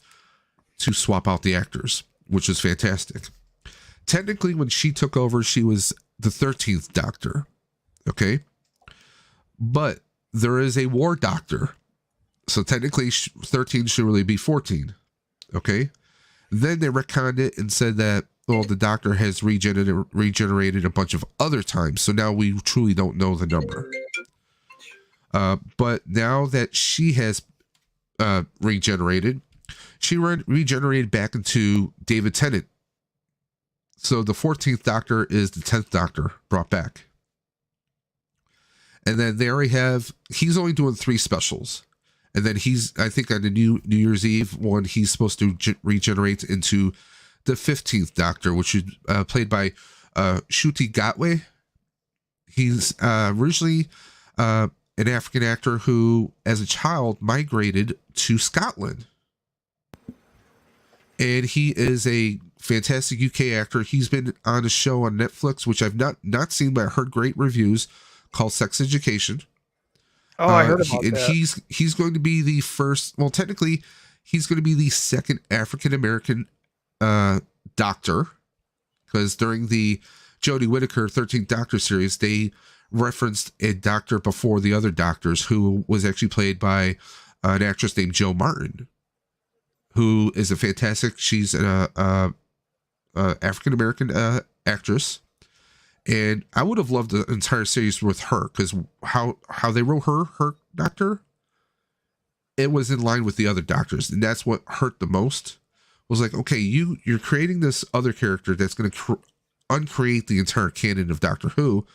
to swap out the actors, which is fantastic. Technically, when she took over, she was the 13th Doctor. Okay. But there is a war doctor. So technically 13 should really be 14. Okay. Then they retconned it and said that, the Doctor has regenerated a bunch of other times. So now we truly don't know the number. But now that she has regenerated, she regenerated back into David Tennant. So the 14th Doctor is the 10th Doctor brought back. And then they already he's only doing 3 specials. And then I think on the New Year's Eve one, he's supposed to regenerate into the 15th Doctor, which is played by Ncuti Gatwa. He's originally an African actor who, as a child, migrated to Scotland. And he is a fantastic UK actor. He's been on a show on Netflix, which I've not seen, but I heard great reviews, called Sex Education. Oh, I heard about that. He's going to be the first. Well, technically, he's going to be the second African American doctor, because during the Jodie Whittaker 13th Doctor series, they referenced a doctor before the other doctors who was actually played by an actress named Jo Martin, who is a fantastic. She's an African American actress. And I would have loved the entire series with her, because how they wrote her doctor, it was in line with the other doctors, and that's what hurt the most. Was like, okay, you're creating this other character that's going to uncreate the entire canon of Doctor Who,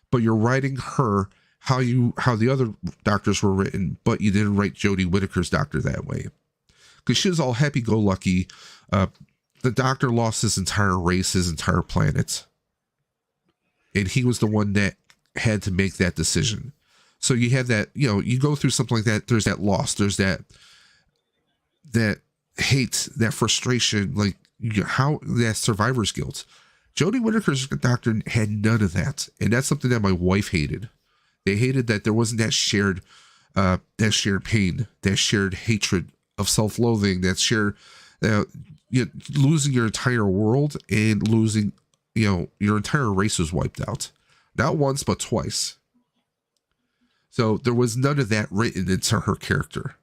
but you're writing her how the other doctors were written, but you didn't write Jodie Whittaker's doctor that way, because she was all happy-go-lucky. The Doctor lost his entire race, his entire planet. And he was the one that had to make that decision. So you have that, you go through something like that. There's that loss. There's that hate, that frustration, like that survivor's guilt. Jodie Whittaker's doctor had none of that. And that's something that my wife hated. They hated that there wasn't that shared pain, that shared hatred of self-loathing, that shared, losing your entire world and losing, your entire race was wiped out. Not once, but twice. So there was none of that written into her character.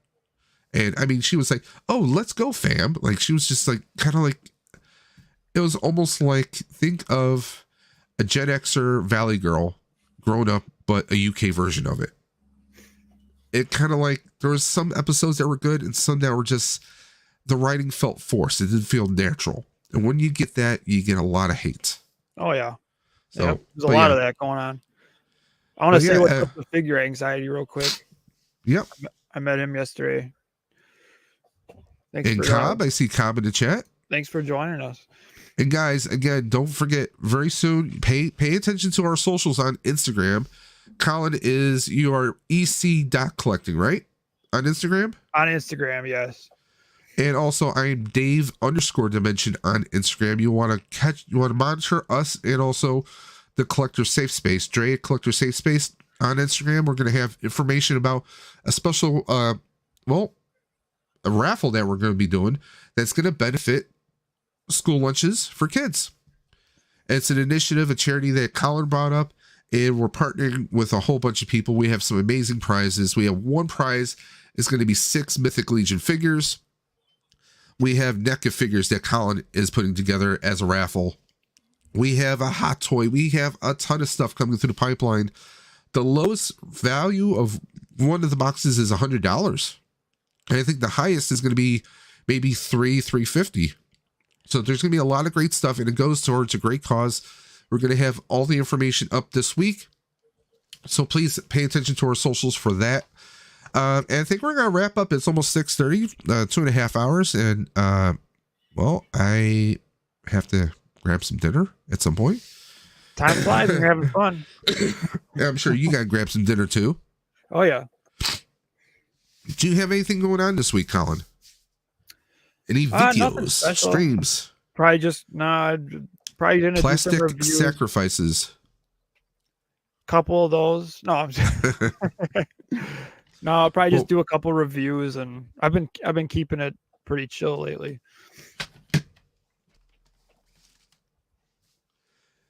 And I mean, she was like, oh, let's go, fam. Like, she was just like, kind of like, it was almost like, think of a Gen Xer Valley girl grown up, but a UK version of it. It kind of like, there was some episodes that were good and some that were just, the writing felt forced. It didn't feel natural. And when you get that, you get a lot of hate. Oh yeah. So yeah, there's a lot of that going on. I want to say what's up with Figure Anxiety real quick. Yep. I met him yesterday. Thanks. And Cobb, I see Cobb in the chat. Thanks for joining us. And guys, again, don't forget, very soon, pay attention to our socials on Instagram. Colin is your ec.collecting, right? On Instagram? On Instagram, yes. And also, I am Dave_Dimension on Instagram. You want to monitor us and also the Collector Safe Space, Dre Collector Safe Space on Instagram. We're going to have information about a special, a raffle that we're going to be doing that's going to benefit school lunches for kids. It's an initiative, a charity that Colin brought up, and we're partnering with a whole bunch of people. We have some amazing prizes. We have one prize. It's going to be 6 Mythic Legion figures. We have NECA figures that Colin is putting together as a raffle. We have a hot toy. We have a ton of stuff coming through the pipeline. The lowest value of one of the boxes is $100. And I think the highest is going to be maybe $350. So there's going to be a lot of great stuff, and it goes towards a great cause. We're going to have all the information up this week. So please pay attention to our socials for that. And I think we're going to wrap up. It's almost 6:30, 2.5 hours. And, I have to grab some dinner at some point. Time flies and we're having fun. Yeah, I'm sure you got to grab some dinner too. Oh, yeah. Do you have anything going on this week, Colin? Any videos, streams? Probably just, probably didn't Plastic sacrifices. Couple of those. No, I'm just no, I'll probably just do a couple reviews, and I've been keeping it pretty chill lately.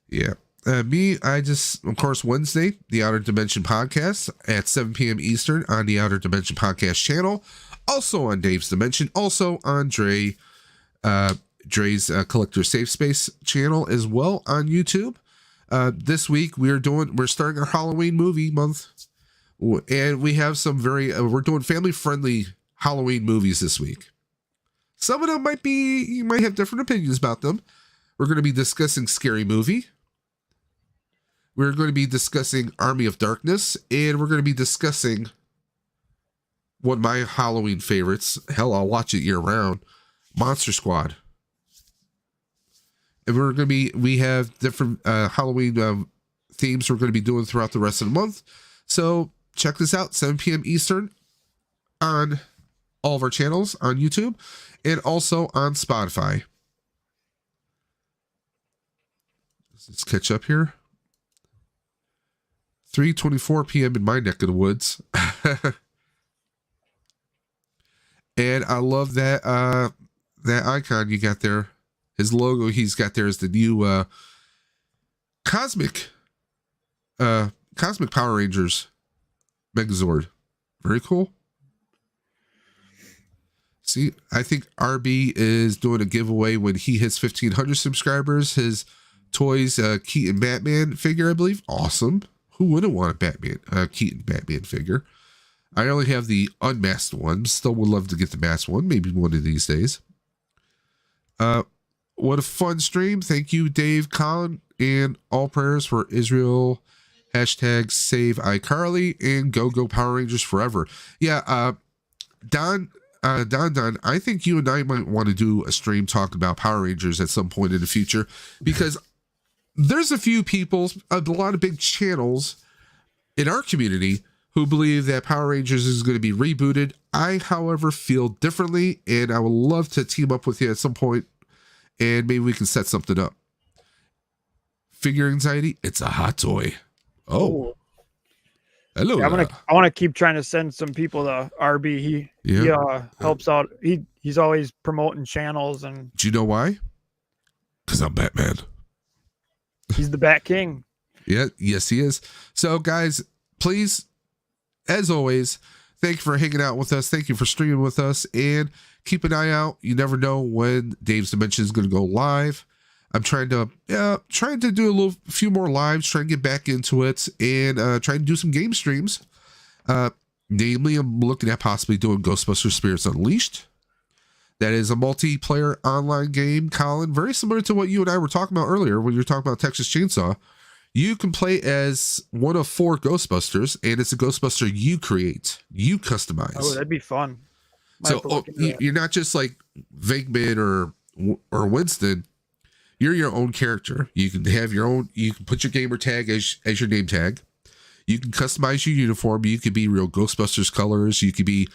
Yeah. I just, of course, Wednesday, the Outer Dimension podcast at 7 p.m. Eastern on the Outer Dimension podcast channel. Also on Dave's Dimension. Also on Dre's Collector Safe Space channel as well on YouTube. This week we're starting our Halloween movie month, and we have some we're doing family friendly Halloween movies this week. Some of them you might have different opinions about them. We're going to be discussing Scary Movie. We're going to be discussing Army of Darkness, and we're going to be discussing one of my Halloween favorites. Hell, I'll watch it year round. Monster Squad. And we have different Halloween themes we're going to be doing throughout the rest of the month. So check this out, 7 p.m. Eastern on all of our channels on YouTube and also on Spotify. Let's catch up here. 3:24 p.m. in my neck of the woods. And I love that icon you got there. His logo he's got there is the new Cosmic Power Rangers Megazord. Very cool. See, I think RB is doing a giveaway when he hits 1,500 subscribers. His toys, Keaton Batman figure, I believe. Awesome. Who wouldn't want a Keaton Batman figure? I only have the unmasked one. Still would love to get the masked one. Maybe one of these days. What a fun stream. Thank you, Dave, Colin, and all prayers for Israel. Hashtag save iCarly and go Power Rangers forever. Yeah, Don, I think you and I might want to do a stream talk about Power Rangers at some point in the future, because there's a few people, a lot of big channels in our community who believe that Power Rangers is going to be rebooted. I, however, feel differently, and I would love to team up with you at some point, and maybe we can set something up. Figure Anxiety, it's a hot toy. Oh. Hello. Yeah, I want to keep trying to send some people to RB. He helps out. He's always promoting channels. And do you know why? Because I'm Batman. He's the Bat King. Yeah, yes, he is. So, guys, please, as always, thank you for hanging out with us. Thank you for streaming with us, and keep an eye out. You never know when Dave's Dimension is going to go live. I'm trying to do a few more lives, trying to get back into it, and trying to do some game streams. Namely, I'm looking at possibly doing Ghostbusters Spirits Unleashed. That is a multiplayer online game, Colin, very similar to what you and I were talking about earlier when you were talking about Texas Chainsaw. You can play as one of 4 Ghostbusters, and it's a Ghostbuster you create, you customize. Oh, that'd be fun. So you're not just like Venkman or Winston. You're your own character. You can have your own. You can put your gamer tag as your name tag. You can customize your uniform. You could be real Ghostbusters colors. You could be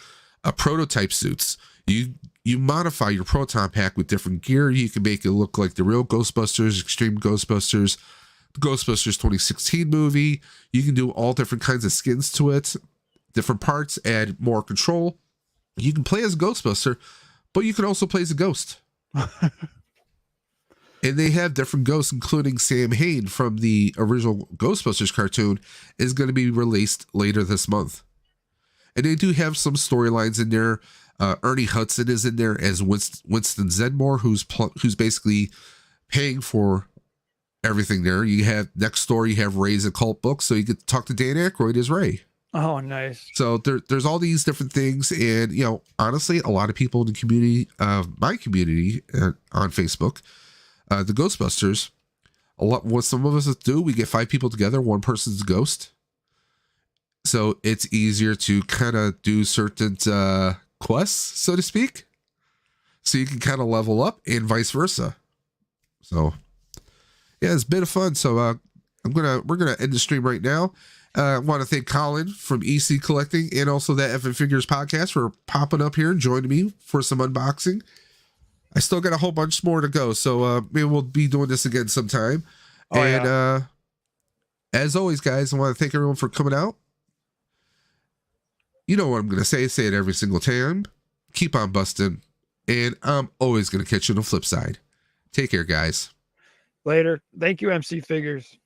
a prototype suits. You modify your proton pack with different gear. You can make it look like the real Ghostbusters, Extreme Ghostbusters, the Ghostbusters 2016 movie. You can do all different kinds of skins to it, different parts, add more control. You can play as a Ghostbuster, but you can also play as a ghost. And they have different ghosts, including Sam Hain from the original Ghostbusters cartoon is going to be released later this month. And they do have some storylines in there. Ernie Hudson is in there as Winston Zedmore, who's basically paying for everything there. You have next door, you have Ray's occult book, so you get to talk to Dan Aykroyd as Ray. Oh, nice. So there's all these different things, and honestly, a lot of people in the community, my community on Facebook, the Ghostbusters, what some of us do, we get 5 people together, one person's a ghost. So it's easier to kind of do certain quests, so to speak. So you can kind of level up and vice versa. So yeah, it's a bit of fun. So we're gonna end the stream right now. I want to thank Colin from EC Collecting and also that FN Figures podcast for popping up here and joining me for some unboxing. I still got a whole bunch more to go, so maybe we'll be doing this again sometime. As always, guys, I want to thank everyone for coming out. You know what I'm going to say it every single time. Keep on busting, and I'm always going to catch you on the flip side. Take care, guys. Later. Thank you, MC Figures.